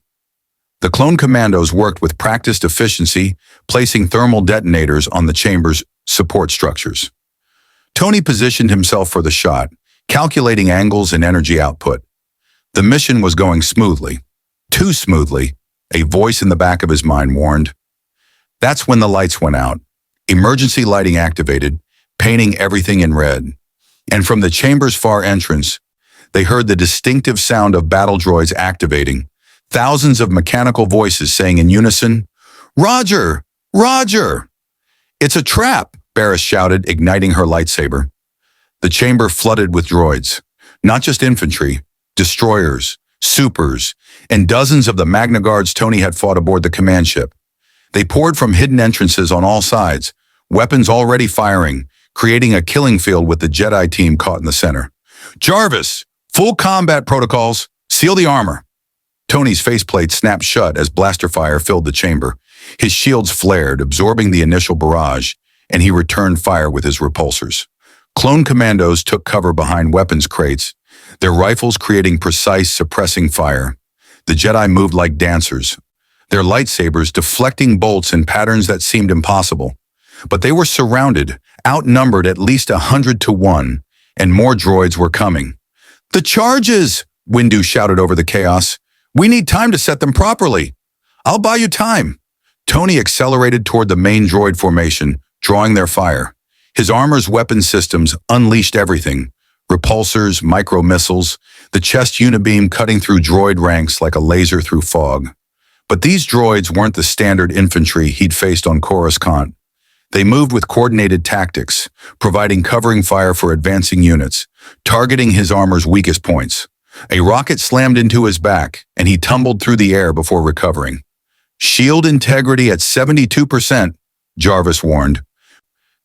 The clone commandos worked with practiced efficiency, placing thermal detonators on the chamber's support structures. Tony positioned himself for the shot, calculating angles and energy output. The mission was going smoothly. Too smoothly, a voice in the back of his mind warned. That's when the lights went out. Emergency lighting activated, painting everything in red. And from the chamber's far entrance, they heard the distinctive sound of battle droids activating, thousands of mechanical voices saying in unison, Roger! Roger! It's a trap, Barriss shouted, igniting her lightsaber. The chamber flooded with droids, not just infantry, destroyers, supers, and dozens of the Magna Guards Tony had fought aboard the command ship. They poured from hidden entrances on all sides, weapons already firing, creating a killing field with the Jedi team caught in the center. Jarvis! Full combat protocols! Seal the armor! Tony's faceplate snapped shut as blaster fire filled the chamber. His shields flared, absorbing the initial barrage, and he returned fire with his repulsors. Clone commandos took cover behind weapons crates, their rifles creating precise, suppressing fire. The Jedi moved like dancers, their lightsabers deflecting bolts in patterns that seemed impossible. But they were surrounded, outnumbered at least 100 to 1, and more droids were coming. The charges! Windu shouted over the chaos. We need time to set them properly. I'll buy you time. Tony accelerated toward the main droid formation, drawing their fire. His armor's weapon systems unleashed everything. Repulsors, micro-missiles, the chest unibeam cutting through droid ranks like a laser through fog. But these droids weren't the standard infantry he'd faced on Coruscant. They moved with coordinated tactics, providing covering fire for advancing units, targeting his armor's weakest points. A rocket slammed into his back, and he tumbled through the air before recovering. Shield integrity at 72%, Jarvis warned,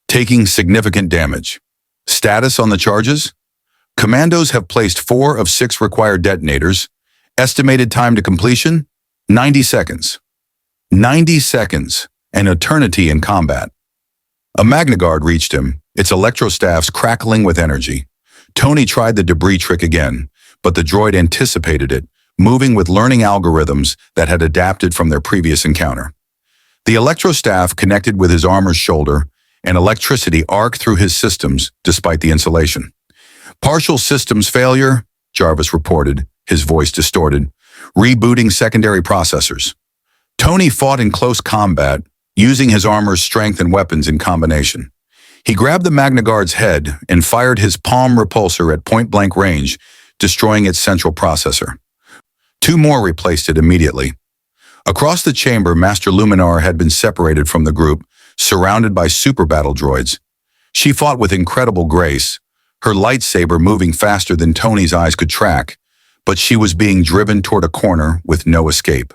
taking significant damage. Status on the charges? Commandos have placed 4 of 6 required detonators. Estimated time to completion? 90 seconds. 90 seconds, an eternity in combat. A Magna Guard reached him, its electrostaffs crackling with energy. Tony tried the debris trick again, but the droid anticipated it, moving with learning algorithms that had adapted from their previous encounter. The electrostaff connected with his armor's shoulder, and electricity arced through his systems despite the insulation. Partial systems failure, Jarvis reported, his voice distorted, rebooting secondary processors. Tony fought in close combat, using his armor's strength and weapons in combination. He grabbed the Magna Guard's head and fired his palm repulsor at point-blank range, destroying its central processor. 2 more replaced it immediately. Across the chamber, Master Luminara had been separated from the group, surrounded by super battle droids. She fought with incredible grace, her lightsaber moving faster than Tony's eyes could track, but she was being driven toward a corner with no escape.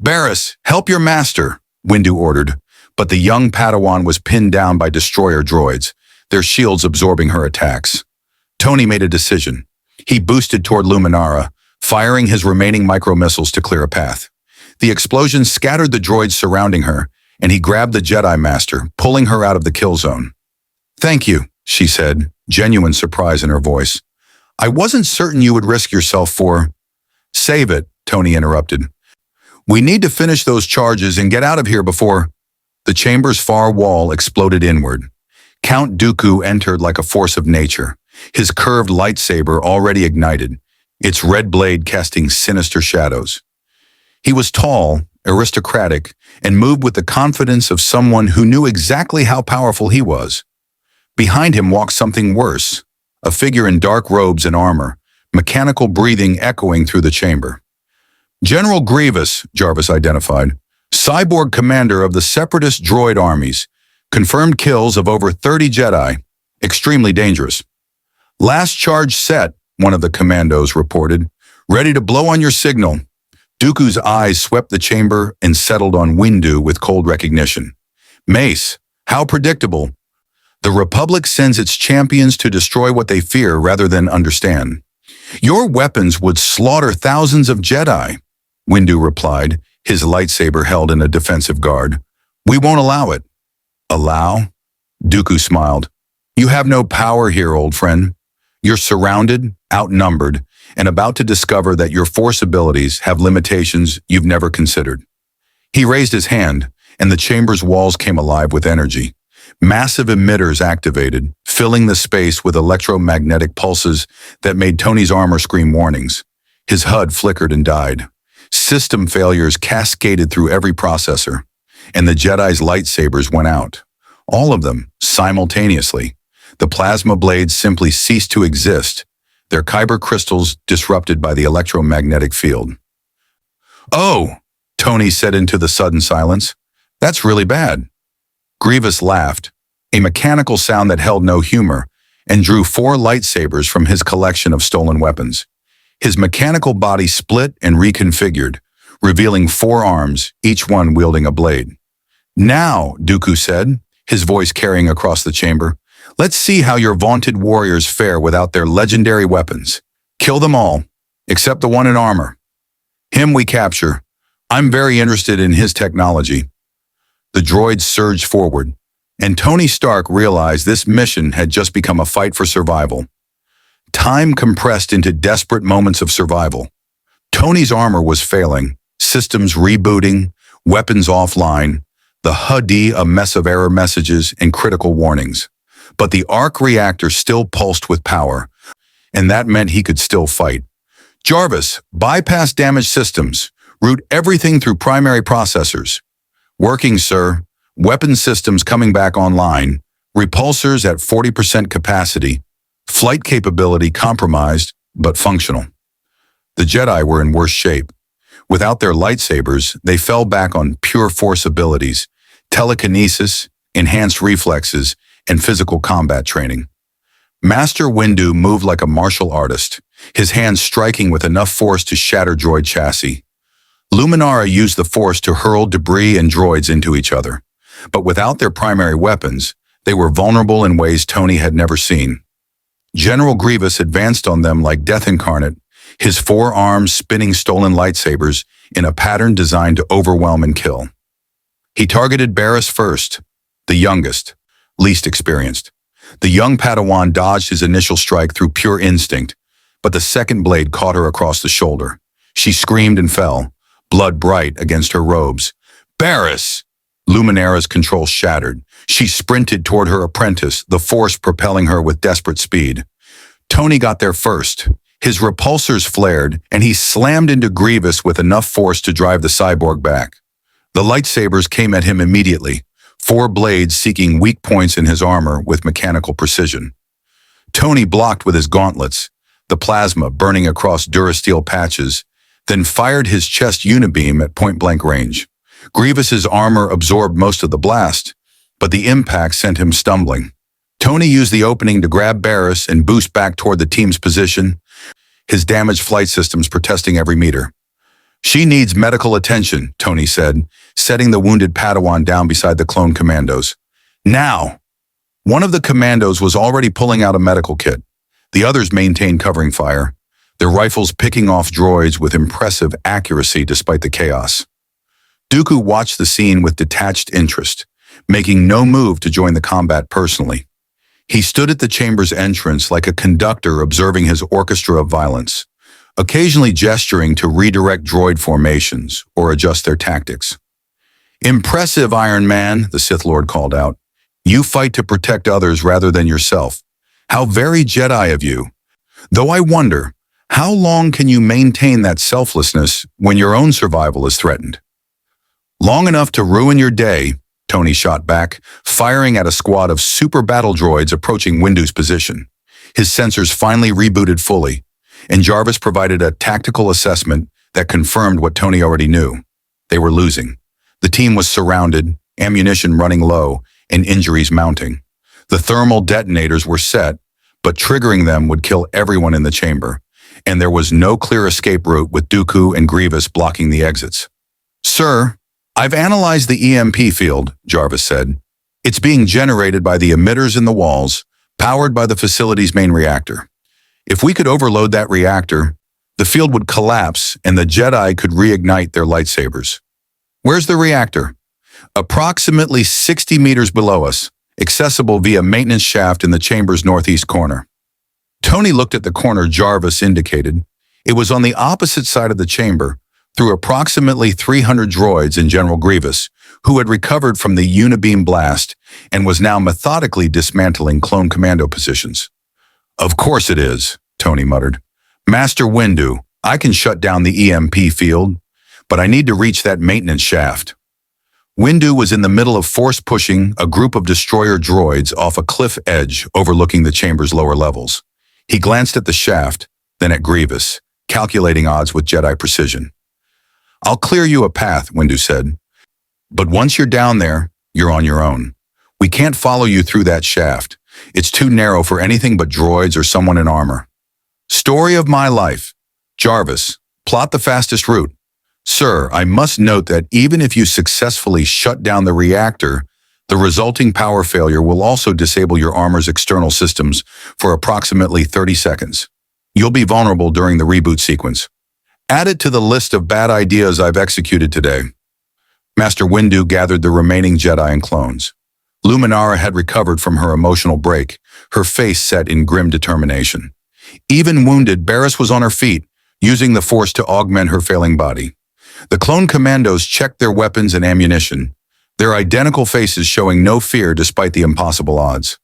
Barriss, help your master, Windu ordered, but the young Padawan was pinned down by destroyer droids, their shields absorbing her attacks. Tony made a decision. He boosted toward Luminara, firing his remaining micro-missiles to clear a path. The explosion scattered the droids surrounding her, and he grabbed the Jedi Master, pulling her out of the kill zone. Thank you, she said, genuine surprise in her voice. I wasn't certain you would risk yourself for... Save it, Tony interrupted. We need to finish those charges and get out of here before... The chamber's far wall exploded inward. Count Dooku entered like a force of nature, his curved lightsaber already ignited, its red blade casting sinister shadows. He was tall, aristocratic, and moved with the confidence of someone who knew exactly how powerful he was. Behind him walked something worse, a figure in dark robes and armor, mechanical breathing echoing through the chamber. General Grievous, Jarvis identified, cyborg commander of the Separatist droid armies, confirmed kills of over 30 Jedi, extremely dangerous. Last charge set, one of the commandos reported, ready to blow on your signal. Dooku's eyes swept the chamber and settled on Windu with cold recognition. Mace, how predictable. The Republic sends its champions to destroy what they fear rather than understand. Your weapons would slaughter thousands of Jedi, Windu replied, his lightsaber held in a defensive guard. We won't allow it. Allow? Dooku smiled. You have no power here, old friend. You're surrounded, outnumbered, and about to discover that your force abilities have limitations you've never considered. He raised his hand, and the chamber's walls came alive with energy. Massive emitters activated, filling the space with electromagnetic pulses that made Tony's armor scream warnings. His HUD flickered and died. System failures cascaded through every processor, and the Jedi's lightsabers went out. All of them, simultaneously. The plasma blades simply ceased to exist, their kyber crystals disrupted by the electromagnetic field. Oh, Tony said into the sudden silence. That's really bad. Grievous laughed, a mechanical sound that held no humor, and drew 4 lightsabers from his collection of stolen weapons. His mechanical body split and reconfigured, revealing 4 arms, each one wielding a blade. Now, Dooku said, his voice carrying across the chamber, let's see how your vaunted warriors fare without their legendary weapons. Kill them all, except the one in armor. Him we capture. I'm very interested in his technology. The droids surged forward, and Tony Stark realized this mission had just become a fight for survival. Time compressed into desperate moments of survival. Tony's armor was failing, systems rebooting, weapons offline, the HUD a mess of error messages and critical warnings. But the arc reactor still pulsed with power, and that meant he could still fight. Jarvis, bypass damaged systems, route everything through primary processors. Working, sir. Weapon systems coming back online, repulsors at 40% capacity, flight capability compromised, but functional. The Jedi were in worse shape. Without their lightsabers, they fell back on pure force abilities, telekinesis, enhanced reflexes, and physical combat training. Master Windu moved like a martial artist, his hands striking with enough force to shatter droid chassis. Luminara used the force to hurl debris and droids into each other. But without their primary weapons, they were vulnerable in ways Tony had never seen. General Grievous advanced on them like death incarnate, his 4 arms spinning stolen lightsabers in a pattern designed to overwhelm and kill. He targeted Barriss first, the youngest, least experienced. The young Padawan dodged his initial strike through pure instinct, but the second blade caught her across the shoulder. She screamed and fell, blood bright against her robes. Barriss! Luminara's control shattered. She sprinted toward her apprentice, the force propelling her with desperate speed. Tony got there first. His repulsors flared, and he slammed into Grievous with enough force to drive the cyborg back. The lightsabers came at him immediately, 4 blades seeking weak points in his armor with mechanical precision. Tony blocked with his gauntlets, the plasma burning across durasteel patches, then fired his chest unibeam at point-blank range. Grievous's armor absorbed most of the blast, but the impact sent him stumbling. Tony used the opening to grab Barriss and boost back toward the team's position, his damaged flight systems protesting every meter. She needs medical attention, Tony said, setting the wounded Padawan down beside the clone commandos. Now! One of the commandos was already pulling out a medical kit. The others maintained covering fire, their rifles picking off droids with impressive accuracy despite the chaos. Dooku watched the scene with detached interest, making no move to join the combat personally. He stood at the chamber's entrance like a conductor observing his orchestra of violence. occasionally gesturing to redirect droid formations or adjust their tactics. "Impressive, Iron Man," the Sith Lord called out. "You fight to protect others rather than yourself. How very Jedi of you. Though I wonder, how long can you maintain that selflessness when your own survival is threatened?" "Long enough to ruin your day," Tony shot back, firing at a squad of super battle droids approaching Windu's position. His sensors finally rebooted fully, and Jarvis provided a tactical assessment that confirmed what Tony already knew. They were losing. The team was surrounded, ammunition running low, and injuries mounting. The thermal detonators were set, but triggering them would kill everyone in the chamber, and there was no clear escape route with Dooku and Grievous blocking the exits. "Sir, I've analyzed the EMP field," Jarvis said. "It's being generated by the emitters in the walls, powered by the facility's main reactor. If we could overload that reactor, the field would collapse and the Jedi could reignite their lightsabers." "Where's the reactor?" "Approximately 60 meters below us, accessible via maintenance shaft in the chamber's northeast corner." Tony looked at the corner Jarvis indicated. It was on the opposite side of the chamber, through approximately 300 droids and General Grievous, who had recovered from the unibeam blast and was now methodically dismantling clone commando positions. "Of course it is," Tony muttered. "Master Windu, I can shut down the EMP field, but I need to reach that maintenance shaft." Windu was in the middle of force-pushing a group of destroyer droids off a cliff edge overlooking the chamber's lower levels. He glanced at the shaft, then at Grievous, calculating odds with Jedi precision. "I'll clear you a path," Windu said. "But once you're down there, you're on your own. We can't follow you through that shaft. It's too narrow for anything but droids or someone in armor." "Story of my life. Jarvis, plot the fastest route." "Sir, I must note that even if you successfully shut down the reactor, the resulting power failure will also disable your armor's external systems for approximately 30 seconds. You'll be vulnerable during the reboot sequence. Add it to the list of bad ideas I've executed today." Master Windu gathered the remaining Jedi and clones. Luminara had recovered from her emotional break, her face set in grim determination. Even wounded, Barriss was on her feet, using the Force to augment her failing body. The clone commandos checked their weapons and ammunition, their identical faces showing no fear despite the impossible odds.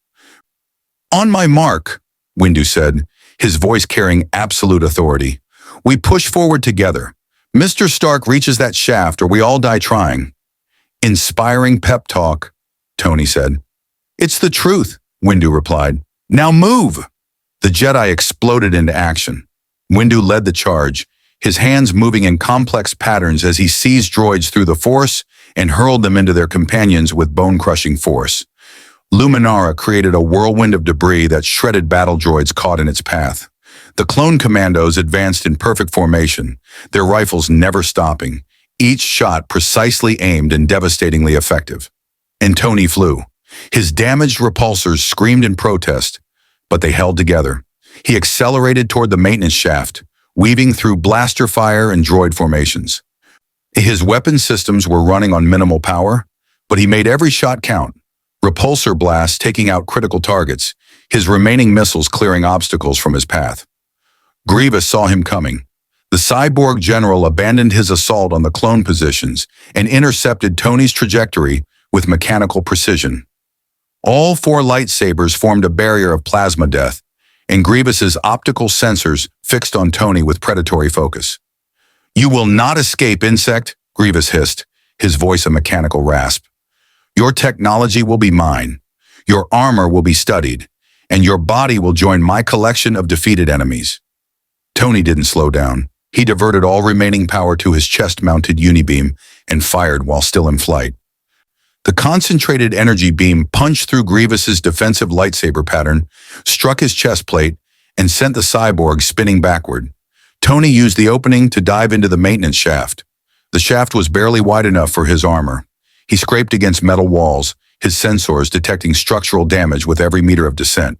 "On my mark," Windu said, his voice carrying absolute authority. "We push forward together. Mr. Stark reaches that shaft or we all die trying." "Inspiring pep talk," Tony said. "It's the truth," Windu replied. "Now move!" The Jedi exploded into action. Windu led the charge, his hands moving in complex patterns as he seized droids through the Force and hurled them into their companions with bone-crushing force. Luminara created a whirlwind of debris that shredded battle droids caught in its path. The clone commandos advanced in perfect formation, their rifles never stopping, each shot precisely aimed and devastatingly effective. And Tony flew. His damaged repulsors screamed in protest, but they held together. He accelerated toward the maintenance shaft, weaving through blaster fire and droid formations. His weapon systems were running on minimal power, but he made every shot count. Repulsor blasts taking out critical targets, his remaining missiles clearing obstacles from his path. Grievous saw him coming. The cyborg general abandoned his assault on the clone positions and intercepted Tony's trajectory with mechanical precision. All 4 lightsabers formed a barrier of plasma death, and Grievous's optical sensors fixed on Tony with predatory focus. "You will not escape, insect," Grievous hissed, his voice a mechanical rasp. "Your technology will be mine. Your armor will be studied, and your body will join my collection of defeated enemies." Tony didn't slow down. He diverted all remaining power to his chest-mounted unibeam and fired while still in flight. The concentrated energy beam punched through Grievous's defensive lightsaber pattern, struck his chest plate, and sent the cyborg spinning backward. Tony used the opening to dive into the maintenance shaft. The shaft was barely wide enough for his armor. He scraped against metal walls, his sensors detecting structural damage with every meter of descent.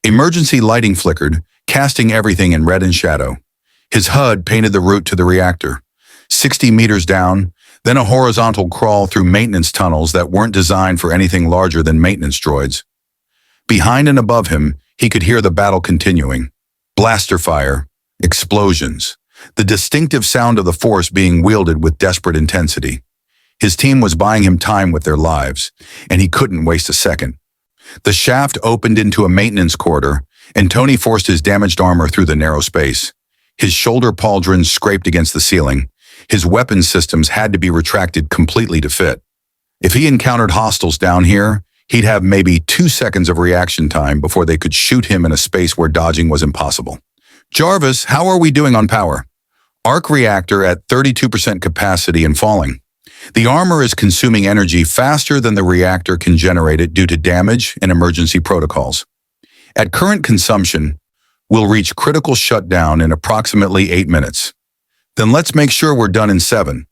Emergency lighting flickered, casting everything in red and shadow. His HUD painted the route to the reactor. 60 meters down, then a horizontal crawl through maintenance tunnels that weren't designed for anything larger than maintenance droids. Behind and above him, he could hear the battle continuing. Blaster fire, Explosions. The distinctive sound of the Force being wielded with desperate intensity. His team was buying him time with their lives, and he couldn't waste a second. The shaft opened into a maintenance corridor, and Tony forced his damaged armor through the narrow space. His shoulder pauldrons scraped against the ceiling. His weapon systems had to be retracted completely to fit. If he encountered hostiles down here, he'd have maybe 2 seconds of reaction time before they could shoot him in a space where dodging was impossible. Jarvis, how are we doing on power? Arc reactor at 32% capacity and falling. The armor is consuming energy faster than the reactor can generate it due to damage and emergency protocols. At current consumption, we'll reach critical shutdown in approximately 8 minutes. Then let's make sure we're done in 7.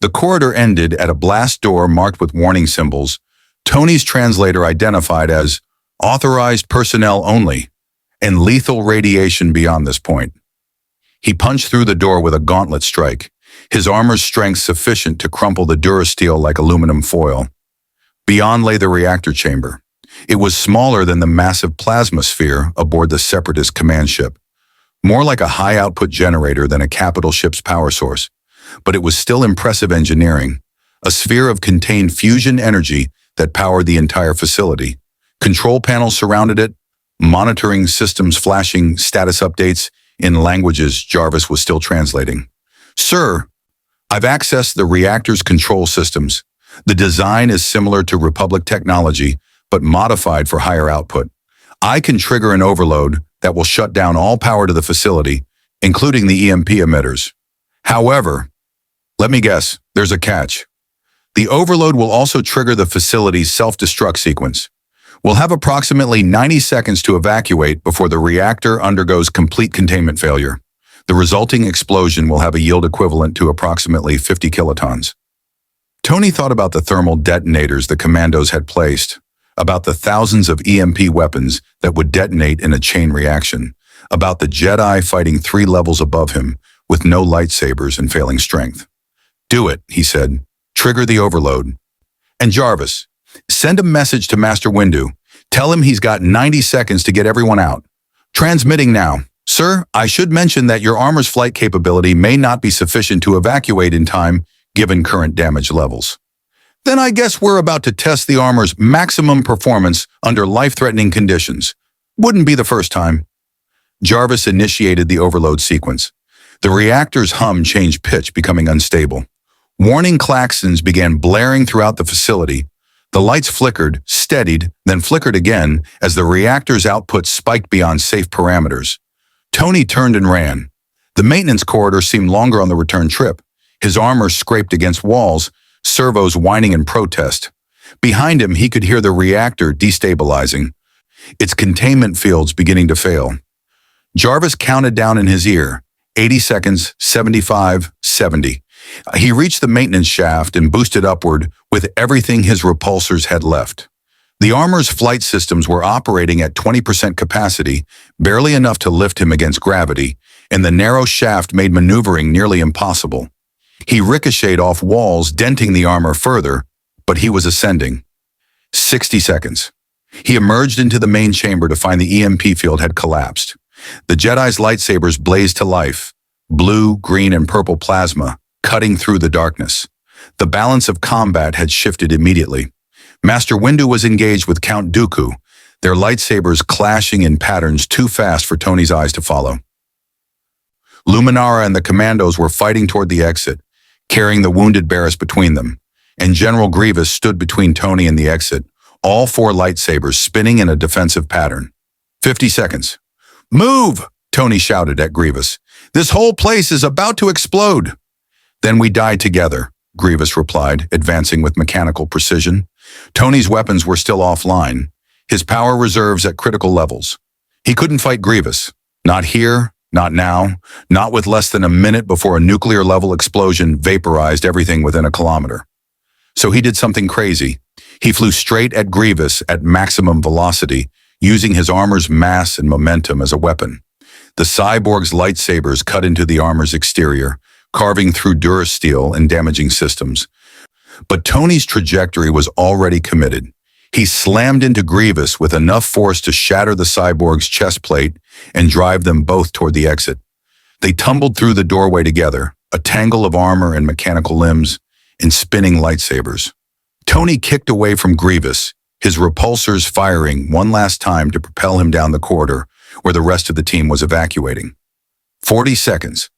The corridor ended at a blast door marked with warning symbols. Tony's translator identified as authorized personnel only and lethal radiation beyond this point. He punched through the door with a gauntlet strike, his armor's strength sufficient to crumple the durasteel like aluminum foil. Beyond lay the reactor chamber. It was smaller than the massive plasma sphere aboard the Separatist command ship, more like a high-output generator than a capital ship's power source. But it was still impressive engineering, a sphere of contained fusion energy that powered the entire facility. Control panels surrounded it, monitoring systems flashing status updates in languages Jarvis was still translating. Sir, I've accessed the reactor's control systems. The design is similar to Republic technology, but modified for higher output. I can trigger an overload that will shut down all power to the facility, including the EMP emitters. However, let me guess, there's a catch. The overload will also trigger the facility's self-destruct sequence. We'll have approximately 90 seconds to evacuate before the reactor undergoes complete containment failure. The resulting explosion will have a yield equivalent to approximately 50 kilotons. Tony thought about the thermal detonators the commandos had placed, about the thousands of EMP weapons that would detonate in a chain reaction, about the Jedi fighting 3 levels above him with no lightsabers and failing strength. Do it, he said. Trigger the overload. And Jarvis, send a message to Master Windu. Tell him he's got 90 seconds to get everyone out. Transmitting now. Sir, I should mention that your armor's flight capability may not be sufficient to evacuate in time, given current damage levels. Then I guess we're about to test the armor's maximum performance under life-threatening conditions. Wouldn't be the first time. Jarvis initiated the overload sequence. The reactor's hum changed pitch, becoming unstable. Warning klaxons began blaring throughout the facility. The lights flickered, steadied, then flickered again as the reactor's output spiked beyond safe parameters. Tony turned and ran. The maintenance corridor seemed longer on the return trip. His armor scraped against walls, servos whining in protest. Behind him, he could hear the reactor destabilizing, its containment fields beginning to fail. Jarvis counted down in his ear, 80 seconds, 75, 70. He reached the maintenance shaft and boosted upward with everything his repulsors had left. The armor's flight systems were operating at 20% capacity, barely enough to lift him against gravity, and the narrow shaft made maneuvering nearly impossible. He ricocheted off walls, denting the armor further, but he was ascending. 60 seconds. He emerged into the main chamber to find the EMP field had collapsed. The Jedi's lightsabers blazed to life, blue, green, and purple plasma, cutting through the darkness. The balance of combat had shifted immediately. Master Windu was engaged with Count Dooku, their lightsabers clashing in patterns too fast for Tony's eyes to follow. Luminara and the commandos were fighting toward the exit, carrying the wounded Barriss between them, and General Grievous stood between Tony and the exit, all 4 lightsabers spinning in a defensive pattern. 50 seconds. Move! Tony shouted at Grievous. This whole place is about to explode. Then we die together, Grievous replied, advancing with mechanical precision. Tony's weapons were still offline, his power reserves at critical levels. He couldn't fight Grievous. Not here, not now, not with less than a minute before a nuclear-level explosion vaporized everything within a kilometer. So he did something crazy. He flew straight at Grievous at maximum velocity, using his armor's mass and momentum as a weapon. The cyborg's lightsabers cut into the armor's exterior, carving through durasteel and damaging systems. But Tony's trajectory was already committed. He slammed into Grievous with enough force to shatter the cyborg's chest plate and drive them both toward the exit. They tumbled through the doorway together, a tangle of armor and mechanical limbs, and spinning lightsabers. Tony kicked away from Grievous, his repulsors firing one last time to propel him down the corridor where the rest of the team was evacuating. 40 seconds.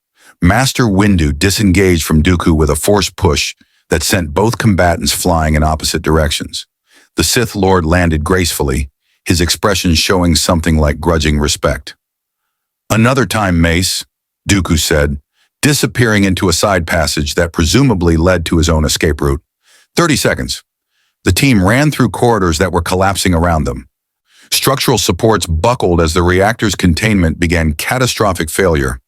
Master Windu disengaged from Dooku with a force push that sent both combatants flying in opposite directions. The Sith Lord landed gracefully, his expression showing something like grudging respect. "Another time, Mace," Dooku said, disappearing into a side passage that presumably led to his own escape route. 30 seconds. The team ran through corridors that were collapsing around them. Structural supports buckled as the reactor's containment began catastrophic failure.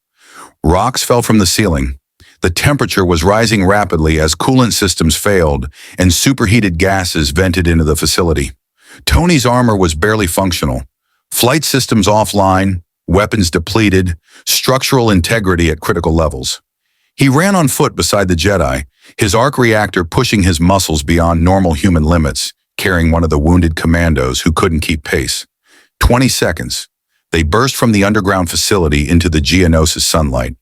Rocks fell from the ceiling. The temperature was rising rapidly as coolant systems failed and superheated gases vented into the facility. Tony's armor was barely functional. Flight systems offline, weapons depleted, structural integrity at critical levels. He ran on foot beside the Jedi, his arc reactor pushing his muscles beyond normal human limits, carrying one of the wounded commandos who couldn't keep pace. 20 seconds. They burst from the underground facility into the Geonosis sunlight.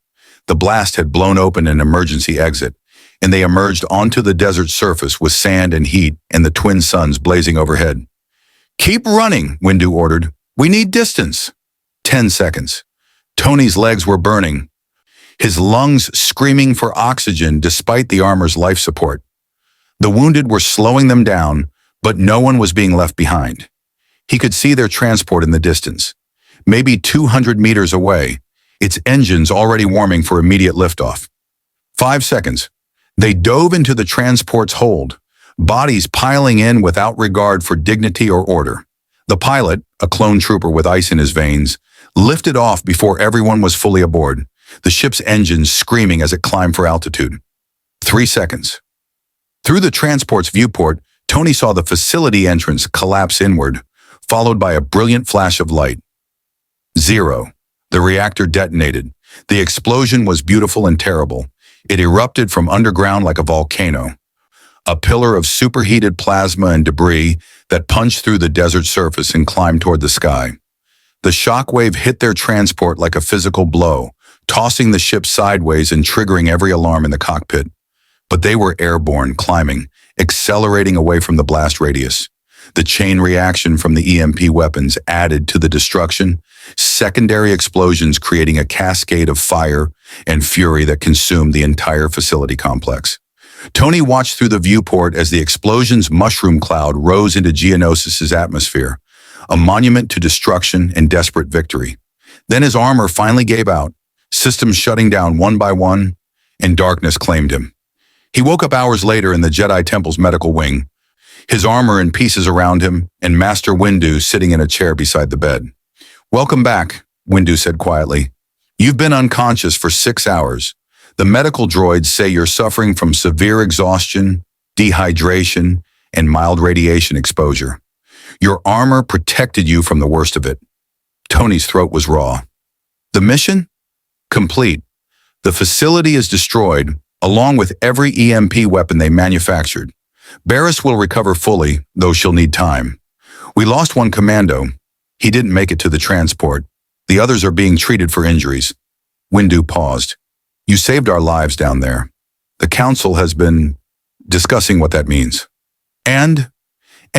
The blast had blown open an emergency exit, and they emerged onto the desert surface with sand and heat and the twin suns blazing overhead. "Keep running," Windu ordered. "We need distance." 10 seconds. Tony's legs were burning, his lungs screaming for oxygen despite the armor's life support. The wounded were slowing them down, but no one was being left behind. He could see their transport in the distance, maybe 200 meters away, its engines already warming for immediate liftoff. 5 seconds. They dove into the transport's hold, bodies piling in without regard for dignity or order. The pilot, a clone trooper with ice in his veins, lifted off before everyone was fully aboard, the ship's engines screaming as it climbed for altitude. 3 seconds. Through the transport's viewport, Tony saw the facility entrance collapse inward, followed by a brilliant flash of light. 0. The reactor detonated. The explosion was beautiful and terrible. It erupted from underground like a volcano, a pillar of superheated plasma and debris that punched through the desert surface and climbed toward the sky. The shockwave hit their transport like a physical blow, tossing the ship sideways and triggering every alarm in the cockpit. But they were airborne, climbing, accelerating away from the blast radius. The chain reaction from the EMP weapons added to the destruction, secondary explosions creating a cascade of fire and fury that consumed the entire facility complex. Tony watched through the viewport as the explosion's mushroom cloud rose into Geonosis's atmosphere, a monument to destruction and desperate victory. Then his armor finally gave out, systems shutting down one by one, and darkness claimed him. He woke up hours later in the Jedi Temple's medical wing, his armor in pieces around him, and Master Windu sitting in a chair beside the bed. "Welcome back," Windu said quietly. "You've been unconscious for 6 hours. The medical droids say you're suffering from severe exhaustion, dehydration, and mild radiation exposure. Your armor protected you from the worst of it." Tony's throat was raw. "The mission? Complete. The facility is destroyed, along with every EMP weapon they manufactured. Barriss will recover fully, though she'll need time. We lost one commando. He didn't make it to the transport. The others are being treated for injuries." Windu paused. "You saved our lives down there. The Council has been discussing what that means. And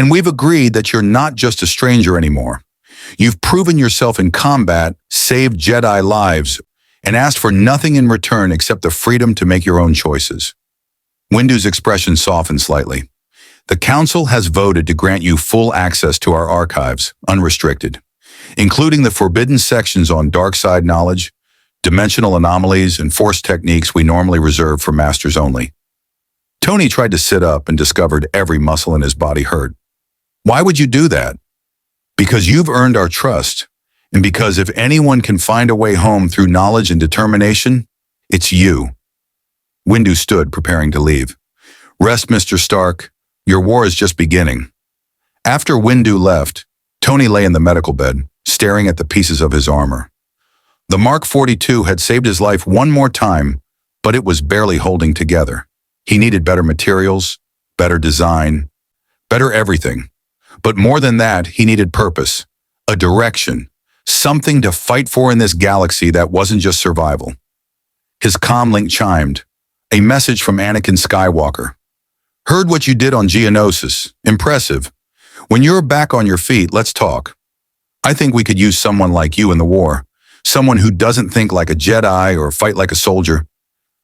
we've agreed that you're not just a stranger anymore. You've proven yourself in combat, saved Jedi lives, and asked for nothing in return except the freedom to make your own choices." Windu's expression softened slightly. "The Council has voted to grant you full access to our archives, unrestricted, including the forbidden sections on dark side knowledge, dimensional anomalies, and force techniques we normally reserve for masters only." Tony tried to sit up and discovered every muscle in his body hurt. "Why would you do that?" "Because you've earned our trust, and because if anyone can find a way home through knowledge and determination, it's you." Windu stood, preparing to leave. "Rest, Mr. Stark. Your war is just beginning." After Windu left, Tony lay in the medical bed, staring at the pieces of his armor. The Mark 42 had saved his life one more time, but it was barely holding together. He needed better materials, better design, better everything. But more than that, he needed purpose, a direction, something to fight for in this galaxy that wasn't just survival. His comm link chimed. A message from Anakin Skywalker. Heard what you did on Geonosis. Impressive. When you're back on your feet, let's talk. I think we could use someone like you in the war. Someone who doesn't think like a Jedi or fight like a soldier.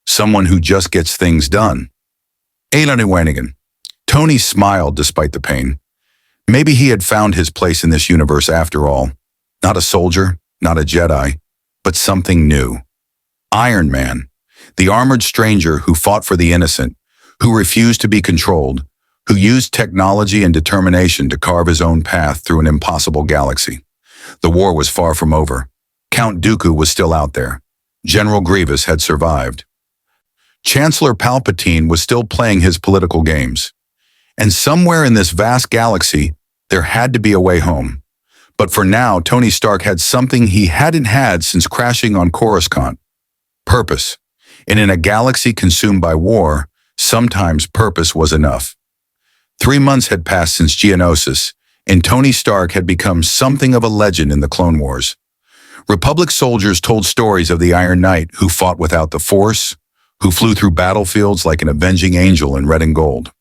Someone who just gets things done. Anakin. Tony smiled despite the pain. Maybe he had found his place in this universe after all. Not a soldier, not a Jedi, but something new. Iron Man, the armored stranger who fought for the innocent, who refused to be controlled, who used technology and determination to carve his own path through an impossible galaxy. The war was far from over. Count Dooku was still out there. General Grievous had survived. Chancellor Palpatine was still playing his political games. And somewhere in this vast galaxy, there had to be a way home. But for now, Tony Stark had something he hadn't had since crashing on Coruscant. Purpose. And in a galaxy consumed by war, sometimes purpose was enough. 3 months had passed since Geonosis, and Tony Stark had become something of a legend in the Clone Wars. Republic soldiers told stories of the Iron Knight who fought without the Force, who flew through battlefields like an avenging angel in red and gold.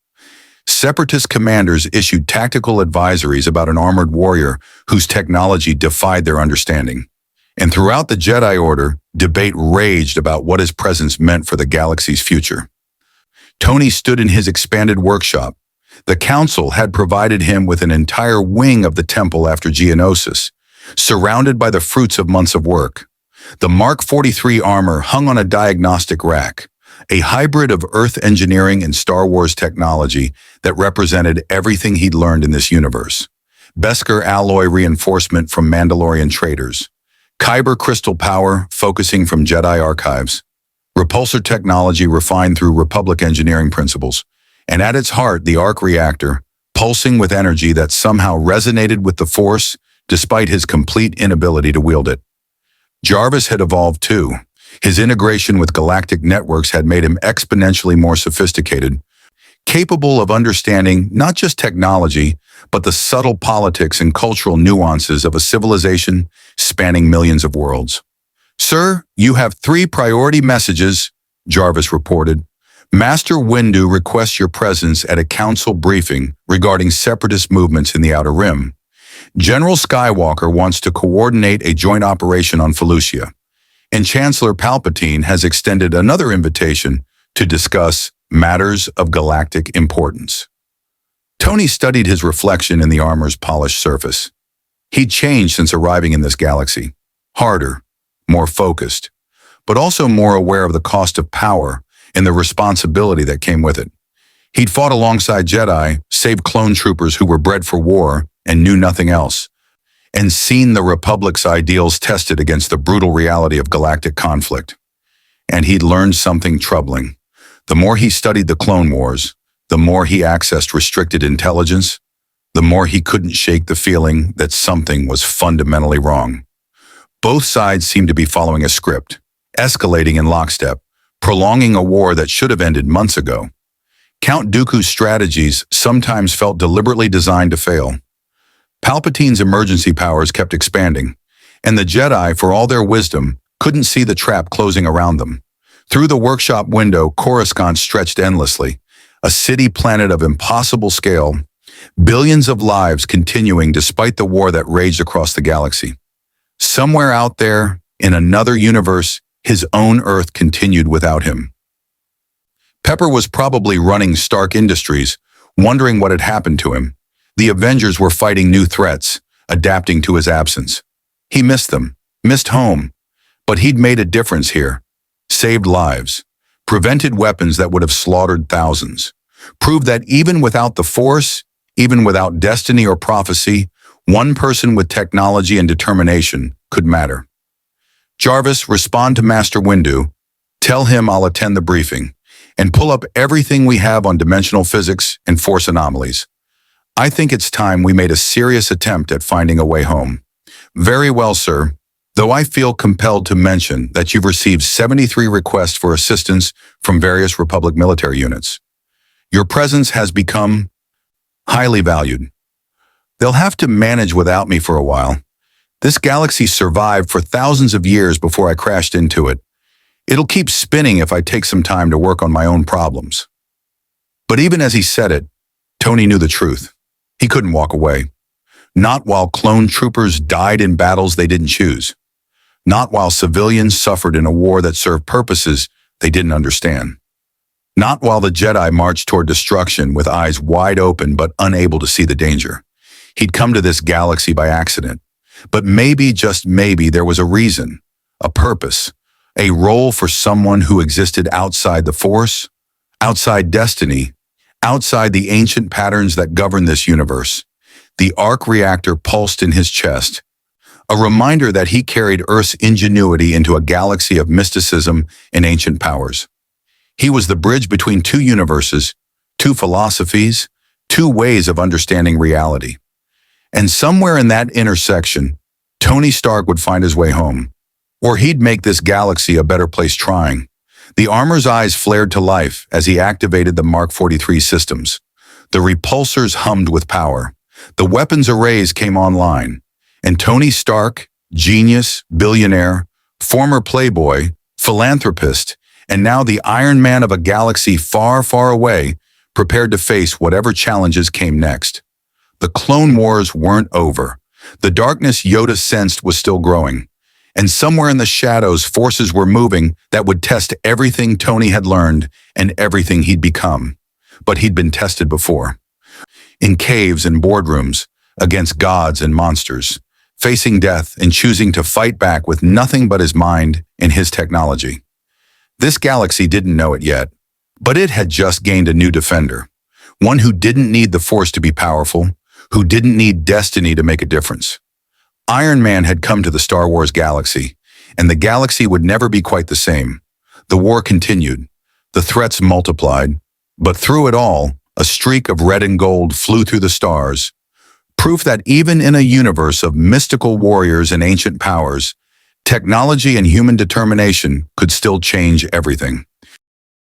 Separatist commanders issued tactical advisories about an armored warrior whose technology defied their understanding. And throughout the Jedi Order, debate raged about what his presence meant for the galaxy's future. Tony stood in his expanded workshop. The Council had provided him with an entire wing of the temple after Geonosis, surrounded by the fruits of months of work. The Mark 43 armor hung on a diagnostic rack, a hybrid of Earth engineering and Star Wars technology that represented everything he'd learned in this universe. Beskar alloy reinforcement from Mandalorian traders. Kyber crystal power focusing from Jedi archives. Repulsor technology refined through Republic engineering principles. And at its heart, the arc reactor, pulsing with energy that somehow resonated with the Force despite his complete inability to wield it. Jarvis had evolved too. His integration with galactic networks had made him exponentially more sophisticated, capable of understanding not just technology, but the subtle politics and cultural nuances of a civilization spanning millions of worlds. "Sir, you have 3 priority messages," Jarvis reported. "Master Windu requests your presence at a council briefing regarding Separatist movements in the Outer Rim. General Skywalker wants to coordinate a joint operation on Felucia. And Chancellor Palpatine has extended another invitation to discuss matters of galactic importance." Tony studied his reflection in the armor's polished surface. He'd changed since arriving in this galaxy. Harder, more focused, but also more aware of the cost of power and the responsibility that came with it. He'd fought alongside Jedi, saved clone troopers who were bred for war and knew nothing else, and seen the Republic's ideals tested against the brutal reality of galactic conflict. And he'd learned something troubling. The more he studied the Clone Wars, the more he accessed restricted intelligence, the more he couldn't shake the feeling that something was fundamentally wrong. Both sides seemed to be following a script, escalating in lockstep, prolonging a war that should have ended months ago. Count Dooku's strategies sometimes felt deliberately designed to fail. Palpatine's emergency powers kept expanding, and the Jedi, for all their wisdom, couldn't see the trap closing around them. Through the workshop window, Coruscant stretched endlessly, a city planet of impossible scale, billions of lives continuing despite the war that raged across the galaxy. Somewhere out there, in another universe, his own Earth continued without him. Pepper was probably running Stark Industries, wondering what had happened to him. The Avengers were fighting new threats, adapting to his absence. He missed them, missed home, but he'd made a difference here. Saved lives, prevented weapons that would have slaughtered thousands, proved that even without the Force, even without destiny or prophecy, one person with technology and determination could matter. "Jarvis, respond to Master Windu. Tell him I'll attend the briefing, and pull up everything we have on dimensional physics and Force anomalies. I think it's time we made a serious attempt at finding a way home." "Very well, sir. Though I feel compelled to mention that you've received 73 requests for assistance from various Republic military units. Your presence has become highly valued. They'll have to manage without me for a while. This galaxy survived for thousands of years before I crashed into it, It'll keep spinning if I take some time to work on my own problems. But even as he said it, Tony knew the truth. He couldn't walk away. Not while clone troopers died in battles they didn't choose. Not while civilians suffered in a war that served purposes they didn't understand. Not while the Jedi marched toward destruction with eyes wide open but unable to see the danger. He'd come to this galaxy by accident. But maybe, just maybe, there was a reason, a purpose, a role for someone who existed outside the Force, outside destiny, outside the ancient patterns that govern this universe. The arc reactor pulsed in his chest, a reminder that he carried Earth's ingenuity into a galaxy of mysticism and ancient powers. He was the bridge between two universes, two philosophies, two ways of understanding reality. And somewhere in that intersection, Tony Stark would find his way home. Or he'd make this galaxy a better place trying. The armor's eyes flared to life as he activated the Mark 43 systems. The repulsors hummed with power. The weapons arrays came online. And Tony Stark, genius, billionaire, former playboy, philanthropist, and now the Iron Man of a galaxy far, far away, prepared to face whatever challenges came next. The Clone Wars weren't over. The darkness Yoda sensed was still growing. And somewhere in the shadows, forces were moving that would test everything Tony had learned and everything he'd become. But he'd been tested before. In caves and boardrooms, against gods and monsters, facing death and choosing to fight back with nothing but his mind and his technology. This galaxy didn't know it yet, but it had just gained a new defender. One who didn't need the Force to be powerful, who didn't need destiny to make a difference. Iron Man had come to the Star Wars galaxy, and the galaxy would never be quite the same. The war continued. The threats multiplied. But through it all, a streak of red and gold flew through the stars. Proof that even in a universe of mystical warriors and ancient powers, technology and human determination could still change everything.